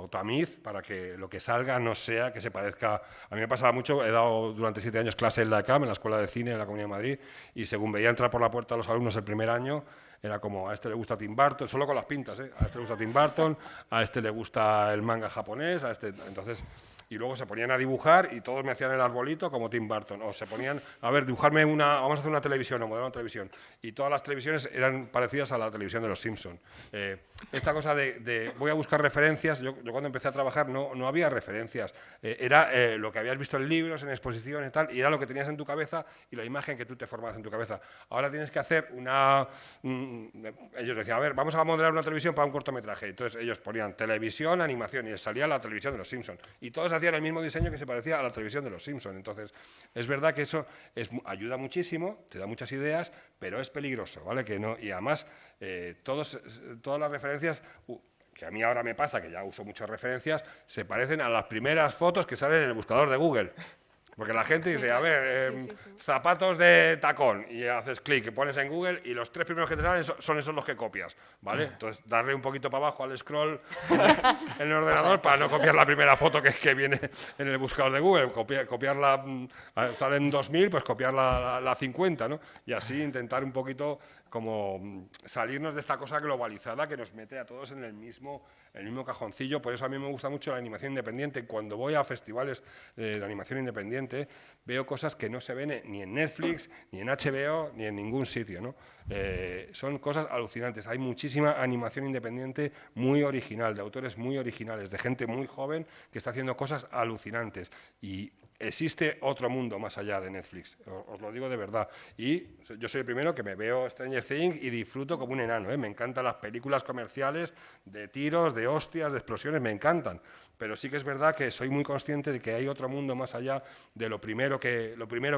tamiz para que lo que salga no sea que se parezca. A mí me pasaba mucho, he dado durante 7 años clase en la ECAM, en la Escuela de Cine de la Comunidad de Madrid, y según veía entrar por la puerta a los alumnos el primer año, era como: a este le gusta Tim Burton, solo con las pintas, ¿eh? A este le gusta Tim Burton, a este le gusta el manga japonés, a este... Entonces, y luego se ponían a dibujar y todos me hacían el arbolito como Tim Burton, o se ponían, a ver, dibujarme vamos a hacer una televisión o modelar una televisión, y todas las televisiones eran parecidas a la televisión de los Simpson. Esta cosa voy a buscar referencias, yo cuando empecé a trabajar no había referencias, era lo que habías visto en libros, en exposiciones y tal, y era lo que tenías en tu cabeza y la imagen que tú te formabas en tu cabeza. Ahora tienes que hacer ellos decían: a ver, vamos a modelar una televisión para un cortometraje. Entonces ellos ponían televisión, animación, y les salía la televisión de los Simpson. Y todos hacían el mismo diseño que se parecía a la televisión de los Simpson. Entonces, es verdad que eso ayuda muchísimo, te da muchas ideas, pero es peligroso, ¿vale? Que no, y además, todas las referencias... que a mí ahora me pasa, que ya uso muchas referencias, se parecen a las primeras fotos que salen en el buscador de Google. Porque la gente dice: a ver, zapatos de tacón, y haces clic, y pones en Google, y los 3 primeros que te salen son esos los que copias, ¿vale? Entonces, darle un poquito para abajo al scroll en el ordenador para no copiar la primera foto que viene en el buscador de Google. Copiarla, salen 2000, pues copiar la 50, ¿no? Y así intentar un poquito como salirnos de esta cosa globalizada que nos mete a todos en el mismo cajoncillo. Por eso a mí me gusta mucho la animación independiente. Cuando voy a festivales de animación independiente, veo cosas que no se ven ni en Netflix, ni en HBO, ni en ningún sitio, ¿no? Son cosas alucinantes. Hay muchísima animación independiente muy original, de autores muy originales, de gente muy joven que está haciendo cosas alucinantes. Y existe otro mundo más allá de Netflix, os lo digo de verdad. Y yo soy el primero que me veo Stranger Things y disfruto como un enano, ¿eh? Me encantan las películas comerciales de tiros, de hostias, de explosiones, me encantan. Pero sí que es verdad que soy muy consciente de que hay otro mundo más allá de lo primero que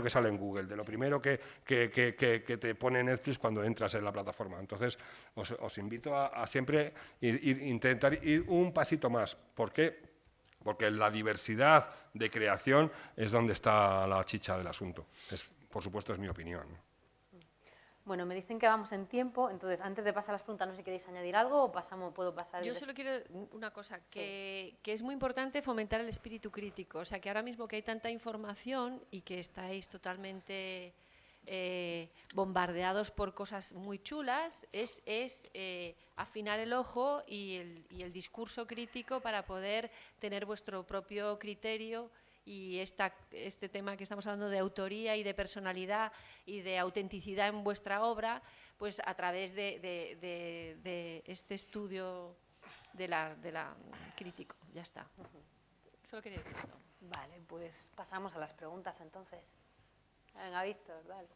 sale en Google, de lo primero que te pone Netflix cuando entras en la plataforma. Entonces, os invito a siempre intentar ir un pasito más. ¿Por qué? Porque la diversidad de creación es donde está la chicha del asunto. Por supuesto, es mi opinión. Bueno, me dicen que vamos en tiempo, entonces antes de pasar a las preguntas, no sé si queréis añadir algo o puedo pasar. Yo solo quiero una cosa, que es muy importante fomentar el espíritu crítico. O sea, que ahora mismo que hay tanta información y que estáis totalmente bombardeados por cosas muy chulas, es afinar el ojo y el discurso crítico para poder tener vuestro propio criterio. Y este tema que estamos hablando de autoría y de personalidad y de autenticidad en vuestra obra, pues a través de este estudio de la crítico. Ya está. Solo quería decir eso. Vale, pues pasamos a las preguntas entonces. Venga, Víctor, dale.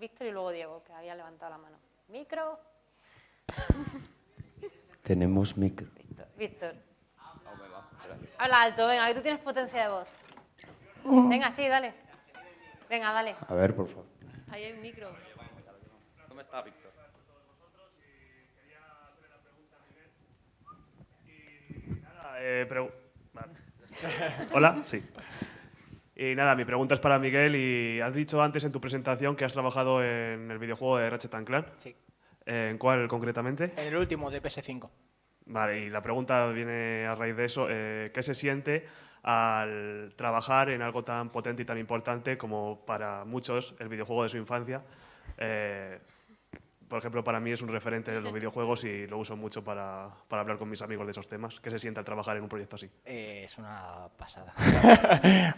Víctor y luego Diego, que había levantado la mano. ¿Micro? Tenemos micro. Víctor. Habla alto, venga, que tú tienes potencia de voz. Venga, sí, dale. Venga, dale. A ver, por favor. Ahí hay un micro. ¿Cómo está, Víctor? Hola, sí. Y nada, mi pregunta es para Miguel. Y has dicho antes en tu presentación que has trabajado en el videojuego de Ratchet & Clank. Sí. ¿En cuál concretamente? En el último de PS5. Vale, y la pregunta viene a raíz de eso. ¿Qué se siente al trabajar en algo tan potente y tan importante como para muchos el videojuego de su infancia? Por ejemplo, para mí es un referente de los videojuegos y lo uso mucho para hablar con mis amigos de esos temas. ¿Qué se siente al trabajar en un proyecto así? Es una pasada.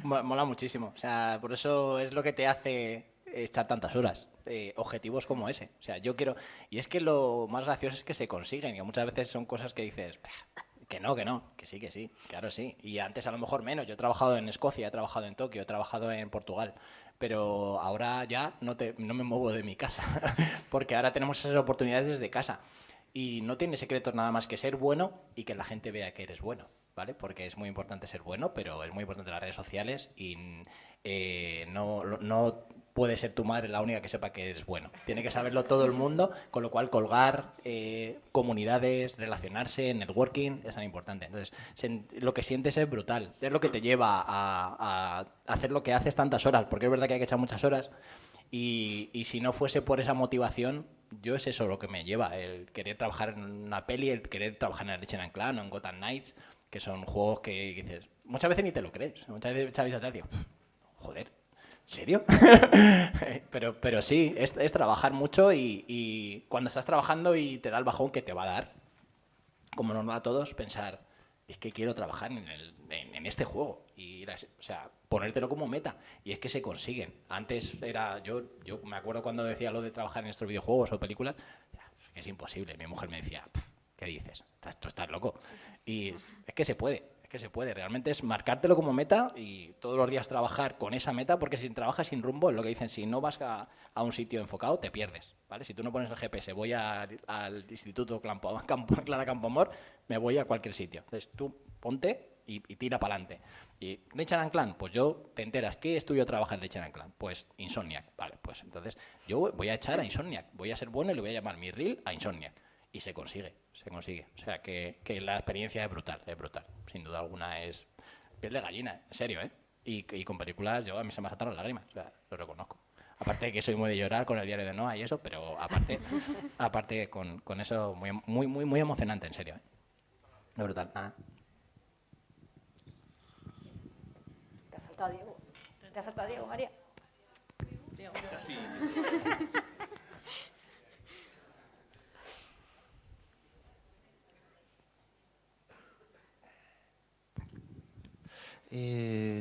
Mola muchísimo. O sea, por eso es lo que te hace echar tantas horas. Objetivos como ese. O sea, yo quiero... Y es que lo más gracioso es que se consiguen. Y muchas veces son cosas que dices... Que no, que sí, claro sí. Y antes a lo mejor menos. Yo he trabajado en Escocia, he trabajado en Tokio, he trabajado en Portugal. Pero ahora ya no me muevo de mi casa. Porque ahora tenemos esas oportunidades desde casa. Y no tiene secretos nada más que ser bueno y que la gente vea que eres bueno, ¿vale? Porque es muy importante ser bueno, pero es muy importante las redes sociales y no puede ser tu madre la única que sepa que eres bueno. Tiene que saberlo todo el mundo, con lo cual colgar comunidades, relacionarse, networking, es tan importante. Entonces, lo que sientes es brutal. Es lo que te lleva a hacer lo que haces tantas horas, porque es verdad que hay que echar muchas horas. Y si no fuese por esa motivación, yo es eso lo que me lleva, el querer trabajar en una peli, el querer trabajar en Ratchet & Clank o en Gotham Knights, que son juegos que dices, muchas veces ni te lo crees, muchas veces echas atrás y digo, joder, ¿en serio? pero sí, es trabajar mucho y cuando estás trabajando y te da el bajón que te va a dar, como nos da a todos, pensar, es que quiero trabajar en este juego y o sea, ponértelo como meta y es que se consiguen. Antes era yo me acuerdo cuando decía lo de trabajar en estos videojuegos o películas, que es imposible. Mi mujer me decía, ¿qué dices? Tú estás loco. Y es que se puede, realmente es marcártelo como meta y todos los días trabajar con esa meta, porque si trabajas sin rumbo, es lo que dicen, si no vas a un sitio enfocado, te pierdes, ¿vale? Si tú no pones el GPS, voy al Instituto Clara Campoamor, me voy a cualquier sitio. Entonces tú ponte y tira para adelante. Y Ratchet & Clank, pues te enteras, ¿qué estudio trabaja en Ratchet & Clank? Pues Insomniac, vale, pues entonces yo voy a echar a Insomniac, voy a ser bueno y le voy a llamar mi reel a Insomniac. Y se consigue. O sea, que la experiencia es brutal. Sin duda alguna es piel de gallina, en serio, ¿eh? Y con películas, a mí se me saltaron las lágrimas, o sea, lo reconozco. Aparte de que soy muy de llorar con el diario de Noah y eso, pero aparte con eso, muy emocionante, en serio, ¿eh? Es brutal. Te ha saltado Diego, María.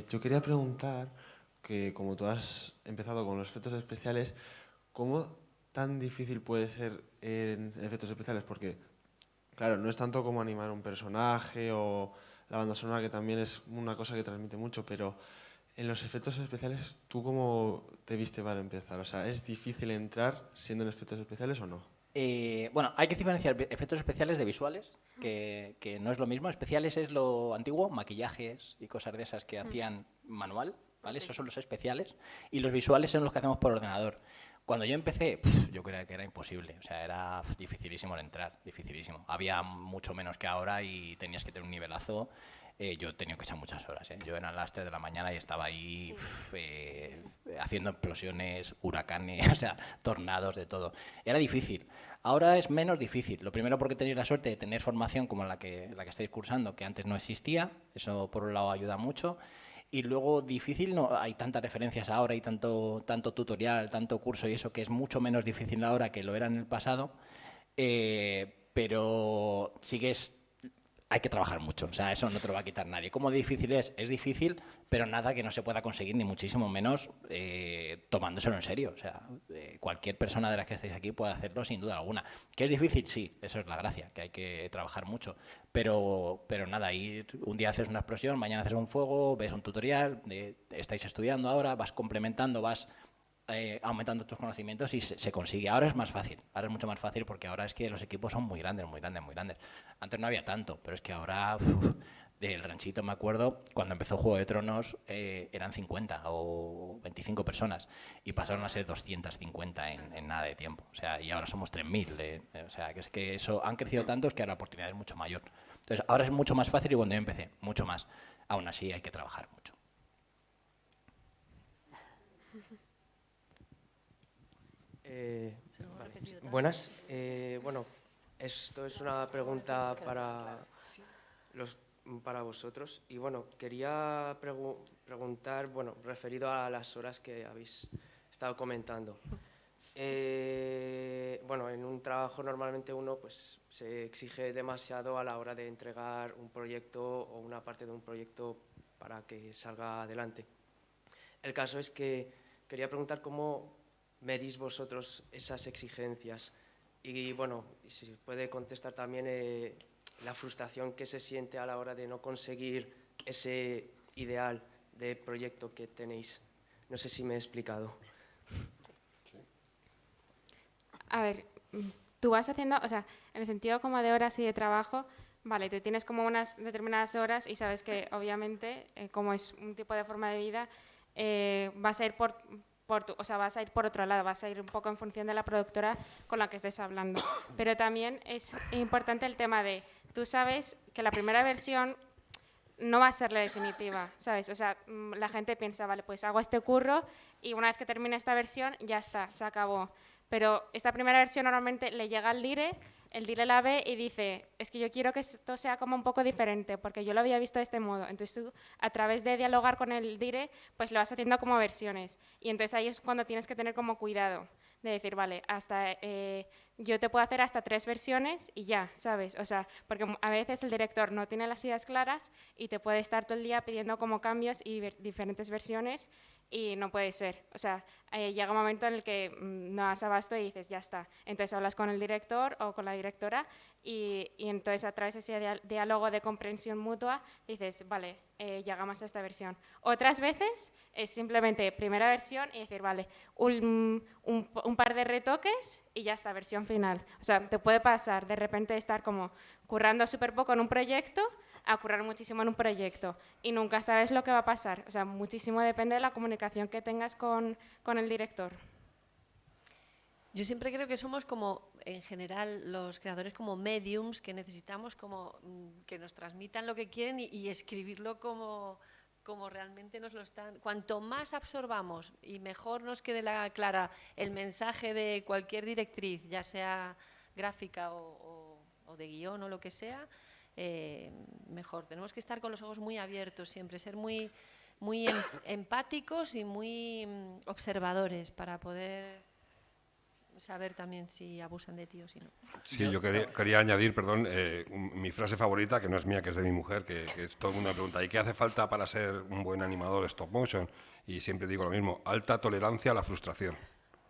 Yo quería preguntar que como tú has empezado con los efectos especiales, ¿cómo tan difícil puede ser en efectos especiales? Porque, claro, no es tanto como animar un personaje o la banda sonora, que también es una cosa que transmite mucho, pero en los efectos especiales, ¿tú cómo te viste para empezar? O sea, ¿es difícil entrar siendo en efectos especiales o no? Bueno, hay que diferenciar efectos especiales de visuales, que no es lo mismo. Especiales es lo antiguo, maquillajes y cosas de esas que hacían manual, ¿vale? Esos son los especiales. Y los visuales son los que hacemos por ordenador. Cuando yo empecé, yo creía que era imposible. O sea, era dificilísimo el entrar, dificilísimo. Había mucho menos que ahora y tenías que tener un nivelazo. Yo he tenido que echar muchas horas. Yo era a las 3 de la mañana y estaba ahí haciendo explosiones, huracanes, o sea, tornados, de todo. Era difícil. Ahora es menos difícil. Lo primero porque tenéis la suerte de tener formación como la que estáis cursando, que antes no existía. Eso por un lado ayuda mucho. Y luego difícil, no hay tantas referencias ahora y tanto tutorial, tanto curso y eso, que es mucho menos difícil ahora que lo era en el pasado. Pero hay que trabajar mucho, o sea, eso no te lo va a quitar nadie. ¿Cómo difícil es? Es difícil, pero nada que no se pueda conseguir, ni muchísimo menos tomándoselo en serio. O sea, cualquier persona de las que estáis aquí puede hacerlo sin duda alguna. ¿Que es difícil? Sí, eso es la gracia, que hay que trabajar mucho. Pero nada, un día haces una explosión, mañana haces un fuego, ves un tutorial, estáis estudiando ahora, vas complementando, vas aumentando tus conocimientos y se consigue. Ahora es más fácil, ahora es mucho más fácil porque ahora es que los equipos son muy grandes. Antes no había tanto, pero es que ahora del ranchito me acuerdo cuando empezó Juego de Tronos eran 50 o 25 personas y pasaron a ser 250 en nada de tiempo. O sea, y ahora somos 3000. O sea, que es que eso han crecido tanto, es que ahora la oportunidad es mucho mayor. Entonces, ahora es mucho más fácil y cuando yo empecé, mucho más. Aún así hay que trabajar mucho. Buenas. Bueno, esto es una pregunta para vosotros. Y bueno, quería preguntar, bueno, referido a las horas que habéis estado comentando. Bueno, en un trabajo normalmente uno pues, se exige demasiado a la hora de entregar un proyecto o una parte de un proyecto para que salga adelante. El caso es que quería preguntar cómo medís vosotros esas exigencias y, bueno, si puede contestar también la frustración que se siente a la hora de no conseguir ese ideal de proyecto que tenéis. No sé si me he explicado. A ver, tú vas haciendo, o sea, en el sentido como de horas y de trabajo, vale, tú tienes como unas determinadas horas y sabes que obviamente, como es un tipo de forma de vida, vas a ir o sea, vas a ir por otro lado, vas a ir un poco en función de la productora con la que estés hablando. Pero también es importante el tema de, tú sabes que la primera versión no va a ser la definitiva, ¿sabes? O sea, la gente piensa, vale, pues hago este curro y una vez que termine esta versión, ya está, se acabó. Pero esta primera versión normalmente le llega al dire, el dire la ve y dice, es que yo quiero que esto sea como un poco diferente, porque yo lo había visto de este modo. Entonces tú, a través de dialogar con el dire, pues lo vas haciendo como versiones. Y entonces ahí es cuando tienes que tener como cuidado de decir, vale, yo te puedo hacer hasta 3 versiones y ya, ¿sabes? O sea, porque a veces el director no tiene las ideas claras y te puede estar todo el día pidiendo como cambios y diferentes versiones y no puede ser. O sea, llega un momento en el que no das abasto y dices, ya está. Entonces hablas con el director o con la directora y entonces a través de ese diálogo de comprensión mutua dices, vale, llegamos a esta versión. Otras veces es simplemente primera versión y decir, vale, un par de retoques y ya está, versión final. O sea, te puede pasar de repente estar como currando súper poco en un proyecto a currar muchísimo en un proyecto y nunca sabes lo que va a pasar. O sea, muchísimo depende de la comunicación que tengas con el director. Yo siempre creo que somos como, en general, los creadores como mediums que necesitamos como que nos transmitan lo que quieren y escribirlo como realmente nos lo están. Cuanto más absorbamos y mejor nos quede clara el mensaje de cualquier directriz, ya sea gráfica o de guión o lo que sea, mejor. Tenemos que estar con los ojos muy abiertos siempre, ser muy empáticos y muy observadores para poder saber también si abusan de ti o si no. Sí, yo quería añadir, perdón, mi frase favorita, que no es mía, que es de mi mujer, que todo el mundo me pregunta, ¿y qué hace falta para ser un buen animador stop motion? Y siempre digo lo mismo, alta tolerancia a la frustración.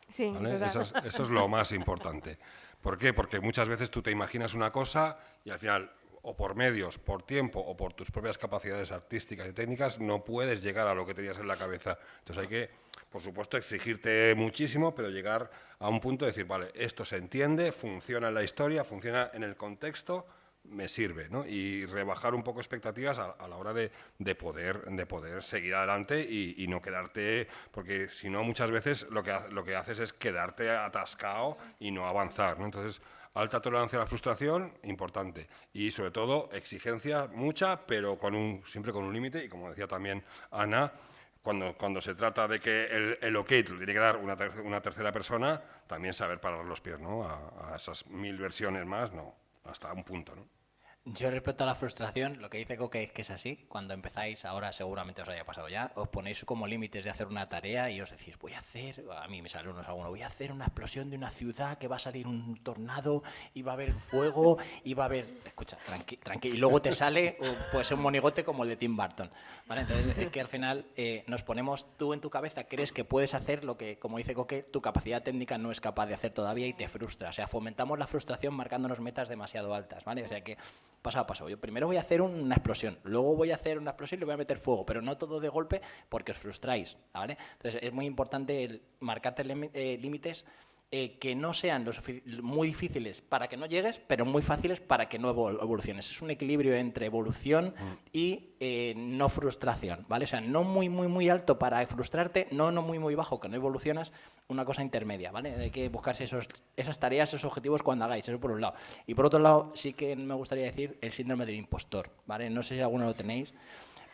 Sí, ¿vale? Eso es lo más importante. ¿Por qué? Porque muchas veces tú te imaginas una cosa y al final, o por medios, por tiempo o por tus propias capacidades artísticas y técnicas, no puedes llegar a lo que tenías en la cabeza. Entonces hay que, por supuesto, exigirte muchísimo, pero llegar a un punto de decir, vale, esto se entiende, funciona en la historia, funciona en el contexto, me sirve, ¿no? Y rebajar un poco expectativas a la hora de poder seguir adelante y no quedarte, porque si no muchas veces lo que haces es quedarte atascado y no avanzar, ¿no? Entonces, alta tolerancia a la frustración, importante. Y sobre todo, exigencia mucha, pero siempre con un límite. Y como decía también Ana, cuando se trata de que el ok te lo tiene que dar una tercera persona, también saber parar los pies, ¿no? A esas 1000 versiones más, no, hasta un punto, ¿no? Yo respecto a la frustración, lo que dice Coque es que es así. Cuando empezáis, ahora seguramente os haya pasado ya, os ponéis como límites de hacer una tarea y os decís, voy a mí me sale voy a hacer una explosión de una ciudad, que va a salir un tornado y va a haber fuego y va a haber... Escucha, tranqui, y luego te sale pues un monigote como el de Tim Burton, ¿vale? Entonces es que al final nos ponemos, tú en tu cabeza crees que puedes hacer lo que, como dice Coque, tu capacidad técnica no es capaz de hacer todavía y te frustra. O sea, fomentamos la frustración marcándonos metas demasiado altas, ¿vale? O sea que paso a paso. Yo primero voy a hacer una explosión, luego voy a hacer una explosión y le voy a meter fuego, pero no todo de golpe porque os frustráis, ¿vale? Entonces es muy importante marcarte límites que no sean muy difíciles para que no llegues, pero muy fáciles para que no evoluciones. Es un equilibrio entre evolución y no frustración, ¿vale? O sea, no muy alto para frustrarte, no muy bajo que no evolucionas, una cosa intermedia, ¿vale? Hay que buscarse esas tareas, esos objetivos cuando hagáis, eso por un lado. Y por otro lado, sí que me gustaría decir el síndrome del impostor, ¿vale? No sé si alguno lo tenéis,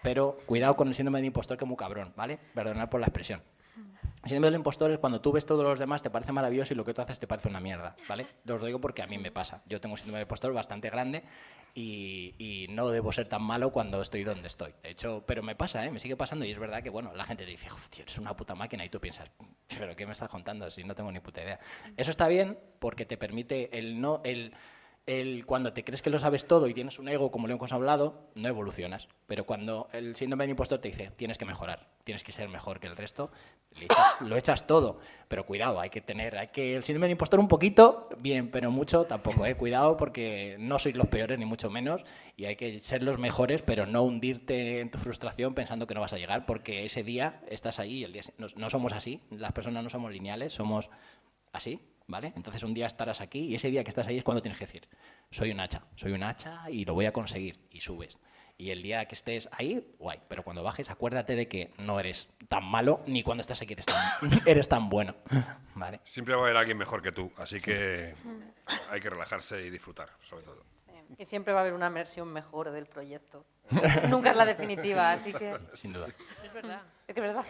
pero cuidado con el síndrome del impostor, que es muy cabrón, ¿vale? Perdonad por la expresión. El síndrome del impostor es cuando tú ves todos los demás, te parece maravilloso y lo que tú haces te parece una mierda, ¿vale? Os lo digo porque a mí me pasa. Yo tengo un síndrome del impostor bastante grande y no debo ser tan malo cuando estoy donde estoy. De hecho, pero me pasa, me sigue pasando y es verdad que, bueno, la gente te dice, tío, eres una puta máquina y tú piensas, pero ¿qué me estás contando si no tengo ni puta idea? Eso está bien porque te permite cuando te crees que lo sabes todo y tienes un ego, como lo hemos hablado, no evolucionas. Pero cuando el síndrome del impostor te dice, tienes que mejorar, tienes que ser mejor que el resto, lo echas todo. Pero cuidado, hay que el síndrome del impostor un poquito, bien, pero mucho tampoco, Cuidado porque no sois los peores, ni mucho menos, y hay que ser los mejores, pero no hundirte en tu frustración pensando que no vas a llegar, porque ese día estás ahí y el día no somos así, las personas no somos lineales, somos así. ¿Vale? Entonces un día estarás aquí y ese día que estás ahí es cuando tienes que decir, soy un hacha y lo voy a conseguir, y subes. Y el día que estés ahí, guay, pero cuando bajes acuérdate de que no eres tan malo, ni cuando estás aquí eres tan bueno. ¿Vale? Siempre va a haber alguien mejor que tú, así que hay que relajarse y disfrutar, sobre todo. Y siempre va a haber una versión mejor del proyecto. Nunca es la definitiva, así que... Sin duda. Es verdad. Es que es verdad.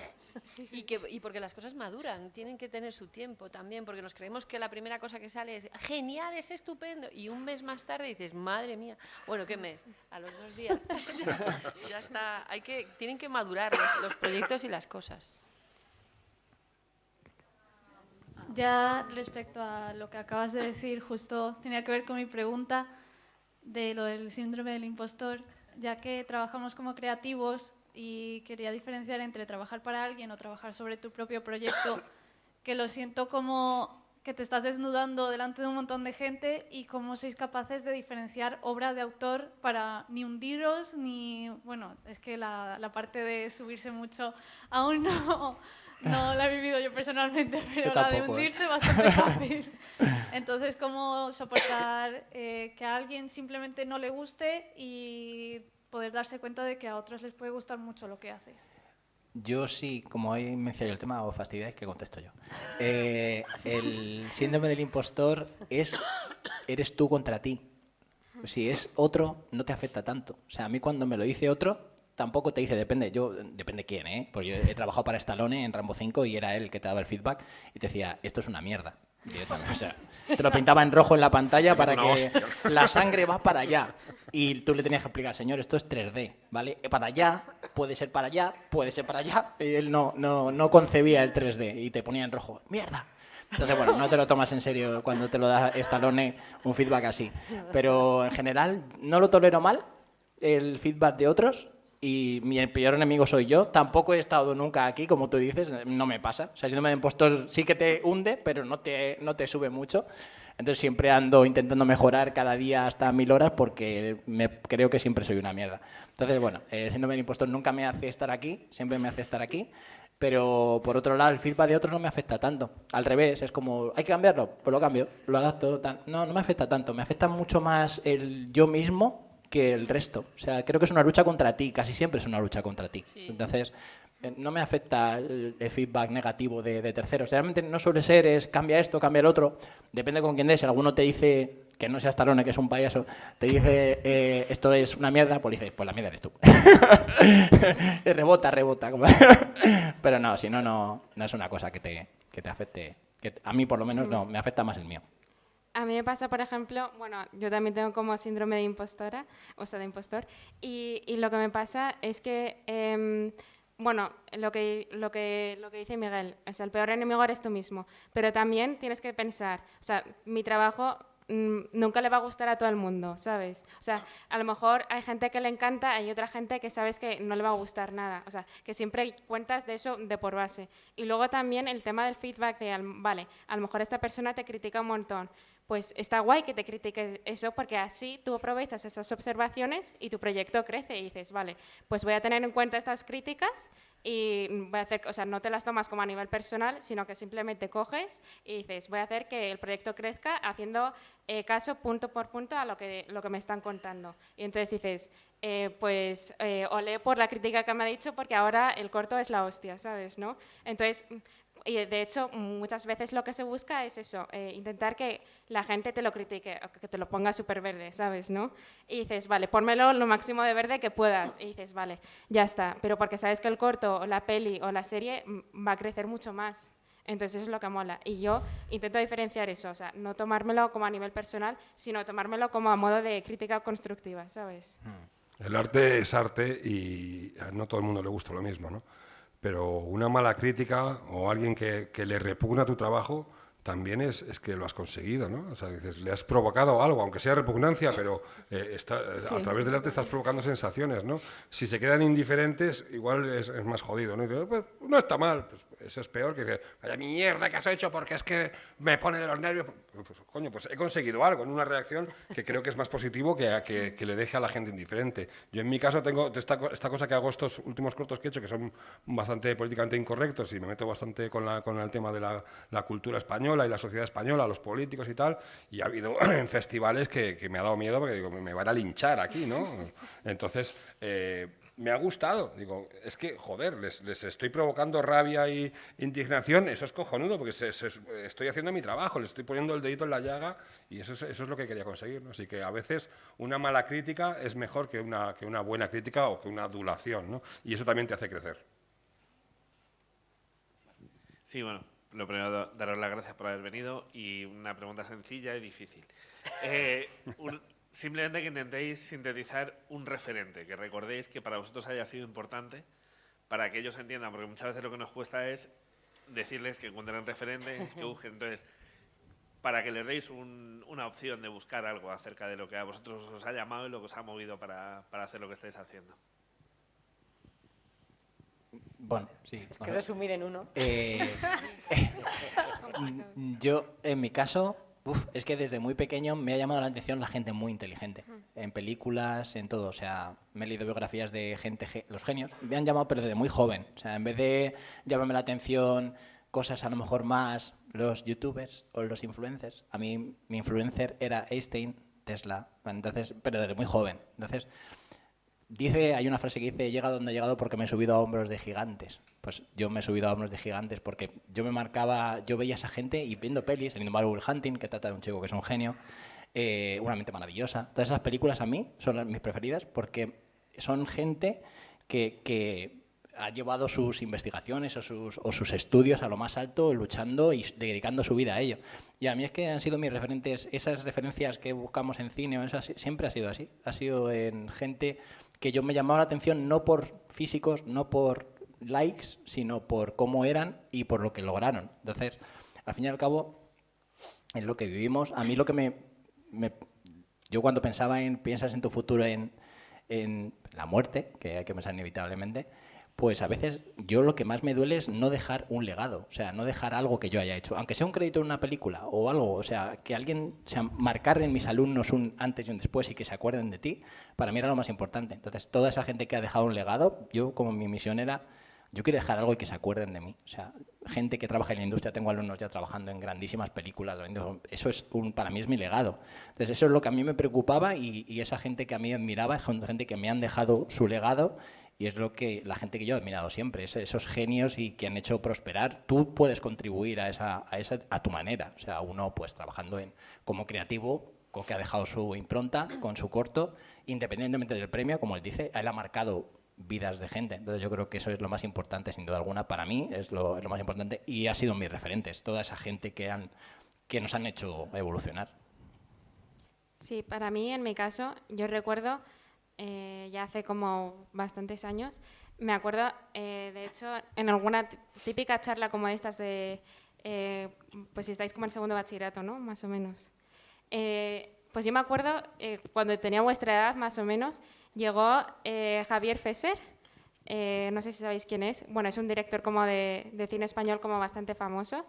Y porque las cosas maduran, tienen que tener su tiempo también, porque nos creemos que la primera cosa que sale es genial, es estupendo, y un mes más tarde dices, madre mía, bueno, ¿qué mes? A los 2 días. Ya está, tienen que madurar los proyectos y las cosas. Ya respecto a lo que acabas de decir, justo tenía que ver con mi pregunta de lo del síndrome del impostor, ya que trabajamos como creativos y quería diferenciar entre trabajar para alguien o trabajar sobre tu propio proyecto, que lo siento como que te estás desnudando delante de un montón de gente y cómo sois capaces de diferenciar obra de autor para ni hundiros ni... Bueno, es que la parte de subirse mucho aún no la he vivido yo personalmente, pero la de hundirse bastante fácil. Entonces, ¿cómo soportar que a alguien simplemente no le guste y poder darse cuenta de que a otros les puede gustar mucho lo que haces? Yo sí, como hoy mencioné el tema, os fastidiáis que contesto yo. El síndrome del impostor eres tú contra ti. Si es otro, no te afecta tanto. O sea, a mí cuando me lo dice otro, tampoco te dice, depende quién, Porque yo he trabajado para Stallone en Rambo 5 y era él que te daba el feedback y te decía, esto es una mierda. O sea, te lo pintaba en rojo en la pantalla para que la sangre va para allá. Y tú le tenías que explicar, señor, esto es 3D, ¿vale? Para allá, puede ser para allá, puede ser para allá. Y él no concebía el 3D y te ponía en rojo, ¡mierda! Entonces, bueno, no te lo tomas en serio cuando te lo da Stallone un feedback así. Pero en general no lo tolero mal, el feedback de otros. Y mi peor enemigo soy yo. Tampoco he estado nunca aquí, como tú dices, no me pasa. O sea, el síndrome de impostor sí que te hunde, pero no te sube mucho. Entonces siempre ando intentando mejorar cada día hasta 1000 horas porque creo que siempre soy una mierda. Entonces, bueno, el síndrome del impostor nunca me hace estar aquí, siempre me hace estar aquí. Pero, por otro lado, el feedback de otros no me afecta tanto. Al revés, es como, ¿hay que cambiarlo? Pues lo cambio, lo adapto, tal. No me afecta tanto. Me afecta mucho más el yo mismo que el resto. O sea, creo que es una lucha contra ti, casi siempre es una lucha contra ti. Sí. Entonces, no me afecta el feedback negativo de terceros. Realmente no suele ser, es cambia esto, cambia el otro. Depende con quién des. Si alguno te dice, que no sea Stallone, que es un payaso, te dice, esto es una mierda, pues le dices, pues la mierda eres tú. rebota. Pero no, si no es una cosa que te afecte. Que a mí, por lo menos, no, me afecta más el mío. A mí me pasa, por ejemplo, bueno, yo también tengo como síndrome de impostora, o sea, de impostor, y lo que me pasa es que, bueno, lo que dice Miguel, o sea, el peor enemigo eres tú mismo, pero también tienes que pensar, o sea, mi trabajo nunca le va a gustar a todo el mundo, ¿sabes? O sea, a lo mejor hay gente que le encanta, hay otra gente que sabes que no le va a gustar nada, o sea, que siempre cuentas de eso de por base. Y luego también el tema del feedback de, vale, a lo mejor esta persona te critica un montón, pues está guay que te critique eso porque así tú aprovechas esas observaciones y tu proyecto crece y dices, vale, pues voy a tener en cuenta estas críticas y voy a hacer, o sea, no te las tomas como a nivel personal, sino que simplemente coges y dices, voy a hacer que el proyecto crezca haciendo caso punto por punto a lo que me están contando. Y entonces dices, olé por la crítica que me ha dicho porque ahora el corto es la hostia, ¿sabes? ¿No? Entonces, Y de hecho, muchas veces lo que se busca es eso, intentar que la gente te lo critique, o que te lo ponga súper verde, ¿sabes? ¿No? Y dices, vale, pónmelo lo máximo de verde que puedas. Y dices, vale, ya está. Pero porque sabes que el corto, o la peli, o la serie va a crecer mucho más. Entonces eso es lo que mola. Y yo intento diferenciar eso, o sea, no tomármelo como a nivel personal, sino tomármelo como a modo de crítica constructiva, ¿sabes? El arte es arte y a no todo el mundo le gusta lo mismo, ¿no? Pero una mala crítica o alguien que le repugna tu trabajo también es que lo has conseguido, ¿no? O sea, dices, le has provocado algo, aunque sea repugnancia, pero a través del arte estás provocando sensaciones, ¿no? Si se quedan indiferentes, igual es más jodido, ¿no? Y dices, pues, no está mal, pues eso es peor que vaya mierda que has hecho porque es que me pone de los nervios. Pues, coño, pues he conseguido algo en una reacción que creo que es más positivo que le deje a la gente indiferente. Yo en mi caso tengo esta cosa que hago, estos últimos cortos que he hecho, que son bastante políticamente incorrectos y me meto bastante con el tema de la cultura española y la sociedad española, los políticos y tal, y ha habido en festivales que me ha dado miedo porque digo, me van a linchar aquí, ¿no? Entonces, me ha gustado, digo, es que, joder, les estoy provocando rabia y indignación, eso es cojonudo, porque estoy haciendo mi trabajo, les estoy poniendo el dedito en la llaga y eso es lo que quería conseguir, ¿no? Así que a veces una mala crítica es mejor que una buena crítica o que una adulación, ¿no? Y eso también te hace crecer. Sí, bueno, lo primero, daros las gracias por haber venido y una pregunta sencilla y difícil. Simplemente que intentéis sintetizar un referente, que recordéis que para vosotros haya sido importante, para que ellos entiendan, porque muchas veces lo que nos cuesta es decirles que encuentren referentes, que busquen. Entonces, para que les deis una opción de buscar algo acerca de lo que a vosotros os ha llamado y lo que os ha movido para hacer lo que estáis haciendo. Bueno, sí. Es que resumir en uno. Yo, en mi caso, es que desde muy pequeño me ha llamado la atención la gente muy inteligente. En películas, en todo. O sea, me he leído biografías de gente, los genios. Me han llamado, pero desde muy joven. O sea, en vez de llamarme la atención cosas a lo mejor más los youtubers o los influencers. A mí, mi influencer era Einstein, Tesla. Entonces, pero desde muy joven. Entonces, hay una frase que dice, he llegado donde he llegado porque me he subido a hombros de gigantes. Pues yo me he subido a hombros de gigantes porque yo veía a esa gente y viendo pelis, el Indomable Will Hunting, que trata de un chico que es un genio, Una mente maravillosa. Todas esas películas a mí son mis preferidas porque son gente que ha llevado sus investigaciones o sus estudios a lo más alto, luchando y dedicando su vida a ello. Y a mí es que han sido mis referentes, esas referencias que buscamos en cine, siempre ha sido así. Ha sido en gente que yo me llamaba la atención no por físicos, no por likes, sino por cómo eran y por lo que lograron. Entonces, al fin y al cabo, en lo que vivimos, a mí lo que yo cuando piensas en tu futuro en la muerte, que hay que pensar inevitablemente, pues a veces yo lo que más me duele es no dejar un legado, o sea, no dejar algo que yo haya hecho, aunque sea un crédito en una película o algo, o sea, que alguien, o sea, marcar en mis alumnos un antes y un después y que se acuerden de ti, para mí era lo más importante. Entonces, toda esa gente que ha dejado un legado, yo como mi misión era, yo quiero dejar algo y que se acuerden de mí. O sea, gente que trabaja en la industria, tengo alumnos ya trabajando en grandísimas películas, eso es para mí es mi legado. Entonces, eso es lo que a mí me preocupaba y esa gente que a mí admiraba, es gente que me han dejado su legado. Y es la gente que yo he admirado siempre, esos genios y que han hecho prosperar. Tú puedes contribuir a tu manera, o sea, uno pues trabajando como creativo, que ha dejado su impronta con su corto, independientemente del premio, como él dice, él ha marcado vidas de gente. Entonces yo creo que eso es lo más importante, sin duda alguna, para mí es lo más importante y ha sido mis referentes, toda esa gente que nos han hecho evolucionar. Sí, para mí, en mi caso, yo recuerdo... ya hace como bastantes años, me acuerdo, de hecho, en alguna típica charla como estas de, pues si estáis como en segundo bachillerato, ¿no? Más o menos. Pues yo me acuerdo, cuando tenía vuestra edad, más o menos, llegó Javier Fesser, no sé si sabéis quién es, bueno, es un director como de cine español como bastante famoso.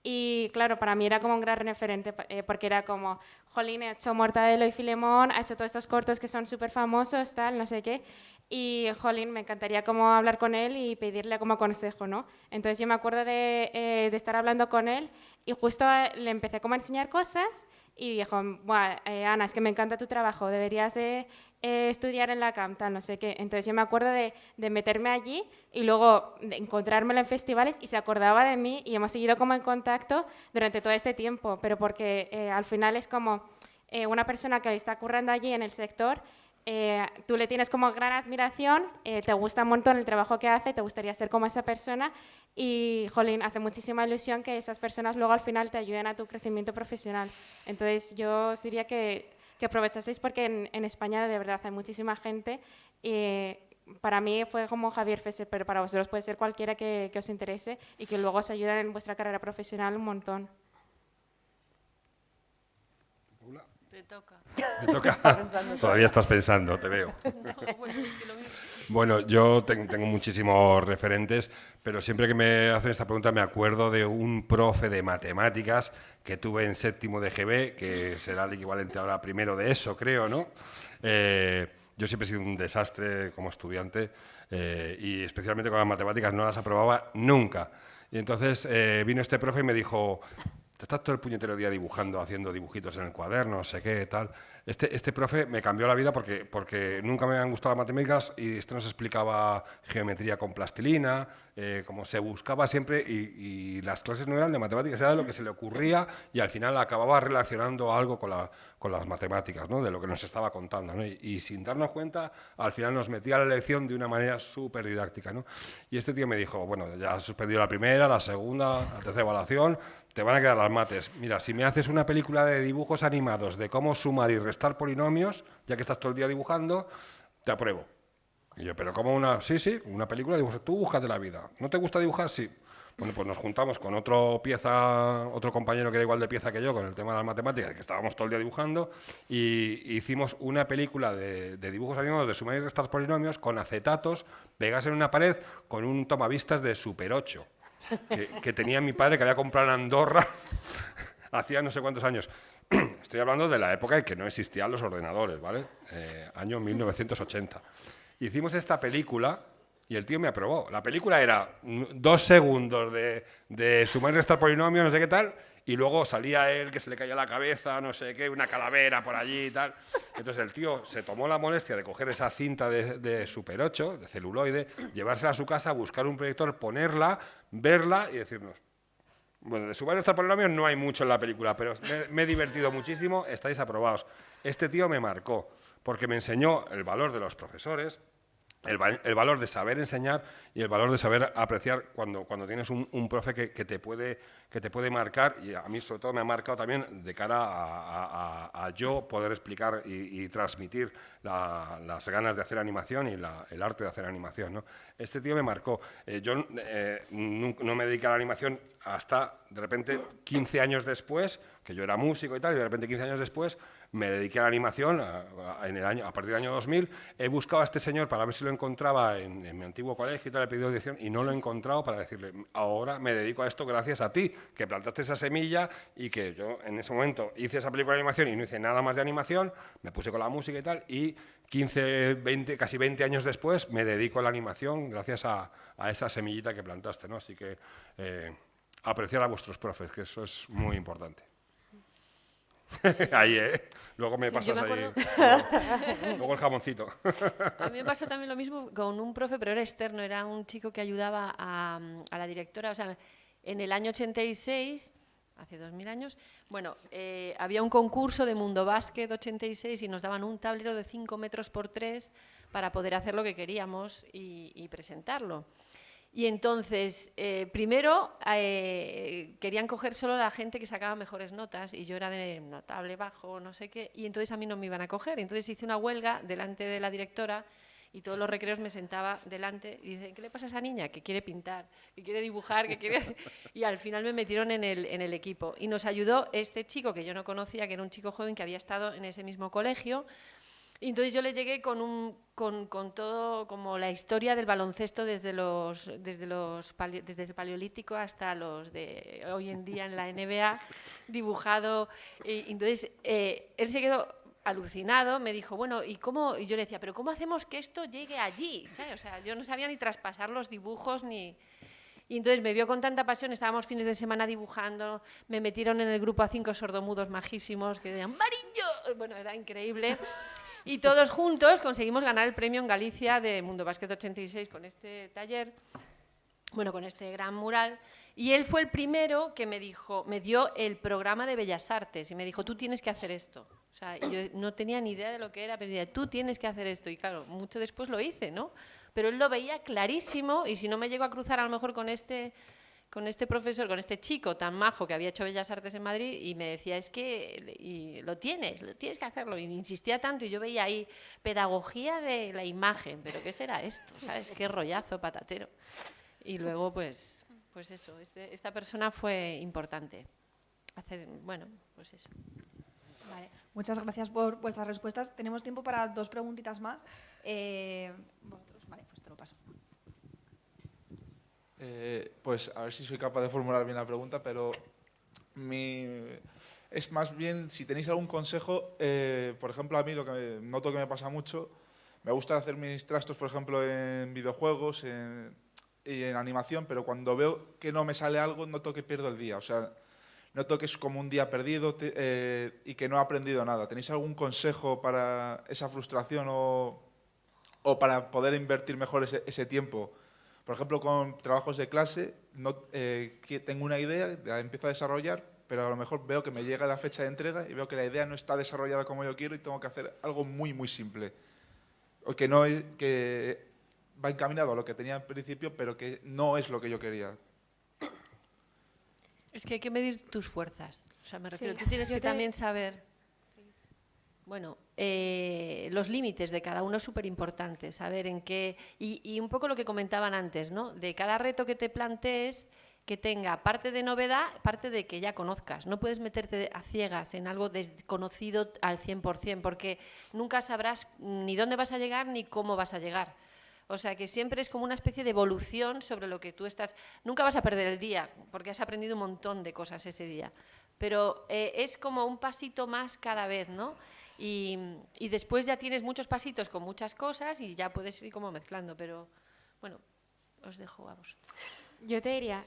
Y claro, para mí era como un gran referente porque era como, jolín, ha hecho Mortadelo y Filemón, ha hecho todos estos cortos que son súper famosos, tal, no sé qué. Y, jolín, me encantaría como hablar con él y pedirle como consejo, ¿no? Entonces yo me acuerdo de estar hablando con él y justo le empecé como a enseñar cosas y dijo, "Buah, Ana, es que me encanta tu trabajo, deberías de estudiar en la CAM, tal, no sé qué". Entonces yo me acuerdo de meterme allí y luego de encontrármela en festivales y se acordaba de mí y hemos seguido como en contacto durante todo este tiempo, pero porque al final es como una persona que está currando allí en el sector, tú le tienes como gran admiración, te gusta un montón el trabajo que hace, te gustaría ser como esa persona y, jolín, hace muchísima ilusión que esas personas luego al final te ayuden a tu crecimiento profesional. Entonces yo os diría que aprovechaseis porque en España de verdad hay muchísima gente. Para mí fue como Javier Fesser, pero para vosotros puede ser cualquiera que os interese y que luego os ayude en vuestra carrera profesional un montón. Te toca. Me toca. Todavía estás pensando, te veo. Bueno, yo tengo muchísimos referentes, pero siempre que me hacen esta pregunta me acuerdo de un profe de matemáticas que tuve en séptimo de GB, que será el equivalente ahora a primero de ESO, creo, ¿no? Yo siempre he sido un desastre como estudiante y especialmente con las matemáticas no las aprobaba nunca. Y entonces vino este profe y me dijo: te estás todo el puñetero día dibujando, haciendo dibujitos en el cuaderno, no sé qué, tal. Este profe me cambió la vida porque nunca me han gustado las matemáticas y nos explicaba geometría con plastilina, como se buscaba siempre y las clases no eran de matemáticas, era de lo que se le ocurría y al final acababa relacionando algo con las matemáticas, ¿no? De lo que nos estaba contando, ¿no? Y sin darnos cuenta, al final nos metía a la lección de una manera súper didáctica, ¿no? Y este tío me dijo: bueno, ya has suspendido la primera, la segunda, la tercera evaluación, te van a quedar las mates. Mira, si me haces una película de dibujos animados de cómo sumar y restar polinomios, ya que estás todo el día dibujando, te apruebo. Y yo, pero ¿cómo una...? Sí, una película de dibujos. Tú búscate la vida. ¿No te gusta dibujar? Sí. Bueno, pues nos juntamos con otro compañero que era igual de pieza que yo, con el tema de las matemáticas, que estábamos todo el día dibujando, y hicimos una película de dibujos animados de sumar y restar polinomios con acetatos pegados en una pared con un tomavistas de Super 8. Que tenía mi padre, que había comprado en Andorra hacía no sé cuántos años. Estoy hablando de la época en que no existían los ordenadores, ¿vale? Año 1980. Hicimos esta película y el tío me aprobó. La película era 2 segundos de sumar y restar polinomios, no sé qué tal, y luego salía él, que se le caía la cabeza, no sé qué, una calavera por allí y tal. Entonces el tío se tomó la molestia de coger esa cinta de Super 8, de celuloide, llevársela a su casa, buscar un proyector, ponerla, verla y decirnos: bueno, de sumar y restar polinomios no hay mucho en la película, pero me he divertido muchísimo, estáis aprobados. Este tío me marcó, porque me enseñó el valor de los profesores, el valor de saber enseñar y el valor de saber apreciar cuando tienes un profe que te puede marcar, y a mí sobre todo me ha marcado también de cara a yo poder explicar y transmitir las ganas de hacer animación y el arte de hacer animación, ¿no? Este tío me marcó. Yo no me dediqué a la animación hasta, de repente, 15 años después, que yo era músico y tal, y de repente 15 años después me dediqué a la animación a partir del año 2000. He buscado a este señor para ver si lo encontraba en mi antiguo colegio y tal, le he pedido dirección y no lo he encontrado, para decirle: ahora me dedico a esto gracias a ti, que plantaste esa semilla y que yo en ese momento hice esa película de animación y no hice nada más de animación, me puse con la música y tal, y 15, 20, casi 20 años después me dedico a la animación gracias a esa semillita que plantaste, ¿no? Así que apreciar a vuestros profes, que eso es muy importante. Ahí, luego me pasas ahí. Luego el jamoncito. A mí me pasó también lo mismo con un profe, pero era externo, era un chico que ayudaba a la directora. O sea, en el año 86, hace 2000 años, bueno, había un concurso de Mundo Básquet 86 y nos daban un tablero de 5 metros por 3 para poder hacer lo que queríamos y presentarlo. Y entonces, primero querían coger solo a la gente que sacaba mejores notas y yo era de notable bajo, no sé qué, y entonces a mí no me iban a coger. Entonces hice una huelga delante de la directora y todos los recreos me sentaba delante y dice: ¿qué le pasa a esa niña? Que quiere pintar, que quiere dibujar, que quiere... Y al final me metieron en el equipo. Y nos ayudó este chico que yo no conocía, que era un chico joven que había estado en ese mismo colegio. Y entonces yo le llegué con todo, como la historia del baloncesto desde el Paleolítico hasta los de hoy en día en la NBA, dibujado. Y entonces él se quedó alucinado, me dijo: bueno, ¿y cómo? Y yo le decía: ¿pero cómo hacemos que esto llegue allí? ¿Sabes? O sea, yo no sabía ni traspasar los dibujos ni... Y entonces me vio con tanta pasión, estábamos fines de semana dibujando, me metieron en el grupo a 5 sordomudos majísimos que decían ¡Mariño! Bueno, era increíble. Y todos juntos conseguimos ganar el premio en Galicia de Mundo Básquet 86 con este taller, bueno, con este gran mural. Y él fue el primero que me dio el programa de Bellas Artes y me dijo, tú tienes que hacer esto. O sea, yo no tenía ni idea de lo que era, pero decía, tú tienes que hacer esto. Y claro, mucho después lo hice, ¿no? Pero él lo veía clarísimo y si no me llego a cruzar a lo mejor con este profesor, con este chico tan majo que había hecho Bellas Artes en Madrid y me decía, es que lo tienes que hacerlo. Y me insistía tanto y yo veía ahí pedagogía de la imagen, pero ¿qué será esto? ¿Sabes? Qué rollazo patatero. Y luego, pues eso, esta persona fue importante. Bueno, pues eso. Vale, muchas gracias por vuestras respuestas. Tenemos tiempo para 2 preguntitas más. Vale, pues te lo paso. Pues a ver si soy capaz de formular bien la pregunta, pero es más bien si tenéis algún consejo. Por ejemplo, a mí lo que noto que me pasa mucho, me gusta hacer mis trastos, por ejemplo, en videojuegos y en animación, pero cuando veo que no me sale algo, noto que pierdo el día. O sea, noto que es como un día perdido y que no he aprendido nada. ¿Tenéis algún consejo para esa frustración o para poder invertir mejor ese tiempo? Por ejemplo, con trabajos de clase, tengo una idea, la empiezo a desarrollar, pero a lo mejor veo que me llega la fecha de entrega y veo que la idea no está desarrollada como yo quiero y tengo que hacer algo muy, muy simple. O que va encaminado a lo que tenía al principio, pero que no es lo que yo quería. Es que hay que medir tus fuerzas. O sea, me refiero, Sí, tú tienes que también saber... Bueno, los límites de cada uno es súper importante, saber en qué... Y un poco lo que comentaban antes, ¿no? De cada reto que te plantees, que tenga parte de novedad, parte de que ya conozcas. No puedes meterte a ciegas en algo desconocido al 100%, porque nunca sabrás ni dónde vas a llegar ni cómo vas a llegar. O sea, que siempre es como una especie de evolución sobre lo que tú estás... Nunca vas a perder el día, porque has aprendido un montón de cosas ese día. Pero es como un pasito más cada vez, ¿no? Y después ya tienes muchos pasitos con muchas cosas y ya puedes ir como mezclando, pero bueno, os dejo a vosotros. Yo te diría,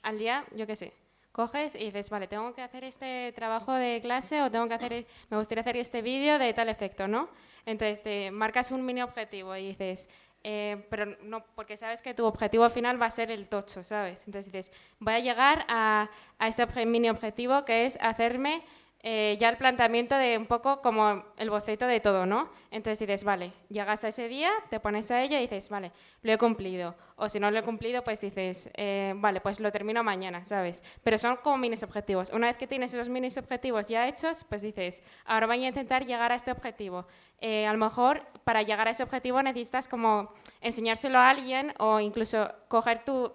al día, yo qué sé, coges y dices, vale, tengo que hacer este trabajo de clase o me gustaría hacer este vídeo de tal efecto, ¿no? Entonces te marcas un mini objetivo y dices, pero no, porque sabes que tu objetivo final va a ser el tocho, ¿sabes? Entonces dices, voy a llegar a este mini objetivo que es hacerme ya el planteamiento de un poco como el boceto de todo, ¿no? Entonces dices, vale, llegas a ese día, te pones a ello y dices, vale, lo he cumplido. O si no lo he cumplido, pues dices, vale, pues lo termino mañana, ¿sabes? Pero son como minis objetivos. Una vez que tienes esos minis objetivos ya hechos, pues dices, ahora voy a intentar llegar a este objetivo. A lo mejor para llegar a ese objetivo necesitas como enseñárselo a alguien o incluso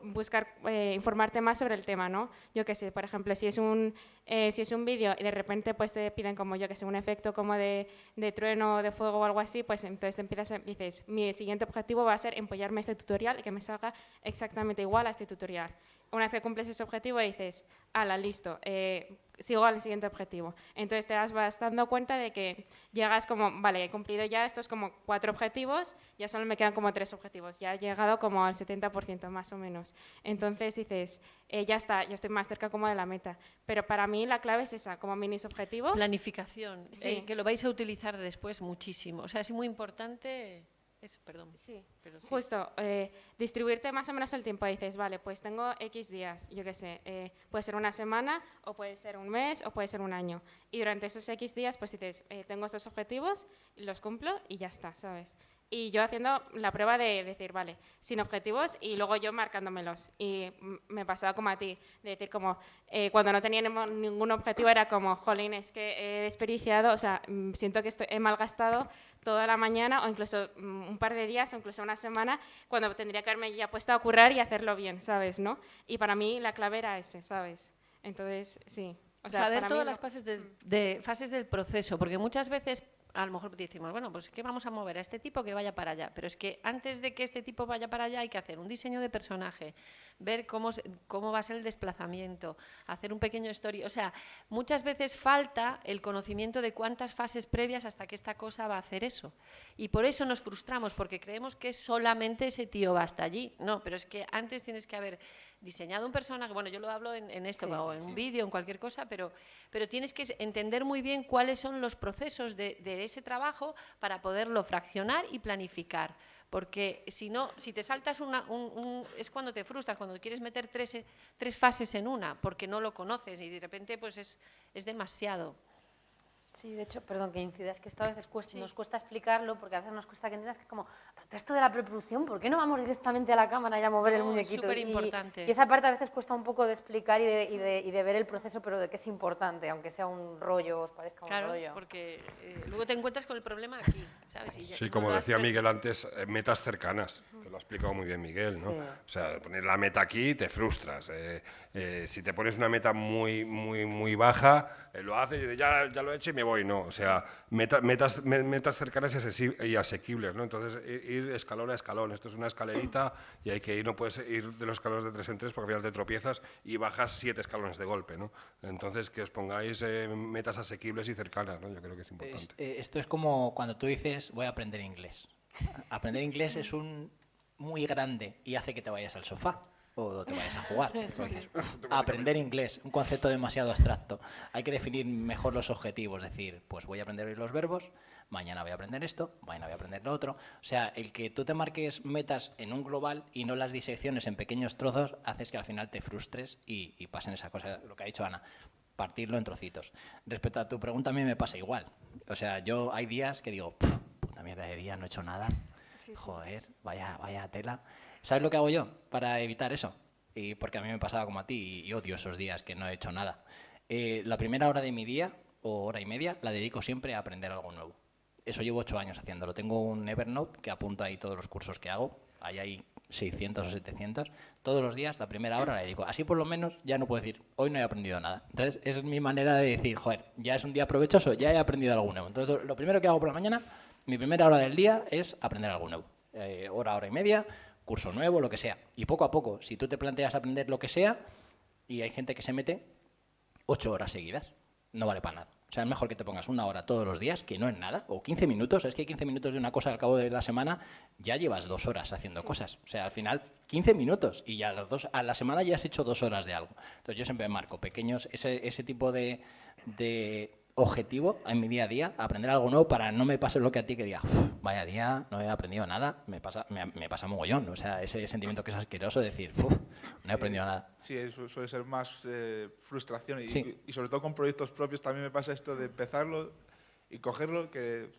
buscar informarte más sobre el tema, ¿no? Yo qué sé, por ejemplo, si es un vídeo y de repente pues te piden como, yo qué sé, un efecto como de trueno, de fuego o algo así, pues entonces dices, mi siguiente objetivo va a ser empollarme este tutorial y que me salga exactamente igual a este tutorial. Una vez que cumples ese objetivo dices, ala, listo, sigo al siguiente objetivo. Entonces te vas dando cuenta de que llegas como, vale, he cumplido ya estos como 4 objetivos, ya solo me quedan como 3 objetivos, ya he llegado como al 70% más o menos. Entonces dices, ya está, yo estoy más cerca como de la meta. Pero para mí la clave es esa, como minis objetivos. Planificación, sí. Que lo vais a utilizar después muchísimo. O sea, es muy importante... Eso, perdón. Sí, pero sí. Justo, distribuirte más o menos el tiempo. Dices, vale, pues tengo X días, yo qué sé, puede ser una semana, o puede ser un mes, o puede ser un año. Y durante esos X días, pues dices, tengo estos objetivos, los cumplo y ya está, ¿sabes? Y yo haciendo la prueba de decir, vale, sin objetivos y luego yo marcándomelos. Y me pasaba como a ti, de decir como, cuando no tenía ningún objetivo era como, jolín, es que he desperdiciado, o sea, siento que he malgastado toda la mañana o incluso un par de días o incluso una semana cuando tendría que haberme ya puesto a currar y hacerlo bien, ¿sabes? ¿No? Y para mí la clave era ese, ¿sabes? Entonces, sí. O sea, saber para todas mí las fases del proceso, porque muchas veces a lo mejor decimos, bueno, pues ¿qué vamos a mover? A este tipo que vaya para allá. Pero es que antes de que este tipo vaya para allá hay que hacer un diseño de personaje, ver cómo va a ser el desplazamiento, hacer un pequeño story. O sea, muchas veces falta el conocimiento de cuántas fases previas hasta que esta cosa va a hacer eso. Y por eso nos frustramos, porque creemos que solamente ese tío va hasta allí. No, pero es que antes tienes que haber diseñado un personaje, bueno, yo lo hablo en esto, o en un vídeo, en cualquier cosa, pero tienes que entender muy bien cuáles son los procesos de ese trabajo para poderlo fraccionar y planificar. Porque si no, si te saltas es cuando te frustras, cuando quieres meter tres fases en una, porque no lo conoces y de repente pues es demasiado. Sí, de hecho, perdón que incida, es que esto a veces nos cuesta explicarlo, porque a veces nos cuesta que entiendas que es como, pero esto de la preproducción, ¿por qué no vamos directamente a la cámara y a mover el muñequito? Súper importante. Y esa parte a veces cuesta un poco de explicar y de ver el proceso, pero de que es importante, aunque sea un rollo, os parezca un rollo. Claro, porque luego te encuentras con el problema aquí, ¿sabes? Sí, como decía Miguel antes, metas cercanas, que lo ha explicado muy bien Miguel, ¿no? Sí. O sea, poner la meta aquí te frustras. Si te pones una meta muy baja, lo haces y dices, ya lo he hecho y me voy, no. O sea, metas cercanas y asequibles, ¿no? Entonces, ir escalón a escalón. Esto es una escalerita y hay que ir, no puedes ir de los escalones de 3 en 3 porque al final te tropiezas y bajas 7 escalones de golpe, ¿no? Entonces, que os pongáis metas asequibles y cercanas, ¿no? Yo creo que es importante. Esto es como cuando tú dices, voy a aprender inglés. Aprender inglés es muy grande y hace que te vayas al sofá o te vayas a jugar. Entonces, aprender inglés, un concepto demasiado abstracto. Hay que definir mejor los objetivos, es decir, pues voy a aprender hoy los verbos, mañana voy a aprender esto, mañana voy a aprender lo otro. O sea, el que tú te marques metas en un global y no las disecciones en pequeños trozos, haces que al final te frustres y pasen esa cosa, lo que ha dicho Ana, partirlo en trocitos. Respecto a tu pregunta, a mí me pasa igual. O sea, yo hay días que digo, puta mierda de día, no he hecho nada. Joder, vaya tela. ¿Sabes lo que hago yo para evitar eso? Y porque a mí me pasaba como a ti y odio esos días que no he hecho nada. La primera hora de mi día, o hora y media, la dedico siempre a aprender algo nuevo. Eso llevo 8 años haciéndolo. Tengo un Evernote que apunta ahí todos los cursos que hago. Ahí hay 600 o 700. Todos los días, la primera hora la dedico. Así por lo menos ya no puedo decir, hoy no he aprendido nada. Entonces, esa es mi manera de decir, joder, ya es un día provechoso, ya he aprendido algo nuevo. Entonces, lo primero que hago por la mañana, mi primera hora del día es aprender algo nuevo. Hora y media, curso nuevo, lo que sea. Y poco a poco, si tú te planteas aprender lo que sea, y hay gente que se mete 8 horas seguidas, no vale para nada. O sea, es mejor que te pongas 1 hora todos los días, que no es nada, o 15 minutos. Es que 15 minutos de una cosa al cabo de la semana ya llevas 2 horas haciendo cosas. O sea, al final 15 minutos y ya a la semana ya has hecho 2 horas de algo. Entonces yo siempre marco pequeños, ese tipo de objetivo en mi día a día, aprender algo nuevo para no me pase lo que a ti que diga, vaya día, no he aprendido nada, me pasa mogollón. O sea, ese sentimiento que es asqueroso de decir, no he aprendido nada. Sí, eso suele ser más frustración y sobre todo con proyectos propios también me pasa esto de empezarlo y cogerlo, que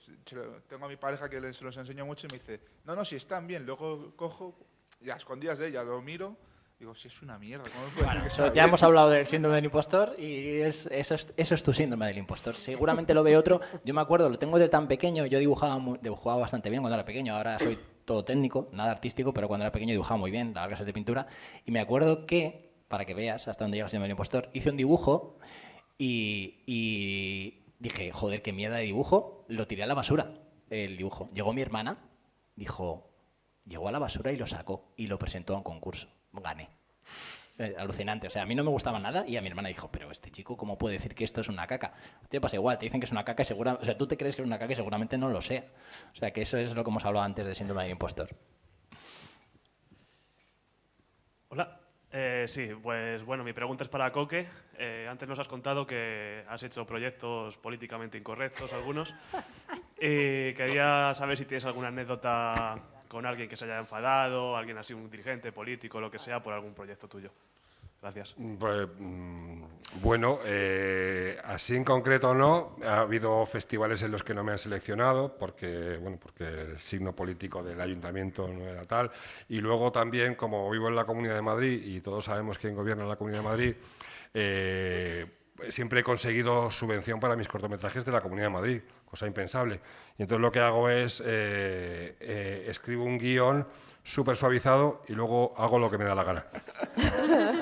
tengo a mi pareja que se los enseño mucho y me dice, no, si están bien, luego cojo, ya escondidas de ella, lo miro. Digo, si es una mierda, ¿cómo puede decir que está ya bien? hemos hablado del síndrome del impostor y eso es tu síndrome del impostor. Seguramente lo ve otro. Yo me acuerdo, lo tengo de tan pequeño, yo dibujaba bastante bien cuando era pequeño, ahora soy todo técnico, nada artístico, pero cuando era pequeño dibujaba muy bien, daba clases de pintura, y me acuerdo que, para que veas hasta dónde llega el síndrome del impostor, hice un dibujo y dije, joder, qué mierda de dibujo, lo tiré a la basura, el dibujo. Llegó mi hermana, llegó a la basura y lo sacó y lo presentó a un concurso. Gané. Alucinante. O sea, a mí no me gustaba nada y a mi hermana dijo, pero este chico, ¿cómo puede decir que esto es una caca? Te pasa igual, te dicen que es una caca y o sea, tú te crees que es una caca y seguramente no lo sea. O sea, que eso es lo que hemos hablado antes del síndrome del impostor. Hola. Sí, pues bueno, mi pregunta es para Coque. Antes nos has contado que has hecho proyectos políticamente incorrectos, algunos. Quería saber si tienes alguna anécdota con alguien que se haya enfadado, alguien así, un dirigente político, lo que sea, por algún proyecto tuyo. Gracias. Pues, bueno, así en concreto no. Ha habido festivales en los que no me han seleccionado porque el signo político del ayuntamiento no era tal. Y luego también, como vivo en la Comunidad de Madrid y todos sabemos quién gobierna la Comunidad de Madrid, siempre he conseguido subvención para mis cortometrajes de la Comunidad de Madrid, cosa impensable. Y entonces lo que hago es escribo un guión súper suavizado y luego hago lo que me da la gana.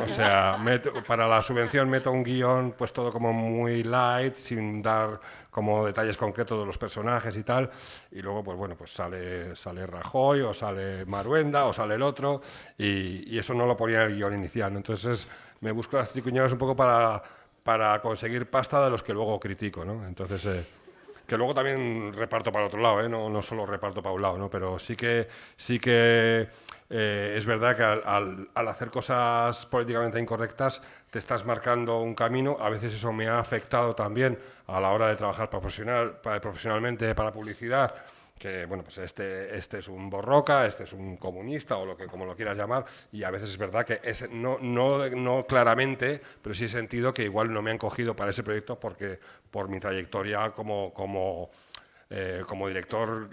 O sea, para la subvención meto un guión pues todo como muy light, sin dar como detalles concretos de los personajes y tal, y luego pues bueno, pues sale Rajoy o sale Maruenda o sale el otro, y eso no lo ponía en el guión inicial, ¿no? Entonces me busco las triquiñuelas un poco para conseguir pasta de los que luego critico, ¿no? Entonces, que luego también reparto para el otro lado, no solo reparto para un lado, ¿no? Pero sí que es verdad que al hacer cosas políticamente incorrectas te estás marcando un camino. A veces eso me ha afectado también a la hora de trabajar profesionalmente para publicidad, que bueno, pues este es un borroca, este es un comunista o como lo quieras llamar, y a veces es verdad que no claramente, pero sí he sentido que igual no me han cogido para ese proyecto porque por mi trayectoria como director,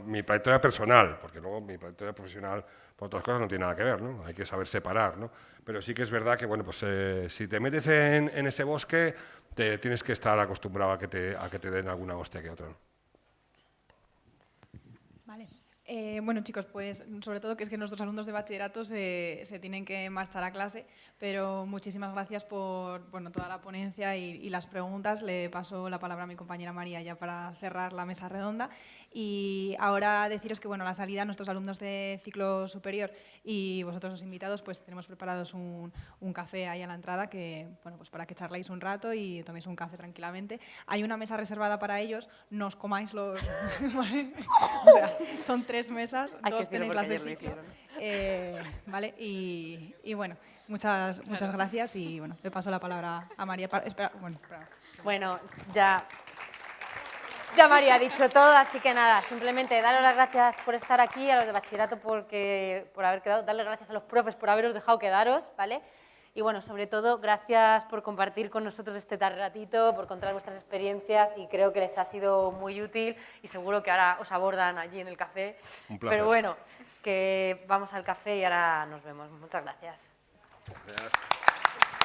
mi trayectoria personal, porque luego mi trayectoria profesional por otras cosas no tiene nada que ver, ¿no? Hay que saber separar, ¿no? Pero sí que es verdad que bueno, pues si te metes en ese bosque, tienes que estar acostumbrado a que te den alguna hostia que otra, ¿no? Vale. Bueno, chicos, pues sobre todo que es que nuestros alumnos de bachillerato se tienen que marchar a clase, pero muchísimas gracias por toda la ponencia y las preguntas. Le paso la palabra a mi compañera María ya para cerrar la mesa redonda. Y ahora deciros que a la salida nuestros alumnos de ciclo superior y vosotros los invitados, pues tenemos preparados un café ahí a la entrada que, pues para que charléis un rato y toméis un café tranquilamente. Hay una mesa reservada para ellos, no os comáis los... ¿vale? O sea, son 3 mesas, 2 tenéis las de ciclo. ¿Vale? Y bueno, muchas gracias y le paso la palabra a María. Espera. Bueno, ya María ha dicho todo, así que nada, simplemente daros las gracias por estar aquí, a los de bachillerato por haber quedado, darles gracias a los profes por haberos dejado quedaros, ¿vale? Y bueno, sobre todo, gracias por compartir con nosotros este tal ratito, por contar vuestras experiencias y creo que les ha sido muy útil y seguro que ahora os abordan allí en el café. Un placer. Pero bueno, que vamos al café y ahora nos vemos. Muchas gracias. Gracias.